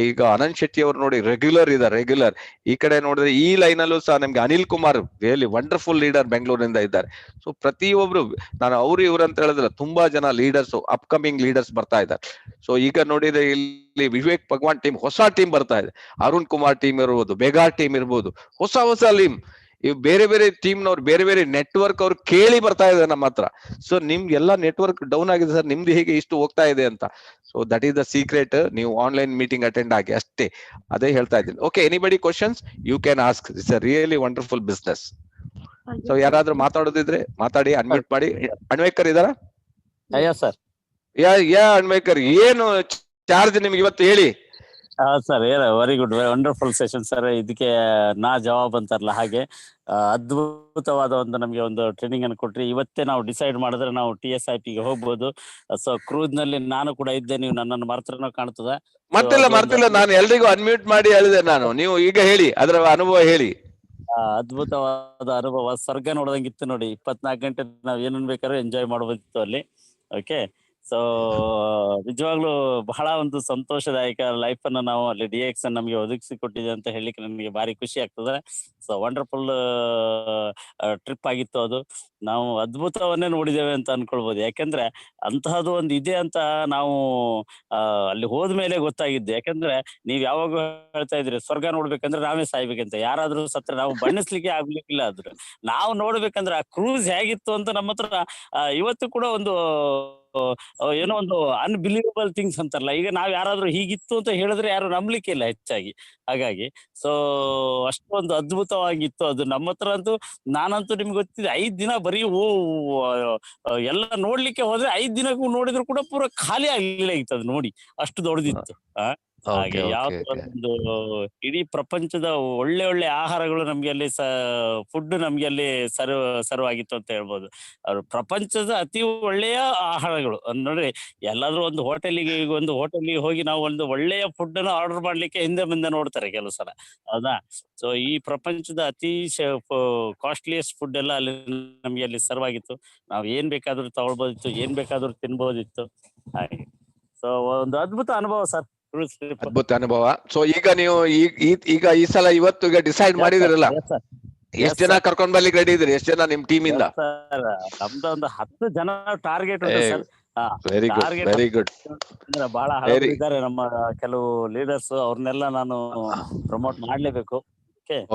ಈಗ ಅನಂತ್ ಶೆಟ್ಟಿ ಅವರು ನೋಡಿ ರೆಗ್ಯುಲರ್ ಇದ್ದಾರೆ, ರೆಗ್ಯುಲರ್. ಈ ಕಡೆ ನೋಡಿದ್ರೆ ಈ ಲೈನ್ ಅಲ್ಲೂ ಸಹ ನಮ್ಗೆ Anil Kumar really wonderful leader ಬೆಂಗಳೂರಿನಿಂದ ಇದ್ದಾರೆ. ಸೊ ಪ್ರತಿಯೊಬ್ರು, ನಾನು ಅವ್ರು ಇವ್ರು ಅಂತ ಹೇಳಿದ್ರೆ, ತುಂಬಾ ಜನ ಲೀಡರ್ಸ್, ಅಪ್ಕಮಿಂಗ್ ಲೀಡರ್ಸ್ ಬರ್ತಾ ಇದ್ದಾರೆ. ಸೊ ಈಗ ನೋಡಿದ್ರೆ ಇಲ್ಲಿ ವಿವೇಕ್ ಭಗವಾನ್ ಟೀಮ್, ಹೊಸ ಟೀಮ್ ಬರ್ತಾ ಇದೆ. ಅರುಣ್ ಕುಮಾರ್ ಟೀಮ್ ಇರ್ಬೋದು, ಬೇಗಾರ್ ಟೀಮ್ ಇರ್ಬೋದು, ಹೊಸ ಟೀಮ್. ಇವ್ ಬೇರೆ ಬೇರೆ ಟೀಮ್ನವ್ರು, ಬೇರೆ ಬೇರೆ ನೆಟ್ವರ್ಕ್ ಅವ್ರು ಕೇಳಿ ಬರ್ತಾ ಇದೆ ನಮ್ಮ ಹತ್ರ. ಸೊ ನಿಮ್ಗೆಲ್ಲ ನೆಟ್ವರ್ಕ್ ಡೌನ್ ಆಗಿದೆ ಸರ್, ನಿಮ್ದು ಹೇಗೆ ಇಷ್ಟು ಹೋಗ್ತಾ ಇದೆ ಅಂತ. So that is the secret. ನೀವು ಆನ್ಲೈನ್ ಮೀಟಿಂಗ್ ಅಟೆಂಡ್ ಆಗಿ ಅಷ್ಟೇ, ಅದೇ ಹೇಳ್ತಾ ಇದ್ದೀನಿ. Okay, anybody questions you can ask. It's a really wonderful business. So ಯಾರಾದ್ರೂ ಮಾತಾಡೋದಿದ್ರೆ ಮಾತಾಡಿ, ಅನ್ಮ್ಯೂಟ್ ಮಾಡಿ. ಅಣ್ವೇಕರ್ ಇದಾರ? ಸರ್. ಅಣ್ವೇಕರ್, ಏನು ಚಾರ್ಜ್ ನಿಮ್ಗೆ ಇವತ್ತು ಹೇಳಿ? Sir, very good, wonderful session sir. ಇದಕ್ಕೆ ನಾ ಜವಾಬ್ ಅಂತಾರಲ್ಲ ಹಾಗೆ ಅದ್ಭುತವಾದ ನಮಗೆ ಒಂದು ಟ್ರೈನಿಂಗ್ ಅನ್ನು ಕೊಟ್ರಿ. ಇವತ್ತೇ ನಾವು ಡಿಸೈಡ್ ಮಾಡಿದ್ರೆ ನಾವು TSIP ಗೆ ಹೋಗ್ಬೋದು. ಸೊ ಕ್ರೂಸ್ ನಲ್ಲಿ ನಾನು ಕೂಡ ಇದ್ದೆ, ನೀವು ನನ್ನನ್ನು ಮರ್ತನೋ ಕಾಣ್ತದ. ಮರ್ತಿಲ್ಲ, ನಾನು ಎಲ್ರಿಗೂ ಅನ್ಮ್ಯೂಟ್ ಮಾಡಿ ಹೇಳಿದೆ ನಾನು. ನೀವು ಈಗ ಹೇಳಿ, ಅದರ ಅನುಭವ ಹೇಳಿ. ಅದ್ಭುತವಾದ ಅನುಭವ, ಸ್ವರ್ಗ ನೋಡೋದಂಗಿತ್ತು ನೋಡಿ. 24 ಗಂಟೆ ನಾವ್ ಏನನ್ ಬೇಕಾದ್ರೂ ಎಂಜಾಯ್ ಮಾಡ್ಬೋದಿತ್ತು ಅಲ್ಲಿ. ಓಕೆ, ಸೊ ನಿಜವಾಗ್ಲೂ ಬಹಳ ಒಂದು ಸಂತೋಷದಾಯಕ ಲೈಫ್ ಅನ್ನ ನಾವು ಅಲ್ಲಿ DX ನಮಗೆ ಒದಗಿಸಿ ಕೊಟ್ಟಿದೆ ಅಂತ ಹೇಳಿಕ್ಕೆ ನನಗೆ ಭಾರಿ ಖುಷಿ ಆಗ್ತದೆ. ಸೊ ವಂಡರ್ಫುಲ್ ಟ್ರಿಪ್ ಆಗಿತ್ತು ಅದು. ನಾವು ಅದ್ಭುತವನ್ನೇ ನೋಡಿದ್ದೇವೆ ಅಂತ ಅನ್ಕೊಳ್ಬೋದು. ಯಾಕಂದ್ರೆ ಅಂತಹದ್ದು ಒಂದು ಇದೆ ಅಂತ ನಾವು ಅಲ್ಲಿ ಹೋದ್ಮೇಲೆ ಗೊತ್ತಾಗಿದ್ದು. ಯಾಕಂದ್ರೆ ನೀವ್ ಯಾವಾಗ ಹೇಳ್ತಾ ಇದ್ರಿ ಸ್ವರ್ಗ ನೋಡ್ಬೇಕಂದ್ರೆ ನಾವೇ ಸಾಯ್ಬೇಕಂತ. ಯಾರಾದ್ರೂ ಸತ್ರ ನಾವು ಬಣ್ಣಿಸ್ಲಿಕ್ಕೆ ಆಗ್ಲಿಕ್ಕಿಲ್ಲ. ಆದ್ರೆ ನಾವು ನೋಡ್ಬೇಕಂದ್ರೆ ಆ ಕ್ರೂಸ್ ಹೇಗಿತ್ತು ಅಂತ ನಮ್ಮ ಹತ್ರ ಇವತ್ತು ಕೂಡ ಒಂದು ಏನೋ ಒಂದು ಅನ್ಬಿಲೀವಬಲ್ ಥಿಂಗ್ಸ್ ಅಂತಾರಲ್ಲ, ಈಗ ನಾವ್ ಯಾರಾದ್ರೂ ಹೀಗಿತ್ತು ಅಂತ ಹೇಳಿದ್ರೆ ಯಾರು ನಂಬಲಿಕ್ಕೆ ಇಲ್ಲ ಹೆಚ್ಚಾಗಿ. ಹಾಗಾಗಿ ಸೊ ಅಷ್ಟೊಂದು ಅದ್ಭುತವಾಗಿತ್ತು ಅದು. ನಮ್ಮ ಹತ್ರ ಅಂತೂ, ನಾನಂತೂ ನಿಮ್ಗೆ ಗೊತ್ತಿದೆ, 5 ದಿನ ಬರೀ ಎಲ್ಲ ನೋಡ್ಲಿಕ್ಕೆ ಹೋದ್ರೆ 5 ದಿನಕ್ಕೂ ನೋಡಿದ್ರು ಕೂಡ ಪೂರ ಖಾಲಿ ಆಗ್ಲಿಲ್ಲ ಇತ್ತು ಅದು ನೋಡಿ, ಅಷ್ಟು ದೊಡ್ಡದಿತ್ತು. ಹಾಗೆ ಯಾವ ಒಂದು ಇಡೀ ಪ್ರಪಂಚದ ಒಳ್ಳೆ ಒಳ್ಳೆ ಆಹಾರಗಳು ನಮ್ಗೆ ಅಲ್ಲಿ ಫುಡ್ ನಮ್ಗೆ ಅಲ್ಲಿ ಸರ್ವ್ ಆಗಿತ್ತು ಅಂತ ಹೇಳ್ಬೋದು. ಅವ್ರು ಪ್ರಪಂಚದ ಅತಿ ಒಳ್ಳೆಯ ಆಹಾರಗಳು ನೋಡ್ರಿ. ಎಲ್ಲಾದ್ರೂ ಒಂದು ಹೋಟೆಲಿಗೆ ಹೋಗಿ ನಾವು ಒಂದು ಒಳ್ಳೆಯ ಫುಡ್ ಅನ್ನು ಆರ್ಡರ್ ಮಾಡ್ಲಿಕ್ಕೆ ಹಿಂದೆ ಮುಂದೆ ನೋಡ್ತಾರೆ ಕೆಲವು ಸಲ, ಹೌದಾ? ಸೊ ಈ ಪ್ರಪಂಚದ ಅತಿ ಕಾಸ್ಟ್ಲಿಯಸ್ಟ್ ಫುಡ್ ಎಲ್ಲ ಅಲ್ಲಿ ನಮ್ಗೆ ಅಲ್ಲಿ ಸರ್ವ್ ಆಗಿತ್ತು. ನಾವ್ ಏನ್ ಬೇಕಾದ್ರೂ ತಗೊಳ್ಬೋದಿತ್ತು, ಏನ್ ಬೇಕಾದ್ರೂ ತಿನ್ಬೋದಿತ್ತು. ಹಾಗೆ ಸೊ ಒಂದು ಅದ್ಭುತ ಅನುಭವ ಸರ್, ಅದ್ಭುತ ಅನುಭವ. ಸೊ ಈಗ ನೀವು ಈಗ ಈ ಸಲ ಇವತ್ತು ಈಗ ಡಿಸೈಡ್ ಮಾಡಿದಿರಲ್ಲ, ಎಷ್ಟ್ ಜನ ಕರ್ಕೊಂಡ್ ಬರ್ಲಿಕ್ಕೆ ರೆಡಿ ಇದ್ರಿ? ಎಷ್ಟ್ ಜನ ನಿಮ್ ಟೀಮ್ ಇಂದ? ನಮ್ದು ಒಂದು 10 ಜನ ಟಾರ್ಗೆಟ್ ಉಂಟು sir. Very good, very good. ಬಹಳ ಹಳಬರಿದ್ದಾರೆ ನಮ್ಮ ಕೆಲವು ಲೀಡರ್ಸ್, ಅವ್ರನ್ನೆಲ್ಲ ನಾನು ಪ್ರಮೋಟ್ ಮಾಡ್ಲೇಬೇಕು.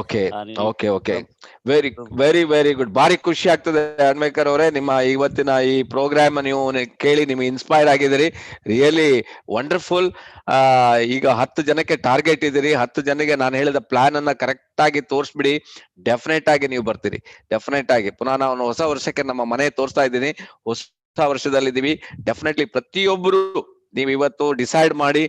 Okay, very very very good. ಭಾರಿ ಖುಷಿ ಆಗ್ತದೆ ಅಣ್ವೇಕರ್ ಅವರೇ, ನಿಮ್ಮ ಇವತ್ತಿನ ಈ ಪ್ರೋಗ್ರಾಮ್ ನೀವು ಕೇಳಿ ನಿಮ್ಗೆ ಇನ್ಸ್ಪೈರ್ ಆಗಿದ್ದೀರಿ. Really wonderful. ಈಗ 10 ಜನಕ್ಕೆ ಟಾರ್ಗೆಟ್ ಇದ್ದೀರಿ. 10 ಜನಕ್ಕೆ ನಾನು ಹೇಳಿದ ಪ್ಲಾನ್ ಅನ್ನ ಕರೆಕ್ಟ್ ಆಗಿ ತೋರಿಸ್ಬಿಡಿ. ಡೆಫಿನೆಟ್ ಆಗಿ ನೀವು ಬರ್ತೀರಿ, ಡೆಫಿನೆಟ್ ಆಗಿ. ಪುನಃ ನಾವು ಹೊಸ ವರ್ಷಕ್ಕೆ ನಮ್ಮ ಮನೆ ತೋರಿಸ್ತಾ ಇದ್ದೀನಿ, ಹೊಸ ವರ್ಷದಲ್ಲಿದ್ದೀವಿ. ಡೆಫಿನೆಟ್ಲಿ ಪ್ರತಿಯೊಬ್ಬರು ನೀವು ಇವತ್ತು ಡಿಸೈಡ್ ಮಾಡಿ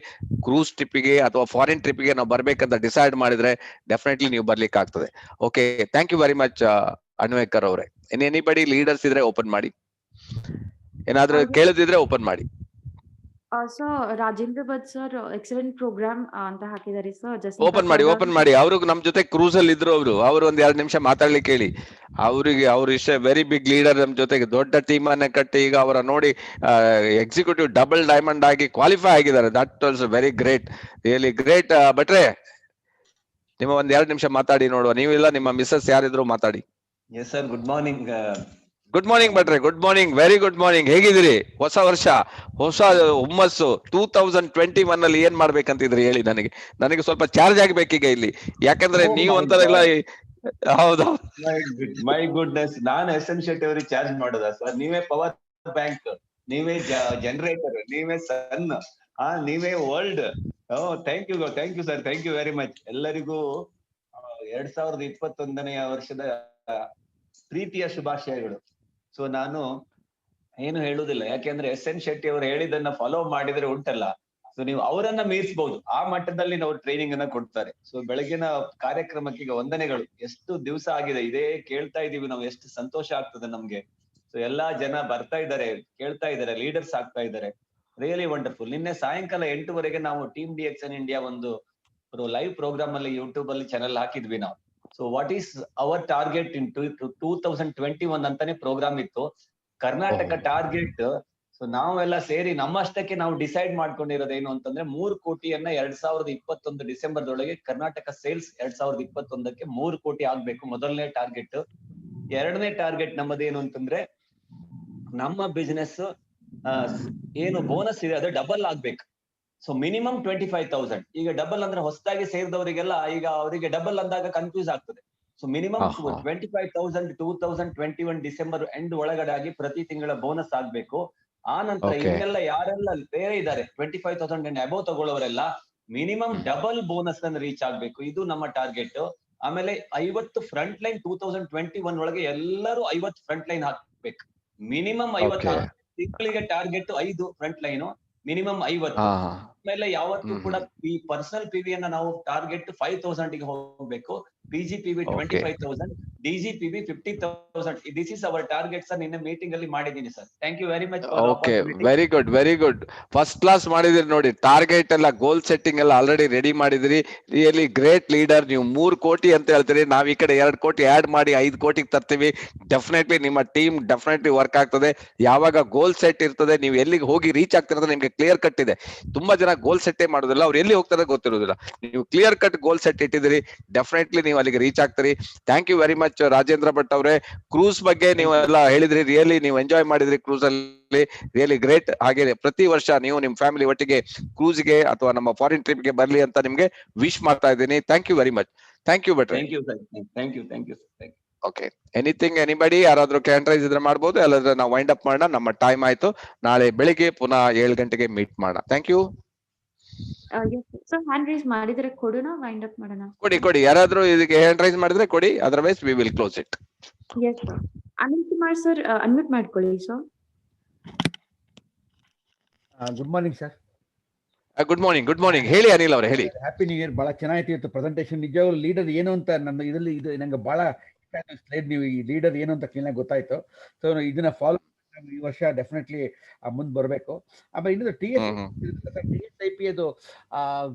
ಕ್ರೂಸ್ ಟ್ರಿಪ್ಗೆ ಅಥವಾ ಫಾರಿನ್ ಟ್ರಿಪ್ಗೆ ನಾವು ಬರ್ಬೇಕಂತ ಡಿಸೈಡ್ ಮಾಡಿದ್ರೆ ಡೆಫಿನೆಟ್ಲಿ ನೀವು ಬರ್ಲಿಕ್ಕೆ ಆಗ್ತದೆ. Okay, thank you very much Anvekar ಅವರೇ. ಎನಿಬಡಿ ಲೀಡರ್ಸ್ ಇದ್ರೆ ಓಪನ್ ಮಾಡಿ, ಏನಾದ್ರೂ ಕೇಳದಿದ್ರೆ ಓಪನ್ ಮಾಡಿ. So Rajendra Bhat sir excellent program ಅಂತ ಹಾಕಿದ್ದಾರೆ ಸರ್. ಓಪನ್ ಮಾಡಿ ಅವ್ರಿಗೆ ನಮ್ ಜೊತೆ ಕ್ರೂಸ್ ಅಲ್ಲಿ ಇದ್ರು ಅವ್ರು ಒಂದ್ 2 ನಿಮಿಷ ಮಾತಾಡ್ಲಿಕ್ಕೆ ಹೇಳಿ. ಅವ್ರು ಇಷ್ಟ ವೆರಿ ಬಿಗ್ ಲೀಡರ್, ನಮ್ ಜೊತೆಗೆ ದೊಡ್ಡ ಟೀಮ್ ಅನ್ನ ಕಟ್ಟಿ ಈಗ ಅವರ ನೋಡಿ ಎಕ್ಸಿಕ್ಯೂಟಿವ್ ಡಬಲ್ ಡೈಮಂಡ್ ಆಗಿ ಕ್ವಾಲಿಫೈ ಆಗಿದ್ದಾರೆ. That was very great, really great. ಭಟ್ರೆ ನಿಮ್ಮ ಒಂದ್ 2 ನಿಮಿಷ ಮಾತಾಡಿ ನೋಡುವ. ನೀವಿಲ್ಲ ನಿಮ್ಮ ಮಿಸ್ಸಸ್ ಯಾರಿದ್ರು ಮಾತಾಡಿ. Yes sir, good morning. Good morning ಭಟ್ರೆ, good morning, very good morning. ಹೇಗಿದ್ದೀರಿ? ಹೊಸ ವರ್ಷ, ಹೊಸ ಹುಮ್ಮಸ್ಸು. 2021 ಅಲ್ಲಿ ಏನ್ ಮಾಡ್ಬೇಕಂತಿದ್ರಿ ಹೇಳಿ ನನಗೆ ಸ್ವಲ್ಪ ಚಾರ್ಜ್ ಆಗ್ಬೇಕೀಗ ಇಲ್ಲಿ, ಯಾಕಂದ್ರೆ ನೀವು ಅಂತಾರಲ್ಲ. ಹೌದಾ, ಮೈ ಗುಡ್ನೆಸ್, ನಾನು SN ಶೆಟ್ಟಿ ಅವರಿಗೆ ಚಾರ್ಜ್ ಮಾಡೋದಾ ಸರ್? ನೀವೇ ಪವರ್ ಬ್ಯಾಂಕ್, ನೀವೇ ಜನರೇಟರ್, ನೀವೇ ಸನ್, ನೀವೇ world. Thank you sir, thank you very much. ಎಲ್ಲರಿಗೂ 2021ನೇ ವರ್ಷದ ಪ್ರೀತಿಯ ಶುಭಾಶಯಗಳು. ಸೊ ನಾನು ಏನು ಹೇಳುದಿಲ್ಲ, ಯಾಕೆಂದ್ರೆ SN ಶೆಟ್ಟಿ ಅವರು ಹೇಳಿದನ್ನ ಫಾಲೋ ಮಾಡಿದ್ರೆ ಉಂಟಲ್ಲ, ಸೊ ನೀವು ಅವರನ್ನ ಮೀರಿಸಬಹುದು. ಆ ಮಟ್ಟದಲ್ಲಿ ನಾವು ಟ್ರೈನಿಂಗ್ ಅನ್ನ ಕೊಡ್ತಾರೆ. ಸೊ ಬೆಳಗಿನ ಕಾರ್ಯಕ್ರಮಕ್ಕೆ ಈಗ ವಂದನೆಗಳು. ಎಷ್ಟು ದಿವಸ ಆಗಿದೆ ಇದೇ ಕೇಳ್ತಾ ಇದೀವಿ ನಾವು, ಎಷ್ಟು ಸಂತೋಷ ಆಗ್ತದೆ ನಮ್ಗೆ. ಸೊ ಎಲ್ಲಾ ಜನ ಬರ್ತಾ ಇದ್ದಾರೆ, ಕೇಳ್ತಾ ಇದ್ದಾರೆ, ಲೀಡರ್ಸ್ ಆಗ್ತಾ ಇದ್ದಾರೆ. Really wonderful. ನಿನ್ನೆ ಸಾಯಂಕಾಲ 8 ನಾವು ಟೀಮ್ DXN ಇಂಡಿಯಾ ಒಂದು ಲೈವ್ ಪ್ರೋಗ್ರಾಮ್ ಅಲ್ಲಿ ಯೂಟ್ಯೂಬ್ ಅಲ್ಲಿ ಚಾನೆಲ್ ಹಾಕಿದ್ವಿ ನಾವು. So what is our target in 2021 ಅಂತಾನೆ ಪ್ರೋಗ್ರಾಮ್ ಇತ್ತು. ಕರ್ನಾಟಕ ಟಾರ್ಗೆಟ್. ಸೊ ನಾವೆಲ್ಲ ಸೇರಿ ನಮ್ಮಷ್ಟಕ್ಕೆ ನಾವು ಡಿಸೈಡ್ ಮಾಡ್ಕೊಂಡಿರೋದೇನು ಅಂತಂದ್ರೆ 3 ಕೋಟಿಯನ್ನ 2021 ಡಿಸೆಂಬರ್ದೊಳಗೆ ಕರ್ನಾಟಕ ಸೇಲ್ಸ್ 2021ಕ್ಕೆ 3 ಕೋಟಿ ಆಗ್ಬೇಕು, ಮೊದಲನೇ ಟಾರ್ಗೆಟ್. ಎರಡನೇ ಟಾರ್ಗೆಟ್ ನಮ್ಮದೇನು ಅಂತಂದ್ರೆ ನಮ್ಮ ಬಿಸ್ನೆಸ್ ಏನು ಬೋನಸ್ ಇದೆ ಅದು ಡಬಲ್ ಆಗ್ಬೇಕು. So minimum 25,000. ಈಗ ಡಬಲ್ ಅಂದ್ರೆ ಹೊಸದಾಗಿ ಸೇರಿದವರಿಗೆಲ್ಲ ಈಗ ಅವರಿಗೆ ಡಬಲ್ ಅಂದಾಗ ಕನ್ಫ್ಯೂಸ್ ಆಗ್ತದೆ. ಸೊ ಮಿನಿಮಮ್ 25,000 2021 ಡಿಸೆಂಬರ್ ಎಂಡ್ ಒಳಗಡೆ ಆಗಿ ಪ್ರತಿ ತಿಂಗಳ ಬೋನಸ್ ಆಗ್ಬೇಕು. ಆ ನಂತರ ಇನ್ನೆಲ್ಲ ಯಾರೆಲ್ಲ ಬೇರೆ ಇದ್ದಾರೆ 25,000 ಅಂಡ್ ಅಬೌವ್ ತಗೊಳ್ಳೋರೆಲ್ಲ ಮಿನಿಮಮ್ ಡಬಲ್ ಬೋನಸ್ ಅನ್ನು ರೀಚ್ ಆಗ್ಬೇಕು. ಇದು ನಮ್ಮ ಟಾರ್ಗೆಟ್. ಆಮೇಲೆ 50 ಫ್ರಂಟ್ ಲೈನ್ 2021 ಒಳಗೆ ಎಲ್ಲರೂ 50 ಫ್ರಂಟ್ ಲೈನ್ ಹಾಕ್ಬೇಕು. ಮಿನಿಮಮ್ 50. ತಿಂಗಳಿಗೆ ಟಾರ್ಗೆಟ್ 5 ಫ್ರಂಟ್ ಲೈನ್, ಮಿನಿಮಮ್ 50. ಆಮೇಲೆ ಯಾವತ್ತೂ ಕೂಡ ಪರ್ಸನಲ್ PV ಅನ್ನ ನಾವು ಟಾರ್ಗೆಟ್ 5,000 ಗೆ ಹೋಗ್ಬೇಕು. PGPV 25,000, DGPV 50,000. This is our target sir. ನಿನ್ನೆ ಮೀಟಿಂಗ್ ಅಲ್ಲಿ ಮಾಡಿದೀನಿ sir. Thank you very much. Okay, very good, very good. First class ಮಾಡಿದಿರಿ ನೋಡಿ. ಟಾರ್ಗೆಟ್ ಎಲ್ಲ, ಗೋಲ್ ಸೆಟ್ಟಿಂಗ್ ಎಲ್ಲ ಆಲ್ರೆಡಿ ರೆಡಿ ಮಾಡಿದಿರಿ. Really great leader. ನೀವು 3 ಕೋಟಿ ಅಂತ ಹೇಳ್ತೀರಿ, ನಾವ್ ಈ ಕಡೆ 2 ಕೋಟಿ ಆಡ್ ಮಾಡಿ 5 ಕೋಟಿಗೆ ತರ್ತೀವಿ. ಡೆಫಿನೆಟ್ಲಿ ನಿಮ್ಮ ಟೀಮ್ ಡೆಫಿನೆಟ್ಲಿ ವರ್ಕ್ ಆಗ್ತದೆ. ಯಾವಾಗ ಗೋಲ್ ಸೆಟ್ ಇರ್ತದೆ, ನೀವು ಎಲ್ಲಿಗೆ ಹೋಗಿ ರೀಚ್ ಆಗ್ತಿರೋದು ನಿಮ್ಗೆ ಕ್ಲಿಯರ್ ಕಟ್ ಇದೆ. ತುಂಬಾ ಜನ ಗೋಲ್ ಸೆಟ್ಟೇ ಮಾಡೋದಿಲ್ಲ, ಅವ್ರು ಎಲ್ಲಿ ಹೋಗ್ತಾರೆ ಗೊತ್ತಿರೋದಿಲ್ಲ. ನೀವು ಕ್ಲಿಯರ್ ಕಟ್ ಗೋಲ್ ಸೆಟ್ ಇಟ್ಟಿದ್ದೀರಿ, ಡೆಫಿನೆಟ್ಲಿ ನೀವು ಅಲ್ಲಿಗೆ ರೀಚ್ ಆಗ್ತೀರಿ. Thank you very much Rajendra Bhat ಅವರೇ. ಕ್ರೂಸ್ ಬಗ್ಗೆ ನೀವು ಎಲ್ಲ ಹೇಳಿದ್ರಿ, ರಿಯಲಿ ನೀವು ಎಂಜಾಯ್ ಮಾಡಿದ್ರಿ ಕ್ರೂಸ್ ಅಲ್ಲಿ, ರಿಯಲಿ ಗ್ರೇಟ್. ಹಾಗೆ ಪ್ರತಿ ವರ್ಷ ನೀವು ನಿಮ್ ಫ್ಯಾಮಿಲಿ ಒಟ್ಟಿಗೆ ಕ್ರೂಸ್ಗೆ ಅಥವಾ ನಮ್ಮ ಫಾರಿನ್ ಟ್ರಿಪ್ ಗೆ ಬರ್ಲಿ ಅಂತ ನಿಮ್ಗೆ ವಿಶ್ ಮಾಡ್ತಾ ಇದ್ದೀನಿ. Thank you very much. Thank you ಭಟ್ರೆ. Thank you. Okay, anything anybody ಯಾರಾದ್ರೂ ಕ್ಯಾನ್ ರೈಸ್ ಇದ್ರೆ ಮಾಡ್ಬೋದು, ಅಲ್ಲಾದ್ರೆ ನಾವು ವೈಂಡ್ ಅಪ್ ಮಾಡೋಣ. ನಮ್ಮ ಟೈಮ್ ಆಯ್ತು. ನಾಳೆ ಬೆಳಿಗ್ಗೆ ಪುನಃ 7 ಗಂಟೆಗೆ ಮೀಟ್ ಮಾಡೋಣ. Thank you. Sir hand raise ಮಾಡಿದ್ರೆ ಕೊಡೋಣ, ವೈಂಡ್ ಅಪ್ ಮಾಡೋಣ? ಕೊಡಿ, ಯಾರಾದ್ರೂ ಇದಕ್ಕೆ ಹ್ಯಾಂಡ್ ರೈಸ್ ಮಾಡಿದ್ರೆ ಕೊಡಿ, otherwise we will close it. Yes sir. Anil Kumar sir unmute ಮಾಡ್ಕೊಳ್ಳಿ sir. Good morning sir. Good morning. ಹೇಳಿ ಅನಿಲ್ ಅವರೇ, ಹೇಳಿ. Happy new year. ಬಹಳ ಚೆನ್ನಾಗಿತ್ತು ಇವತ್ತು ಪ್ರೆಸೆಂಟೇಷನ್. ನಿಜವಾಗ್ಲೂ ಲೀಡರ್ ಏನು ಅಂತ ನನ್ನ ಇದರಲ್ಲಿ ಇದು ನಂಗೆ ಬಹಳ ಸ್ಲೈಡ್, ನೀವು ಈ ಲೀಡರ್ ಏನು ಅಂತ ಕ್ಲೀನ್ ಆಗಿ ಗೊತ್ತಾಯ್ತು. ಸೊ ಇದನ್ನ ಫಾಲೋ ಈ ವರ್ಷ ಡೆಫಿನೆಟ್ಲಿ ಮುಂದೆ ಬರಬೇಕು. ಆಮೇಲೆ ಇನ್ನೊಂದು TSIP ಅದು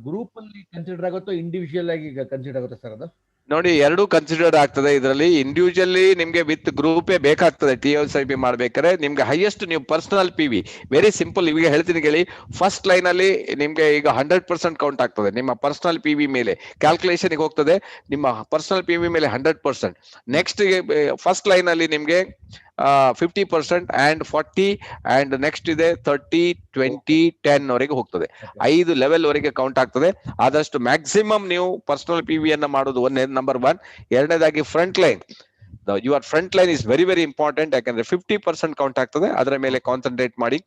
ಗ್ರೂಪ್ ಅಲ್ಲಿ ಕನ್ಸಿಡರ್ ಆಗುತ್ತೋ ಇಂಡಿವಿಜುವಲ್ ಆಗಿ ಕನ್ಸಿಡರ್ ಆಗುತ್ತೋ ಸರ್? ಅದು ನೋಡಿ, ಎರಡೂ ಕನ್ಸಿಡರ್ ಆಗ್ತದೆ. ಇದರಲ್ಲಿ ಇಂಡಿವಿಜುವಲಿ ನಿಮ್ಗೆ ವಿತ್ ಗ್ರೂಪೇ ಬೇಕಾಗ್ತದೆ. TSIP ಮಾಡ್ಬೇಕಾದ್ರೆ ನಿಮ್ಗೆ ಹೈಯೆಸ್ಟ್ ನೀವು ಪರ್ಸನಲ್ PV ವೆರಿ ಸಿಂಪಲ್. ಈಗ ಹೇಳ್ತೀನಿ ಕೇಳಿ. ಫಸ್ಟ್ ಲೈನ್ ಅಲ್ಲಿ ನಿಮ್ಗೆ ಈಗ 100% ಕೌಂಟ್ ಆಗ್ತದೆ. ನಿಮ್ಮ ಪರ್ಸನಲ್ PV ಮೇಲೆ ಕ್ಯಾಲ್ಕುಲೇಷನ್ ಹೋಗ್ತದೆ. ನಿಮ್ಮ ಪರ್ಸನಲ್ PV ಮೇಲೆ 100%. ನೆಕ್ಸ್ಟ್ ಫಸ್ಟ್ ಲೈನ್ ಅಲ್ಲಿ ನಿಮ್ಗೆ 50% and 40 and ನೆಕ್ಸ್ಟ್ ಇದೆ 30, 20, 10 ವರೆಗೆ ಹೋಗ್ತದೆ. 5 ಲೆವೆಲ್ ವರೆಗೆ ಕೌಂಟ್ ಆಗ್ತದೆ. ಆದಷ್ಟು ಮ್ಯಾಕ್ಸಿಮಮ್ ನೀವು ಪರ್ಸನಲ್ PV ಅನ್ನ ಮಾಡೋದು ನಂಬರ್ 1. ಎರಡನೇದಾಗಿ front line. Your front line is very very important. ಯಾಕಂದ್ರೆ 50% ಕೌಂಟ್ ಆಗ್ತದೆ. ಅದರ ಮೇಲೆ ಕಾನ್ಸಂಟ್ರೇಟ್ ಮಾಡಿ.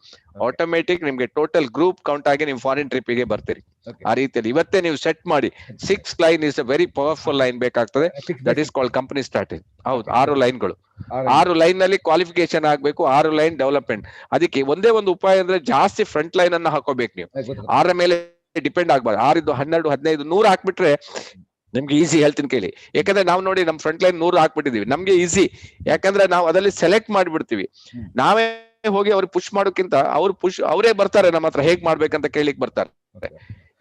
ಆಟೋಮೆಟಿಕ್ ನಿಮ್ಗೆ ಟೋಟಲ್ ಗ್ರೂಪ್ ಕೌಂಟ್ ಆಗಿ ನೀವು ಫಾರಿನ್ ಟ್ರಿಪ್ ಗೆ ಬರ್ತೀರಿ. ಆ ರೀತಿಯಲ್ಲಿ ಇವತ್ತೇ ನೀವು ಸೆಟ್ ಮಾಡಿ. 6 line is a very powerful line ಬೇಕಾಗ್ತದೆ. That is called company strategy. ಹೌದು, 6 ಲೈನ್ಗಳು. 6 ಲೈನ್ ನಲ್ಲಿ ಕ್ವಾಲಿಫಿಕೇಶನ್ ಆಗ್ಬೇಕು. 6 ಲೈನ್ ಡೆವಲಪ್ಮೆಂಟ್. ಅದಕ್ಕೆ ಒಂದೇ ಒಂದು ಉಪಾಯ ಅಂದ್ರೆ ಜಾಸ್ತಿ ಫ್ರಂಟ್ ಲೈನ್ ಅನ್ನ ಹಾಕೋಬೇಕು ನೀವು. 6 ಮೇಲೆ ಡಿಪೆಂಡ್ ಆಗ್ಬಾರ್ದು. 6 ಇದ್ದು 12, 15, 100 ಹಾಕ್ಬಿಟ್ರೆ ನಿಮ್ಗೆ ಈಸಿ. ಹೇಳ್ತೀನಿ ಕೇಳಿ. ಯಾಕಂದ್ರೆ ನಾವು ನೋಡಿ ನಮ್ ಫ್ರಂಟ್ ಲೈನ್ 100 ಹಾಕ್ಬಿಟ್ಟಿದೀವಿ. ನಮ್ಗೆ ಈಸಿ. ಯಾಕಂದ್ರೆ ನಾವು ಅದರಲ್ಲಿ ಸೆಲೆಕ್ಟ್ ಮಾಡಿಬಿಡ್ತೀವಿ. ನಾವೇ ಹೋಗಿ ಅವ್ರಿಗೆ ಪುಷ್ ಮಾಡೋಕ್ಕಿಂತ ಅವರೇ ಬರ್ತಾರೆ ನಮ್ಮ ಹತ್ರ ಹೇಗ್ ಮಾಡ್ಬೇಕಂತ ಕೇಳಿಕ್ ಬರ್ತಾರೆ.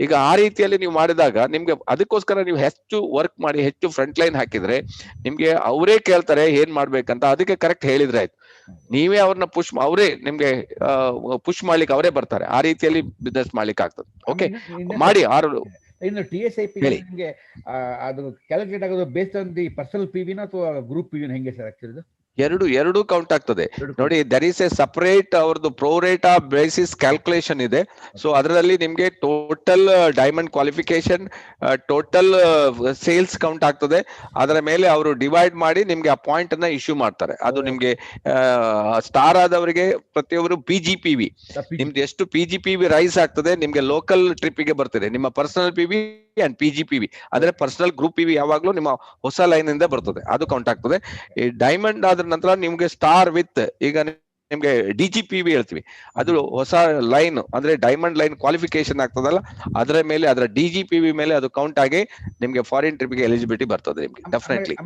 ಈಗ ಆ ರೀತಿಯಲ್ಲಿ ನೀವು ಮಾಡಿದಾಗ ನಿಮ್ಗೆ ಅದಕ್ಕೋಸ್ಕರ ನೀವು ಹೆಚ್ಚು ವರ್ಕ್ ಮಾಡಿ ಹೆಚ್ಚು ಫ್ರಂಟ್ ಲೈನ್ ಹಾಕಿದ್ರೆ ನಿಮ್ಗೆ ಅವರೇ ಕೇಳ್ತಾರೆ ಏನ್ ಮಾಡ್ಬೇಕಂತ, ಅದಕ್ಕೆ ಕರೆಕ್ಟ್ ಹೇಳಿದ್ರೆ ಆಯ್ತು. ನೀವೇ ಅವ್ರನ್ನ ಅವರೇ ನಿಮ್ಗೆ ಪುಷ್ ಮಾಡ್ಲಿಕ್ಕೆ ಅವರೇ ಬರ್ತಾರೆ. ಆ ರೀತಿಯಲ್ಲಿ ಬಿಸ್ನೆಸ್ ಮಾಡ್ಲಿಕ್ಕೆ ಆಗ್ತದೆ. ಓಕೆ, ಮಾಡಿ. ಇನ್ನು TSIP ನಿಮಗೆ ಅದು ಕ್ಯಾಲ್ಕುಲೇಟ್ ಆಗೋದು based on the personal PV ಅಥವಾ ಗ್ರೂಪ್ PV ಹೆಂಗೆ ಸರ್ ಆಗ್ತಿರೋದು? ಎರಡು ಕೌಂಟ್ ಆಗ್ತದೆ ನೋಡಿ. ದರ್ ಇಸ್ ಎ ಸಪರೇಟ್ ಅವ್ರದ್ದು ಪ್ರೋರೇಟಾ ಬೇಸಿಸ್ ಕ್ಯಾಲ್ಕುಲೇಷನ್ ಇದೆ. ಸೊ ಅದರಲ್ಲಿ ನಿಮ್ಗೆ total diamond qualification, total sales count ಆಗ್ತದೆ. ಅದರ ಮೇಲೆ ಅವರು ಡಿವೈಡ್ ಮಾಡಿ ನಿಮ್ಗೆ ಆ ಪಾಯಿಂಟ್ ಅನ್ನ ಇಶ್ಯೂ ಮಾಡ್ತಾರೆ. ಅದು ನಿಮ್ಗೆ ಸ್ಟಾರ್ ಆದವರಿಗೆ ಪ್ರತಿಯೊಬ್ಬರು PGPV, ನಿಮ್ದು ಎಷ್ಟು PGPV ರೈಸ್ ಆಗ್ತದೆ ನಿಮ್ಗೆ ಲೋಕಲ್ ಟ್ರಿಪ್ ಗೆ ಬರ್ತದೆ. ನಿಮ್ಮ ಪರ್ಸನಲ್ PV ಅಂಡ್ PGPV ಅಂದ್ರೆ ಪರ್ಸನಲ್ ಗ್ರೂಪ್ PV ಯಾವಾಗ್ಲೂ ನಿಮ್ಮ ಹೊಸ ಲೈನ್ ಇಂದ ಬರ್ತದೆ, ಅದು ಕೌಂಟ್ ಆಗ್ತದೆ. ಈ ಡೈಮಂಡ್ ಆದ್ರ ನಂತರ ನಿಮ್ಗೆ ಸ್ಟಾರ್ ವಿತ್ ಈಗ ನಿಮ್ಗೆ DGPV ಹೇಳ್ತೀವಿ, ಅದು ಹೊಸ ಲೈನ್ ಅಂದ್ರೆ ಡೈಮಂಡ್ ಲೈನ್ ಕ್ವಾಲಿಫಿಕೇಶನ್ ಆಗ್ತದಲ್ಲ, ಅದರ ಮೇಲೆ ಅದರ DGPV ಮೇಲೆ ಅದು ಕೌಂಟ್ ಆಗಿ ನಿಮ್ಗೆ ಫಾರಿನ್ ಟ್ರಿಪ್ ಗೆ ಎಲಿಜಿಬಿಲಿಟಿ ಬರ್ತದೆ ನಿಮ್ಗೆ ಡೆಫಿನೆಟ್ಲಿ.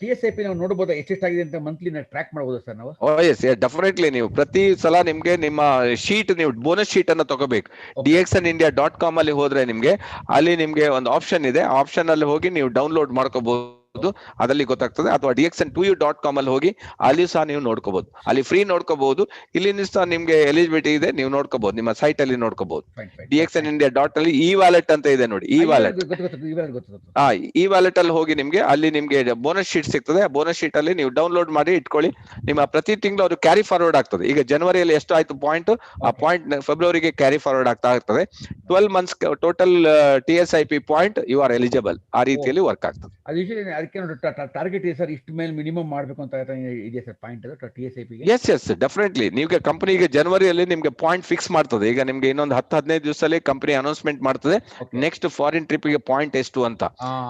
TSIP ನಾವು ನೋಡಬಹುದು ಎಷ್ಟಾಗಿದೆ ಅಂತ ಮಂತ್ಲಿ ಟ್ರ್ಯಾಕ್ ಮಾಡಬಹುದು ಸರ್ ನಾವು? Yes definitely. ನೀವು ಪ್ರತಿ ಸಲ ನಿಮ್ಗೆ ನಿಮ್ಮ ಶೀಟ್, ನೀವು ಬೋನಸ್ ಶೀಟ್ ಅನ್ನ ತಗೋಬೇಕು. dxnindia.com ಅಲ್ಲಿ ಹೋದ್ರೆ ನಿಮ್ಗೆ ಅಲ್ಲಿ ನಿಮ್ಗೆ ಒಂದು ಆಪ್ಷನ್ ಇದೆ, ಆಪ್ಷನ್ ಅಲ್ಲಿ ಹೋಗಿ ನೀವು ಡೌನ್ಲೋಡ್ ಮಾಡ್ಕೋಬಹುದು, ಅದರಲ್ಲಿ ಗೊತ್ತಾಗ್ತದೆ. ಅಥವಾ dxn2u.com ಅಲ್ಲಿ ಹೋಗಿ ಅಲ್ಲಿ ಸಹ ನೀವು ನೋಡ್ಕೋಬಹುದು, ಅಲ್ಲಿ ಫ್ರೀ ನೋಡ್ಕೋಬಹುದು. ಇಲ್ಲಿ ಸಹ ನಿಮ್ಗೆ ಎಲಿಜಿಬಿಲಿಟಿ ಇದೆ, ನೀವು ನೋಡ್ಕೋಬಹುದು, ನಿಮ್ಮ ಸೈಟ್ ಅಲ್ಲಿ ನೋಡ್ಕೋಬಹುದು. dxnindia.com ಅಲ್ಲಿ ಇ ವ್ಯಾಲೆಟ್ ಅಂತ ಇದೆ ನೋಡಿ, ಇ ವ್ಯಾಲೆಟ್. ಇ ವ್ಯಾಲೆಟ್ ಅಲ್ಲಿ ಹೋಗಿ ನಿಮ್ಗೆ ಅಲ್ಲಿ ನಿಮ್ಗೆ ಬೋನಸ್ ಶೀಟ್ ಸಿಗ್ತದೆ. ಆ ಬೋನಸ್ ಶೀಟ್ ಅಲ್ಲಿ ನೀವು ಡೌನ್ಲೋಡ್ ಮಾಡಿ ಇಟ್ಕೊಳ್ಳಿ. ನಿಮ್ಮ ಪ್ರತಿ ತಿಂಗಳು ಅದು ಕ್ಯಾರಿ ಫಾರ್ವರ್ಡ್ ಆಗ್ತದೆ. ಈಗ ಜನವರಿಯಲ್ಲಿ ಎಷ್ಟು ಆಯ್ತು ಪಾಯಿಂಟ್, ಆ ಪಾಯಿಂಟ್ ಫೆಬ್ರವರಿಗೆ ಕ್ಯಾರಿ ಫಾರ್ವರ್ಡ್ ಆಗ್ತಾ ಇರ್ತದೆ. 12 months total TSIP point you are eligible. ಆ ರೀತಿಯಲ್ಲಿ ವರ್ಕ್ ಆಗ್ತದೆ. ಟಾರ್ಗೆಟ್ ಇದೆ ಸರ್, ಇಷ್ಟು ಮೇಲೆ ಮಿನಿಮಮ್ ಮಾಡ್ಬೇಕು ಅಂತ ಇದೆ ಸರ್ ಪಾಯಿಂಟ್ TSIP ಗೆ? Yes definitely. ನಿಮ್ಗೆ ಕಂಪನಿಗೆ ಜನವರಿಯಲ್ಲಿ ನಿಮ್ಗೆ ಪಾಯಿಂಟ್ ಫಿಕ್ಸ್ ಮಾಡ್ತದೆ. ಈಗ ನಿಮ್ಗೆ ಇನ್ನೊಂದು 10-15 ದಿವಸದಲ್ಲಿ ಕಂಪನಿ ಅನೌನ್ಸ್ಮೆಂಟ್ ಮಾಡ್ತದೆ ನೆಕ್ಸ್ಟ್ ಫಾರಿನ್ ಟ್ರಿಪ್ ಗೆ ಪಾಯಿಂಟ್ ಎಷ್ಟು ಅಂತ.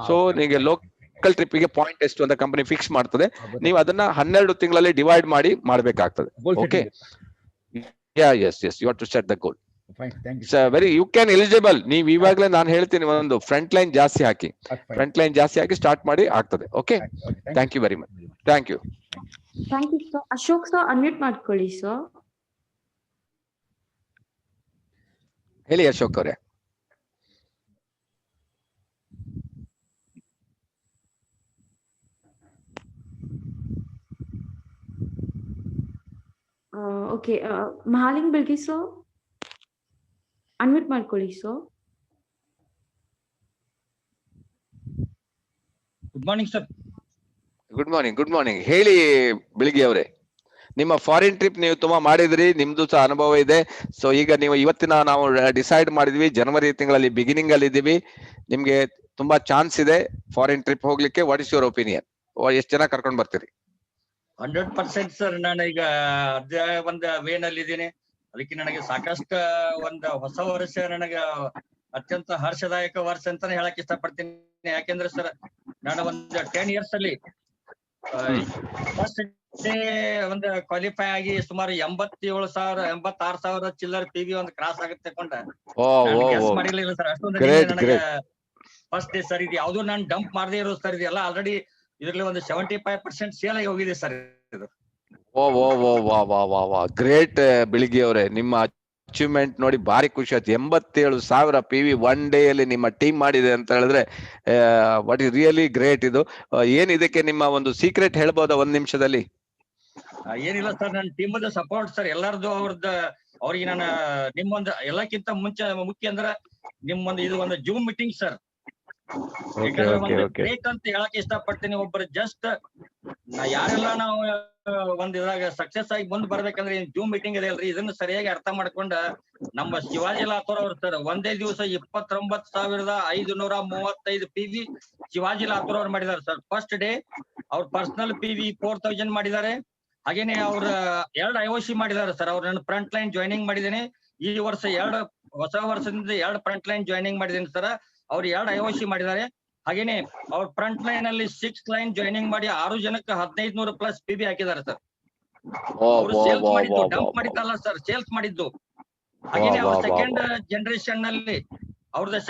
ಸೊ ನಿಮಗೆ ಲೋಕಲ್ ಟ್ರಿಪ್ ಗೆ ಪಾಯಿಂಟ್ ಎಷ್ಟು ಅಂತ ಕಂಪನಿ ಫಿಕ್ಸ್ ಮಾಡ್ತದೆ. ನೀವು ಅದನ್ನ 12 ತಿಂಗಳಲ್ಲಿ ಡಿವೈಡ್ ಮಾಡಿ ಮಾಡ್ಬೇಕಾಗ್ತದೆ. Okay, yes you have to set the goal. Very you can eligible. ನೀವು ಇವಾಗಲೇ ನಾನು ಹೇಳ್ತೀನಿ, ಒಂದು ಫ್ರಂಟ್ ಲೈನ್ ಜಾಸ್ತಿ ಹಾಕಿ ಸ್ಟಾರ್ಟ್ ಮಾಡಿ ಆಗ್ತದೆ. Okay, thank you very much. Thank you sir. Ashok sir unmute ಮಾಡ್ಕೊಳ್ಳಿ ಸರ್. ಹೇಳಿ ಅಶೋಕ್ ಅವರೇ. Okay, Mahaling Belagi sir unmute ಮಾಡ್ಕೊಳ್ಳಿ sir. Good morning sir. Good morning. ಹೇಳಿ ಬೆಳಿಗ್ಗೆ ಅವರೇ. ನಿಮ್ಮ ಫಾರಿನ್ ಟ್ರಿಪ್ ನೀವು ತುಂಬಾ ಮಾಡಿದ್ರಿ, ನಿಮ್ದು ಸಹ ಅನುಭವ ಇದೆ. ಸೊ ಈಗ ನೀವು ನಾವು ಡಿಸೈಡ್ ಮಾಡಿದ್ವಿ, ಜನವರಿ ತಿಂಗಳಲ್ಲಿ ಬಿಗಿನಿಂಗ್ ಅಲ್ಲಿ ಇದ್ದೀವಿ. ನಿಮ್ಗೆ ತುಂಬಾ ಚಾನ್ಸ್ ಇದೆ ಫಾರಿನ್ ಟ್ರಿಪ್ ಹೋಗ್ಲಿಕ್ಕೆ. What is your opinion? ಎಷ್ಟು ಜನ ಕರ್ಕೊಂಡ್ ಬರ್ತೀರಿ? 100% ಸರ್. ನಾನು ಈಗ ಅದೇ ಒಂದು ವೇನಲ್ಲಿ ಇದ್ದೀನಿ. ಅದಕ್ಕೆ ನನಗೆ ಸಾಕಷ್ಟು ಒಂದು ಹೊಸ ವರ್ಷ ನನಗೆ ಅತ್ಯಂತ ಹರ್ಷದಾಯಕ ವರ್ಷ ಅಂತಾನೆ ಹೇಳಕ್ ಇಷ್ಟಪಡ್ತೀನಿ. ಯಾಕೆಂದ್ರೆ ಸರ್, ನಾನು ಒಂದು 10 years ಅಲ್ಲಿ ಫಸ್ಟ್ ಒಂದು ಕ್ವಾಲಿಫೈ ಆಗಿ ಸುಮಾರು 86,000 ಚಿಲ್ಲರ್ PV ಒಂದು ಕ್ರಾಸ್ ಆಗುತ್ತೆ ಮಾಡಿರ್ಲಿಲ್ಲ ಸರ್. ಅಷ್ಟೊಂದು ನನಗೆ ಫಸ್ಟ್ ಡೇ ಸರ್. ಇದು ಯಾವ್ದು ನಾನು ಡಂಪ್ ಮಾಡದೇ ಇರೋದು ಸರ್. ಇದೆಲ್ಲ ಆಲ್ರೆಡಿ ಇದರಲ್ಲಿ ಒಂದು 75% ಸೇಲ್ ಆಗಿ ಹೋಗಿದೆ ಸರ್ ಇದು. ಗ್ರೇಟ್ ಬೆಳಿಗ್ಗೆ ಅವರೇ. ನಿಮ್ಮ ಅಚೀವ್ಮೆಂಟ್ ನೋಡಿ ಭಾರಿ ಖುಷಿ ಆಯ್ತು. 87,000 PV ಒನ್ ಡೇ ಅಲ್ಲಿ ನಿಮ್ಮ ಟೀಮ್ ಮಾಡಿದೆ ಅಂತ ಹೇಳಿದ್ರೆ ವಾಟ್ ಇಸ್ ರಿಯಲಿ ಗ್ರೇಟ್. ಇದು ಏನ್ ಇದಕ್ಕೆ ನಿಮ್ಮ ಒಂದು ಸೀಕ್ರೆಟ್ ಹೇಳ್ಬೋದಾ 1 ನಿಮಿಷದಲ್ಲಿ? ಏನಿಲ್ಲ ಸರ್, ನನ್ನ ಟೀಮ್ ಸಪೋರ್ಟ್ ಸರ್, ಎಲ್ಲರದು ಅವ್ರಿಗೆ ನಾನು ನಿಮ್ಮೊಂದು ಎಲ್ಲಕ್ಕಿಂತ ಮುಖ್ಯ ಅಂದ್ರೆ ನಿಮ್ಮೊಂದು ಇದು ಒಂದು ಜೂಮ್ ಮೀಟಿಂಗ್ ಸರ್. ಗ್ರೇಟ್ ಅಂತ ಹೇಳಕ್ ಇಷ್ಟಪಡ್ತೀನಿ. ಒಬ್ಬರು ಜಸ್ಟ್ ಯಾರೆಲ್ಲ ನಾವು ಒಂದ್ ಇದ್ರಾಗ ಸಕ್ಸೆಸ್ ಆಗಿ ಮುಂದ್ ಬರ್ಬೇಕಂದ್ರೆ ಜೂಮ್ ಮೀಟಿಂಗ್ ಇದೆ ಅಲ್ರಿ, ಇದನ್ನ ಸರಿಯಾಗಿ ಅರ್ಥ ಮಾಡ್ಕೊಂಡ ನಮ್ಮ ಶಿವಾಜಿ ಲಾಥೋರ್ ಅವ್ರು ಸರ್ ಒಂದೇ ದಿವಸ 29,535 PV ಶಿವಾಜಿ ಲಾಥೋರ್ ಅವ್ರು ಮಾಡಿದಾರೆ ಸರ್. ಫಸ್ಟ್ ಡೇ ಅವ್ರ ಪರ್ಸನಲ್ PV 4,000 ಮಾಡಿದ್ದಾರೆ. ಹಾಗೇನೆ ಅವ್ರ 2 IOC ಮಾಡಿದ್ದಾರೆ ಸರ್. ಅವ್ರ ನನ್ನ ಫ್ರಂಟ್ ಲೈನ್ ಜಾಯ್ನಿಂಗ್ ಮಾಡಿದ್ದೇನೆ. ಈ ವರ್ಷ ಹೊಸ ವರ್ಷದಿಂದ 2 ಫ್ರಂಟ್ ಲೈನ್ ಜಾಯ್ನಿಂಗ್ ಮಾಡಿದ್ದೇನೆ ಸರ್. ಅವ್ರು 2 IOC ಮಾಡಿದ್ದಾರೆ. ಹಾಗೇನೆ ಅವ್ರ ಫ್ರಂಟ್ ಲೈನ್ ಅಲ್ಲಿ 6 ಲೈನ್ ಜಾಯ್ನಿಂಗ್ ಮಾಡಿ 6 ಜನಕ್ಕೆ 1,500+ PV ಹಾಕಿದ್ದಾರೆ ಸರ್. ಅವರು ಸೇಲ್ಸ್ ಮಾಡಿದ್ದು, ಡಂಪ್ ಮಾಡಿದ್ದಲ್ಲ ಸರ್, ಸೇಲ್ಸ್ ಮಾಡಿದ್ದು. ಹಾಗೇನೆ ಅವ್ರ ಸೆಕೆಂಡ್ ಜನರೇಷನ್ ನಲ್ಲಿ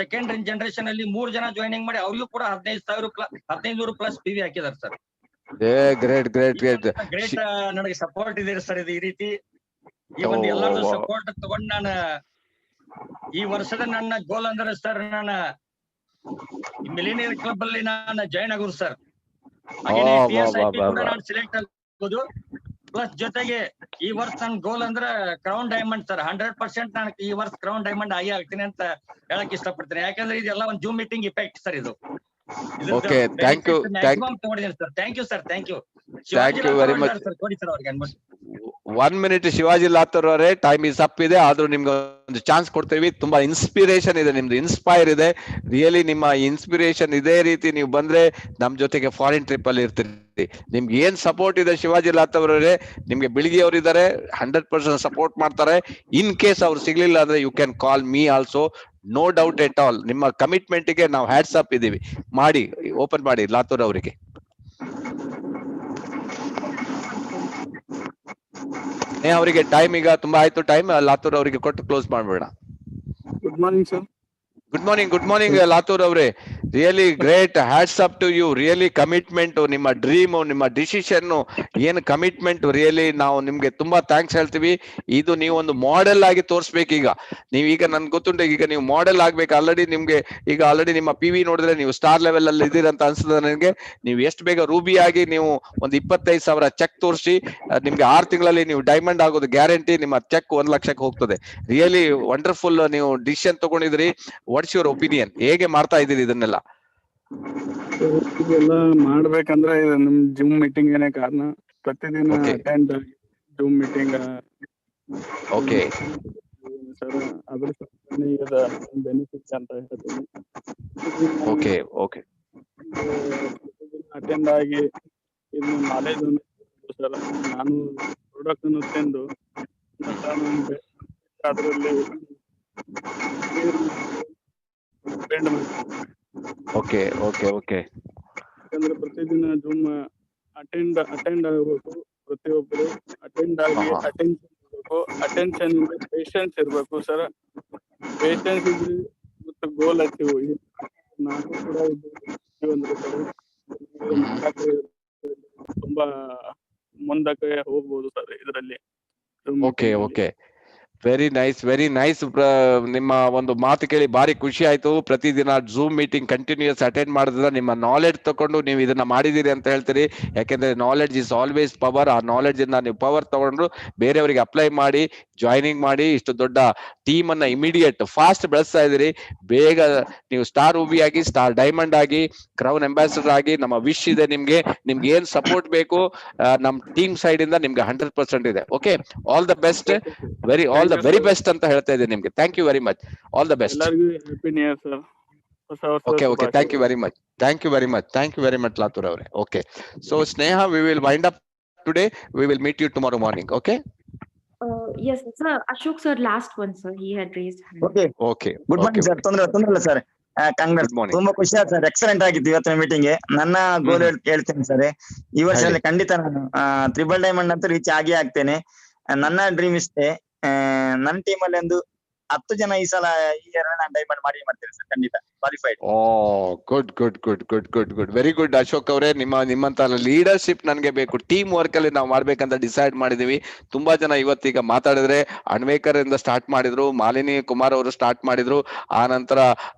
ಸೆಕೆಂಡ್ ಜನರೇಷನ್ ಅಲ್ಲಿ 3 ಜನ ಜಾಯ್ನಿಂಗ್ ಮಾಡಿ ಅವ್ರಿಗೂ ಕೂಡ 1,500+ PV ಹಾಕಿದ್ದಾರೆ ಸರ್. Great great. ನನಗೆ ಸಪೋರ್ಟ್ ಇದೆ ಸರ್ ಇದು ಈ ರೀತಿ. ಈ ಒಂದು ಎಲ್ಲಾರ್ದು ಓ, ಸಪೋರ್ಟ್ ತಗೊಂಡ್ ನಾನು ಈ ವರ್ಷದ ನನ್ನ ಗೋಲ್ ಅಂದ್ರೆ ಸರ್, ನಾನು ಮಿಲಿನಿಯರ್ ಕ್ಲಬ್ ಅಲ್ಲಿ ನಾನು ಜಾಯ್ನ್ ಆಗೋದು ಸರ್. ಹಾಗೇನೆ ವಾ, TSIP ವಾ, ಕೂಡ ವಾ. ನಾನು ಸೆಲೆಕ್ಟ್ ಆಗೋದು. ಪ್ಲಸ್ ಜೊತೆಗೆ ಈ ವರ್ಷ ನನ್ನ ಗೋಲ್ ಅಂದ್ರೆ ಕ್ರೌನ್ ಡೈಮಂಡ್ ಸರ್. 100% ನಾನು ಈ ವರ್ಷ ಕ್ರೌನ್ ಡೈಮಂಡ್ ಆಗಿ ಆಗ್ತೀನಿ ಅಂತ ಹೇಳಕ್ ಇಷ್ಟಪಡ್ತೀನಿ. ಯಾಕಂದ್ರೆ ಇದೆಲ್ಲ ಒಂದು ಜೂಮ್ ಮೀಟಿಂಗ್ ಇಫೆಕ್ಟ್ ಸರ್. ಇದು Okay, thank you, ಮ್ಯಾಕ್ಸಿಮಮ್ ತಗೊಂಡಿದ್ದೀನಿ sir. Thank you sir, thank you. Thank you very much. Sir, ಕೊಡಿ ಸರ್ ಅವ್ರಿಗೆ ಅನ್ಬೋದು. 1 minute ಶಿವಾಜಿ ಲಾತೂರ್ ಅವರೇ, ಟೈಮ್ ಇಸ್ ಅಪ್ ಇದೆ, ಆದ್ರೂ ನಿಮ್ಗೆ ಒಂದು ಚಾನ್ಸ್ ಕೊಡ್ತೀವಿ. ತುಂಬಾ ಇನ್ಸ್ಪಿರೇಷನ್ ಇದೆ, ನಿಮ್ದು ಇನ್ಸ್ಪೈರ್ ಇದೆ. ರಿಯಲಿ ನಿಮ್ಮ ಇನ್ಸ್ಪಿರೇಷನ್ ಇದೇ ರೀತಿ ನೀವು ಬಂದ್ರೆ ನಮ್ ಜೊತೆಗೆ ಫಾರಿನ್ ಟ್ರಿಪ್ ಅಲ್ಲಿ ಇರ್ತೀರಿ. ನಿಮ್ಗೆ ಏನ್ ಸಪೋರ್ಟ್ ಇದೆ ಶಿವಾಜಿ ಲಾತೂರ್ ಅವರೇ, ನಿಮ್ಗೆ ಬಿಳಿಗಿ ಅವರು ಇದ್ದಾರೆ, 100% ಸಪೋರ್ಟ್ ಮಾಡ್ತಾರೆ. ಇನ್ ಕೇಸ್ ಅವ್ರು ಸಿಗ್ಲಿಲ್ಲ ಅಂದ್ರೆ you can call me also, no doubt at all. ನಿಮ್ಮ ಕಮಿಟ್ಮೆಂಟ್ ಗೆ ನಾವು ಹ್ಯಾಟ್ಸ್ ಅಪ್ ಇದೀವಿ. ಮಾಡಿ, ಓಪನ್ ಮಾಡಿ ಲಾತೂರ್ ಅವರಿಗೆ. ಅವರಿಗೆ ಟೈಮ್ ಈಗ ತುಂಬಾ ಆಯ್ತು, ಟೈಮ್ ಲಾತೂರ್ ಅವರಿಗೆ ಕೊಟ್ಟು ಕ್ಲೋಸ್ ಮಾಡ್ಬೇಡ. Good morning sir. Good morning Latur ಅವರೇ. Really great, hats up to you. Really commitment, ನಿಮ್ಮ ಡ್ರೀಮ್, ನಿಮ್ಮ ಡಿಸಿಷನ್, ಏನು ಕಮಿಟ್ಮೆಂಟ್, ರಿಯಲಿ ನಾವು ನಿಮ್ಗೆ ತುಂಬಾ ಥ್ಯಾಂಕ್ಸ್ ಹೇಳ್ತೀವಿ. ಇದು ನೀವು ಒಂದು ಮಾಡೆಲ್ ಆಗಿ ತೋರಿಸ್ಬೇಕು. ಈಗ ನೀವೀಗ ನನ್ಗೆ ಗೊತ್ತುಂಟು, ಈಗ ನೀವು ಮಾಡೆಲ್ ಆಗ್ಬೇಕು. ಆಲ್ರೆಡಿ ನಿಮ್ಗೆ ಈಗ ಆಲ್ರೆಡಿ ನಿಮ್ಮ PV ನೋಡಿದ್ರೆ ನೀವು ಸ್ಟಾರ್ ಲೆವೆಲ್ ಅಲ್ಲಿ ಇದ್ದೀರಂತ ಅನ್ಸುತ್ತೆ ನನಗೆ. ನೀವು ಎಷ್ಟು ಬೇಗ ರೂಬಿ ಆಗಿ ನೀವು ಒಂದು 25,000 ಚೆಕ್ ತೋರಿಸಿ, ನಿಮ್ಗೆ 6 ತಿಂಗಳಲ್ಲಿ ನೀವು ಡೈಮಂಡ್ ಆಗೋದು ಗ್ಯಾರಂಟಿ. ನಿಮ್ಮ ಚೆಕ್ 1 ಲಕ್ಷಕ್ಕೆ ಹೋಗ್ತದೆ. ರಿಯಲಿ ವಂಡರ್ಫುಲ್, ನೀವು ಡಿಸಿಷನ್ ತಗೊಂಡಿದ್ರಿ. What's your opinion? ಹೇಗೆ ಮಾಡ್ತಾ ಇದ್ದೀರಿ ಇದನ್ನೆಲ್ಲ? ಇದೆಲ್ಲ ಮಾಡ್ಬೇಕಂದ್ರೆ ಇದು ನಮ್ ಜಿಮ್ ಮೀಟಿಂಗ್ ಏನೇ ಕಾರಣ. ಪ್ರತಿದಿನ Okay. Attend zoom meeting okay sir. ಅದ್ರ ಬೆನಿಫಿಟ್ಸ್ ಅಂತ ಹೇಳ್ತೀನಿ. ಓಕೆ ಓಕೆ ಅಟೆಂಡ್ ಆಗಿ ಇನ್ನು ನಾಲೆಜ್ ಸರ್. ನಾನು ಪ್ರಾಡಕ್ಟ್ ಅನ್ನು ತಂದು ಅದರಲ್ಲಿ ಓಕೆ ಓಕೆ ಓಕೆ ಯಾಕಂದ್ರೆ ಪ್ರತಿದಿನ ಜೂಮ್ ಅಟೆಂಡ್ ಆಗಬೇಕು. ಪ್ರತಿಯೊಬ್ಬರು ಅಟೆಂಡ್ ಆಗಿ ಅಟೆನ್ಷನ್ ಇರಬೇಕು. ಅಟೆನ್ಷನ್ ಇಂದ ಪೇಷನ್ಸ್ ಇರ್ಬೇಕು ಸರ್. ಪೇಷನ್ಸ್ ಇದ್ರೆ ಮತ್ತು ಗೋಲ್ ಅಚೀವ್. ನಾನು ಕೂಡ ತುಂಬಾ ಮುಂದಕ್ಕೆ ಹೋಗ್ಬೋದು ಸರ್ ಇದರಲ್ಲಿ. Okay okay very nice, very nice. ನಿಮ್ಮ ಒಂದು ಮಾತು ಕೇಳಿ ಭಾರಿ ಖುಷಿ ಆಯ್ತು. ಪ್ರತಿದಿನ ಜೂಮ್ ಮೀಟಿಂಗ್ ಕಂಟಿನ್ಯೂಸ್ ಅಟೆಂಡ್ ಮಾಡಿದ್ರೆ ನಿಮ್ಮ ನಾಲೆಡ್ಜ್ ತಗೊಂಡು ನೀವು ಇದನ್ನ ಮಾಡಿದೀರಿ ಅಂತ ಹೇಳ್ತೀರಿ. ಯಾಕೆಂದ್ರೆ ನಾಲೆಡ್ಜ್ ಇಸ್ ಆಲ್ವೇಸ್ ಪವರ್. ಆ ನಾಲೆಡ್ಜ್ ಇಂದ ನೀವು ಪವರ್ ತಗೊಂಡು ಬೇರೆಯವರಿಗೆ ಅಪ್ಲೈ ಮಾಡಿ, ಜಾಯ್ನಿಂಗ್ ಮಾಡಿ, ಇಷ್ಟು ದೊಡ್ಡ ಟೀಮ್ ಅನ್ನ ಇಮಿಡಿಯೇಟ್ ಫಾಸ್ಟ್ ಬೆಳೆಸ್ತಾ ಇದೀರಿ. ಬೇಗ ನೀವು ಸ್ಟಾರ್ ರೂಬಿ ಆಗಿ, ಸ್ಟಾರ್ ಡೈಮಂಡ್ ಆಗಿ, ಕ್ರೌನ್ ಅಂಬಾಸಿಡರ್ ಆಗಿ. ನಮ್ಮ ವಿಶ್ ಇದೆ ನಿಮ್ಗೆ. ನಿಮ್ಗೆ ಏನ್ ಸಪೋರ್ಟ್ ಬೇಕು ನಮ್ ಟೀಮ್ ಸೈಡ್ ಇಂದ ನಿಮ್ಗೆ 100% ಇದೆ. Okay, all the best, all the very best ಅಂತ ಹೇಳ್ತಾ ಇದ್ದೀನಿ ನಿಮ್ಗೆ. Thank you very much, all the best. ಎಲ್ಲರಿಗೂ happy new year sir. Okay okay thank you very much, thank you very much, thank you very much Latur ಅವರೇ. Okay, so Sneha, we will wind up today. We will meet you tomorrow morning. Okay Yes, sir. Ashok sir, last one, sir. He had raised hand. Okay, okay good morning sir. ತೊಂದ್ರೆ ಇಲ್ಲ sir. Congress. Good morning. ತುಂಬಾ ಖುಷಿ ಆಯ್ತು sir. Excellent ಆಗಿತ್ತು ಇವತ್ತಿನ meeting. ನನ್ನ ಗೋಲ್ ಹೇಳ್ತೇನೆ sir. ಈ ವರ್ಷದಲ್ಲಿ ಖಂಡಿತ ನಾನು ಟ್ರಿಬಲ್ ಡೈಮಂಡ್ ಅಂತ ರೀಚ್ ಆಗ್ತೇನೆ. ನನ್ನ ಡ್ರೀಮ್ ಇಷ್ಟೇ. ನನ್ನ ಟೀಮ್ ಅಲ್ಲಿ ಒಂದು 10 ಜನ ಈ ಸಲ ಈ ನಾನು ಡೈಮಂಡ್ ಮಾಡ್ತೇನೆ ಸರ್, ಖಂಡಿತ qualified. Oh good good good good good good very good Ashok ಅವರೇ. ನಿಮ್ಮಂತ ಲೀಡರ್ಶಿಪ್ ನನಗೆ ಬೇಕು. ಟೀಮ್ ವರ್ಕ್ ಅಲ್ಲಿ ನಾವು ಮಾಡ್ಬೇಕಂತ ಡಿಸೈಡ್ ಮಾಡಿದೀವಿ. ತುಂಬಾ ಜನ ಇವತ್ತೀಗ ಮಾತಾಡಿದ್ರೆ, ಅಣ್ವೇಕರ್ ಇಂದ ಸ್ಟಾರ್ಟ್ ಮಾಡಿದ್ರು, ಮಾಲಿನಿ ಕುಮಾರ್ ಅವರು ಸ್ಟಾರ್ಟ್ ಮಾಡಿದ್ರು, ಆ ನಂತರ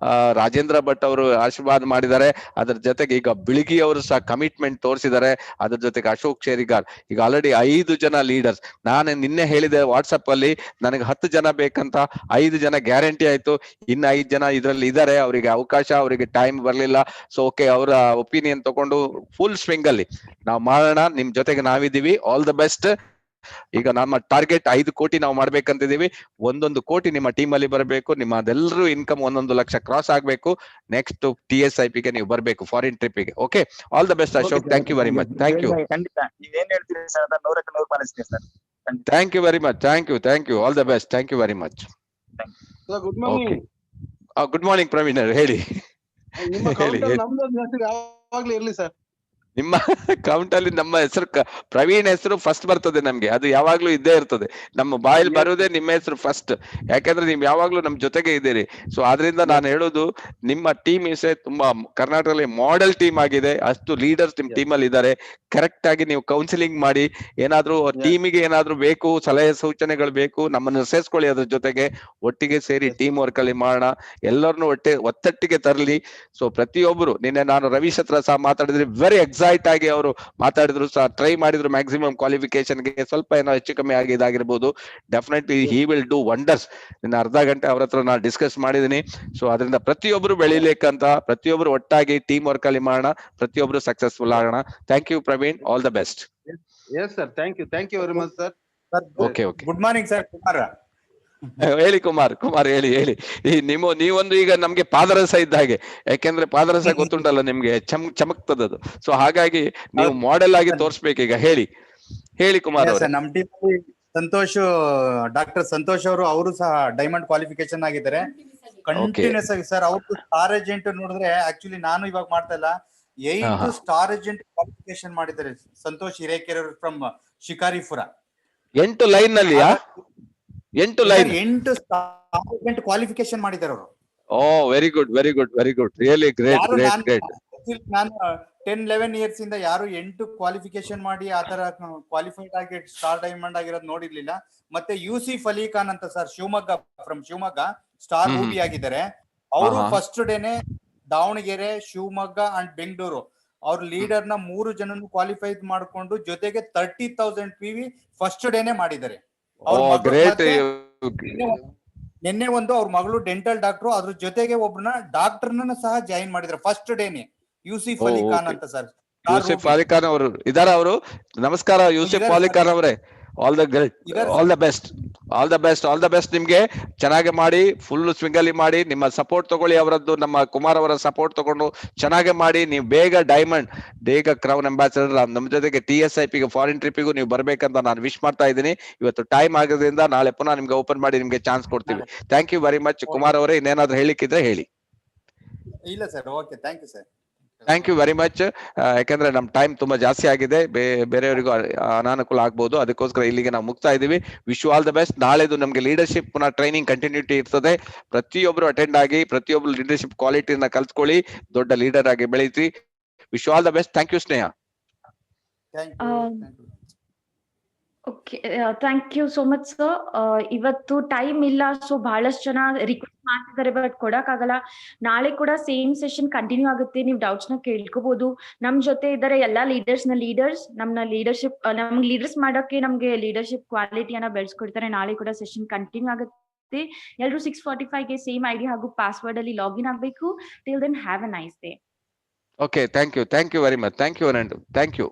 ರಾಜೇಂದ್ರ ಭಟ್ ಅವರು ಆಶೀರ್ವಾದ ಮಾಡಿದ್ದಾರೆ. ಅದ್ರ ಜೊತೆಗೆ ಈಗ ಬಿಳಿಗಿ ಅವರು ಸಹ ಕಮಿಟ್ಮೆಂಟ್ ತೋರಿಸಿದ್ದಾರೆ. ಅದ್ರ ಜೊತೆಗೆ ಅಶೋಕ್ ಶೇರಿಗಾರ್. ಈಗ ಆಲ್ರೆಡಿ 5 ಜನ ಲೀಡರ್ಸ್. ನಾನು ನಿನ್ನೆ ಹೇಳಿದೆ ವಾಟ್ಸಪ್ ಅಲ್ಲಿ, ನನಗೆ 10 ಜನ ಬೇಕಂತ. 5 ಜನ ಗ್ಯಾರಂಟಿ ಆಯ್ತು. ಇನ್ನು 5 ಜನ ಇದ್ರಲ್ಲಿ ಇದ್ದಾರೆ. ಅವರಿಗೆ ಅವಕಾಶ, ಅವರಿಗೆ ಟೈಮ್ ಬರ್ಲಿಲ್ಲ. ಸೊ ಓಕೆ, ಅವರ ಒಪಿನಿಯನ್ ತಗೊಂಡು ಫುಲ್ ಸ್ವಿಂಗ್ ಅಲ್ಲಿ ನಾವು ಮಾಡೋಣ. ನಿಮ್ ಜೊತೆಗೆ ನಾವಿದ್ದೀವಿ. All the best. ಈಗ ನಮ್ಮ ಟಾರ್ಗೆಟ್ 5 ಕೋಟಿ ನಾವು ಮಾಡ್ಬೇಕಂತಿದೀವಿ. 1 ಕೋಟಿ ನಿಮ್ಮ ಟೀಮ್ ಅಲ್ಲಿ ಬರಬೇಕು. ನಿಮ್ಮದೆಲ್ಲರೂ ಇನ್ಕಮ್ 1 ಲಕ್ಷ ಕ್ರಾಸ್ ಆಗ್ಬೇಕು. ನೆಕ್ಸ್ಟ್ TSIP ಗೆ ನೀವು ಬರಬೇಕು, ಫಾರಿನ್ ಟ್ರಿಪ್ ಗೆ. Okay, all the best Ashok. Thank you very much. Thank you. ಖಂಡಿತ ನೀವೇನ್ ಹೇಳ್ತೀರಿ ಸರ್, ಅದನ್ನ 100ಕ್ಕೆ 100 ಪಾಲಿಸ್ತೀನಿ sir. Thank you very much. Thank you. All the best. Thank you very much. Good okay, good morning Praveen, ಹೇಳಿ. ನಿಮ್ಮ ಹೇಳಿ. ನಮ್ದು ಯಾವಾಗ್ಲೂ ಇರ್ಲಿ ಸರ್. ನಿಮ್ಮ ಕೌಂಟ್ ಅಲ್ಲಿ ನಮ್ಮ ಹೆಸರು ಪ್ರವೀಣ್ ಹೆಸರು ಫಸ್ಟ್ ಬರ್ತದೆ ನಮ್ಗೆ, ಅದು ಯಾವಾಗ್ಲೂ ಇದ್ದೇ ಇರ್ತದೆ. ನಮ್ಮ ಬಾಯಲ್ಲಿ ಬರುವುದೇ ನಿಮ್ಮ ಹೆಸರು ಫಸ್ಟ್, ಯಾಕಂದ್ರೆ ನೀವು ಯಾವಾಗ್ಲೂ ನಮ್ ಜೊತೆಗೆ ಇದ್ದೀರಿ. ಸೊ ಆದ್ರಿಂದ ನಾನು ಹೇಳೋದು, ನಿಮ್ಮ ಟೀಮ್ ತುಂಬಾ ಕರ್ನಾಟಕದಲ್ಲಿ ಮಾಡೆಲ್ ಟೀಮ್ ಆಗಿದೆ. ಅಷ್ಟು ಲೀಡರ್ಸ್ ನಿಮ್ ಟೀಮ್ ಅಲ್ಲಿ ಇದ್ದಾರೆ. ಕರೆಕ್ಟ್ ಆಗಿ ನೀವು ಕೌನ್ಸಿಲಿಂಗ್ ಮಾಡಿ, ಏನಾದ್ರೂ ಟೀಮಿಗೆ ಏನಾದ್ರೂ ಬೇಕು, ಸಲಹೆ ಸೂಚನೆಗಳು ಬೇಕು, ನಮ್ಮನ್ನು ಸೇರಿಸ್ಕೊಳ್ಳಿ. ಅದ್ರ ಜೊತೆಗೆ ಒಟ್ಟಿಗೆ ಸೇರಿ ಟೀಮ್ ವರ್ಕ್ ಅಲ್ಲಿ ಮಾಡೋಣ, ಎಲ್ಲರನ್ನು ಒತ್ತಟ್ಟಿಗೆ ತರಲಿ. ಸೊ ಪ್ರತಿಯೊಬ್ಬರು, ನಿನ್ನೆ ನಾನು ರವೀಶ್ ಹತ್ರ ಸಹ ಮಾತಾಡಿದ್ರೆ ವೆರಿ ಎಕ್ಸೈಟ್ ಆಗಿ ಅವರು ಮಾತಾಡಿದ್ರು ಸಹ, ಟ್ರೈ ಮಾಡಿದ್ರು ಮ್ಯಾಕ್ಸಿಮಮ್ ಕ್ವಾಲಿಫಿಕೇಶನ್ಗೆ. ಸ್ವಲ್ಪ ಏನೋ ಹೆಚ್ಚು ಕಮ್ಮಿ ಆಗಿದಾಗಿರ್ಬೋದು. Definitely he will do wonders. ಇನ್ನು ಅರ್ಧ ಗಂಟೆ ಅವ್ರ ಹತ್ರ ನಾನು ಡಿಸ್ಕಸ್ ಮಾಡಿದೀನಿ. ಸೊ ಅದರಿಂದ ಪ್ರತಿಯೊಬ್ರು ಬೆಳಿಲಿಕ್ಕಂತ, ಪ್ರತಿಯೊಬ್ರು ಒಟ್ಟಾಗಿ ಟೀಮ್ ವರ್ಕ್ ಅಲ್ಲಿ ಮಾಡೋಣ, ಪ್ರತಿಯೊಬ್ರು ಸಕ್ಸಸ್ಫುಲ್ ಆಗೋಣ. Thank you Praveen, all the best. Yes sir, thank you very much sir. Okay okay, good morning sir. Kumar ಹೇಳಿ ಕುಮಾರ್ ಹೇಳಿ. ನೀವೊಂದು ಈಗ ನಮ್ಗೆ ಪಾದರಸ ಇದ್ದ ಹಾಗೆ, ಯಾಕೆಂದ್ರೆ ಪಾದರಸ ಗೊತ್ತುಂಟಲ್ಲ ನಿಮ್ಗೆ, ಚಮಕ್ತದದು. ಸೊ ಹಾಗಾಗಿ ನೀವು ಮಾಡೆಲ್ ಆಗಿ ತೋರ್ಸ್ಬೇಕೀಗ. ಹೇಳಿ ಕುಮಾರ್ ಅವರೇ. ನಮ್ ಟೀಮ್ ಸಂತೋಷ್, ಡಾಕ್ಟರ್ ಸಂತೋಷ್ ಅವರು ಸಹ ಡೈಮಂಡ್ ಕ್ವಾಲಿಫಿಕೇಶನ್ ಆಗಿದ್ದಾರೆ ಕಂಟಿನ್ಯೂಸ್ ಆಗಿ ಸರ್. ಅವ್ರದ್ದು ಸ್ಟಾರ್ ಏಜೆಂಟ್ ನೋಡಿದ್ರೆ, ಆಕ್ಚುಲಿ ನಾನು ಇವಾಗ ಮಾಡ್ತಾ ಇಲ್ಲ, 8 ಸ್ಟಾರ್ ಏಜೆಂಟ್ ಕ್ವಾಲಿಫಿಕೇಶನ್ ಮಾಡಿದ್ದಾರೆ ಸಂತೋಷ್ ಹಿರೇಕೆರೆ ಫ್ರಮ್ ಶಿಕಾರಿಪುರ. 8 ಲೈನ್ ನಲ್ಲಿ 8 ಲೈನ್ 8 ಸ್ಟಾರ್ ಏಜೆಂಟ್ ಕ್ವಾಲಿಫಿಕೇಶನ್ ಮಾಡಿದ್ದಾರೆ ಅವರು. ಓ ವೆರಿ ಗುಡ್, ರಿಯಲಿ ಗ್ರೇಟ್. ನಾನು 10-11 ಇಯರ್ಸ್ ಇಂದ ಯಾರು 8 ಕ್ವಾಲಿಫಿಕೇಶನ್ ಮಾಡಿ ಆತರ ಕ್ವಾಲಿಫೈಡ್ ಆಗಿ ಸ್ಟಾರ್ ಡೈಮಂಡ್ ಆಗಿರೋದು ನೋಡಿರ್ಲಿಲ್ಲ. ಮತ್ತೆ ಯೂಸಿಫ್ ಅಲಿ ಖಾನ್ ಅಂತ sir, from Shivamogga star Ruby ಆಗಿದ್ದಾರೆ. ಅವರು ಫಸ್ಟ್ ಡೇನೆ ದಾವಣಗೆರೆ, ಶಿವಮೊಗ್ಗ ಅಂಡ್ ಬೆಂಗಳೂರು ಅವ್ರ ಲೀಡರ್ ನ 3 ಜನನು ಕ್ವಾಲಿಫೈ ಮಾಡ್ಕೊಂಡು, ಜೊತೆಗೆ 30,000 PV ಫಸ್ಟ್ ಡೇನೆ ಮಾಡಿದ್ದಾರೆ. ನಿನ್ನೆ ಒಂದು ಅವ್ರ ಮಗಳು ಡೆಂಟಲ್ ಡಾಕ್ಟರ್, ಅದ್ರ ಜೊತೆಗೆ ಒಬ್ಬನ ಡಾಕ್ಟರ್ನ ಸಹ ಜಾಯಿನ್ ಮಾಡಿದ್ರು ಫಸ್ಟ್ ಡೇನೆ, ಯೂಸಿಫ್ ಅಲಿ ಖಾನ್ ಅಂತ ಸರ್. ಯೂಸಿಫ್ ಅಲಿ ಖಾನ್ ಅವರು ಇದಾರ? ಅವರು ನಮಸ್ಕಾರ ಯೂಸಿಫ್ ಅಲಿ ಖಾನ್ ಅವರೇ. ಆಲ್ ದ ಬೆಸ್ಟ್ ನಿಮ್ಗೆ. ಚೆನ್ನಾಗಿ ಮಾಡಿ, ಫುಲ್ ಸ್ವಿಂಗ್ ಅಲ್ಲಿ ಮಾಡಿ. ನಿಮ್ಮ ಸಪೋರ್ಟ್ ತಗೊಳ್ಳಿ ಅವರದ್ದು, ನಮ್ಮ ಕುಮಾರ್ ಅವರ ಸಪೋರ್ಟ್ ತಗೊಂಡು ಚೆನ್ನಾಗಿ ಮಾಡಿ. ನೀವು ಬೇಗ ಕ್ರೌನ್ ಅಂಬಾಸಿಡರ್ ನಮ್ಮ ಜೊತೆಗೆ TSIP ಗೆ ಫಾರಿನ್ ಟ್ರಿಪ್ಪಿಗೂ ನೀವು ಬರ್ಬೇಕಂತ ನಾನು ವಿಶ್ ಮಾಡ್ತಾ ಇದ್ದೀನಿ. ಇವತ್ತು ಟೈಮ್ ಆಗೋದ್ರಿಂದ ನಾಳೆ ಪುನಃ ನಿಮ್ಗೆ ಓಪನ್ ಮಾಡಿ ನಿಮ್ಗೆ ಚಾನ್ಸ್ ಕೊಡ್ತೀವಿ. Thank you very much Kumar ಅವರೇ. ಇನ್ನೇನಾದ್ರೂ ಹೇಳಿಕ್ಕಿದ್ರೆ ಹೇಳಿ. ಇಲ್ಲ sir, okay, thank you sir. Thank you very much. ಯಾಕಂದ್ರೆ ನಮ್ ಟೈಮ್ ತುಂಬಾ ಜಾಸ್ತಿ ಆಗಿದೆ, ಬೇರೆಯವರಿಗೂ ಅನಾನುಕೂಲ ಆಗ್ಬಹುದು. ಅದಕ್ಕೋಸ್ಕರ ಇಲ್ಲಿಗೆ ನಾವು ಮುಗ್ತಾ ಇದೀವಿ. Wish you all the best. ನಾಳೆದು ನಮ್ಗೆ ಲೀಡರ್ಶಿಪ್ ಪುನಃ ಟ್ರೈನಿಂಗ್ ಕಂಟಿನ್ಯೂಟಿ ಇರ್ತದೆ. ಪ್ರತಿಯೊಬ್ರು ಅಟೆಂಡ್ ಆಗಿ, ಪ್ರತಿಯೊಬ್ರು ಲೀಡರ್ಶಿಪ್ ಕ್ವಾಲಿಟಿನ ಕಲ್ತ್ಕೊಳ್ಳಿ, ದೊಡ್ಡ ಲೀಡರ್ ಆಗಿ ಬೆಳೀತಿ. Wish you all the best. Thank you Sneha. Okay, thank you so much sir. ಇವತ್ತು ಟೈಮ್ ಇಲ್ಲ, ಸೊ ಬಹಳಷ್ಟು ಜನ ರಿಕ್ವೆಸ್ಟ್ ಮಾಡ್ತಿದ್ದಾರೆ, ಬಟ್ ಕೊಡಕ್ಕಾಗಲ್ಲ. ನಾಳೆ ಕೂಡ ಸೇಮ್ ಸೆಷನ್ ಕಂಟಿನ್ಯೂ ಆಗುತ್ತೆ, ನೀವು ಡೌಟ್ಸ್ ನ ಕೇಳ್ಕೋಬಹುದು. ನಮ್ ಜೊತೆ ಇದ್ದಾರೆ ಎಲ್ಲಾ ಲೀಡರ್ಸ್ ನಮ್ನ ಲೀಡರ್ಸ್ ಮಾಡೋಕೆ, ನಮ್ಗೆ ಲೀಡರ್ಶಿಪ್ ಕ್ವಾಲಿಟಿಯನ್ನ ಬೆಳೆಸ್ಕೊಡ್ತಾರೆ. ನಾಳೆ ಕೂಡ ಸೆಷನ್ ಕಂಟಿನ್ಯೂ ಆಗುತ್ತೆ. ಎಲ್ಲರೂ 6:45ಗೆ ಸೇಮ್ ID ಹಾಗೂ ಪಾಸ್ವರ್ಡ್ ಅಲ್ಲಿ ಲಾಗಿನ್ ಆಗ್ಬೇಕು. Till then have a nice day. Okay, thank you very much. Thank you Anant. Thank you.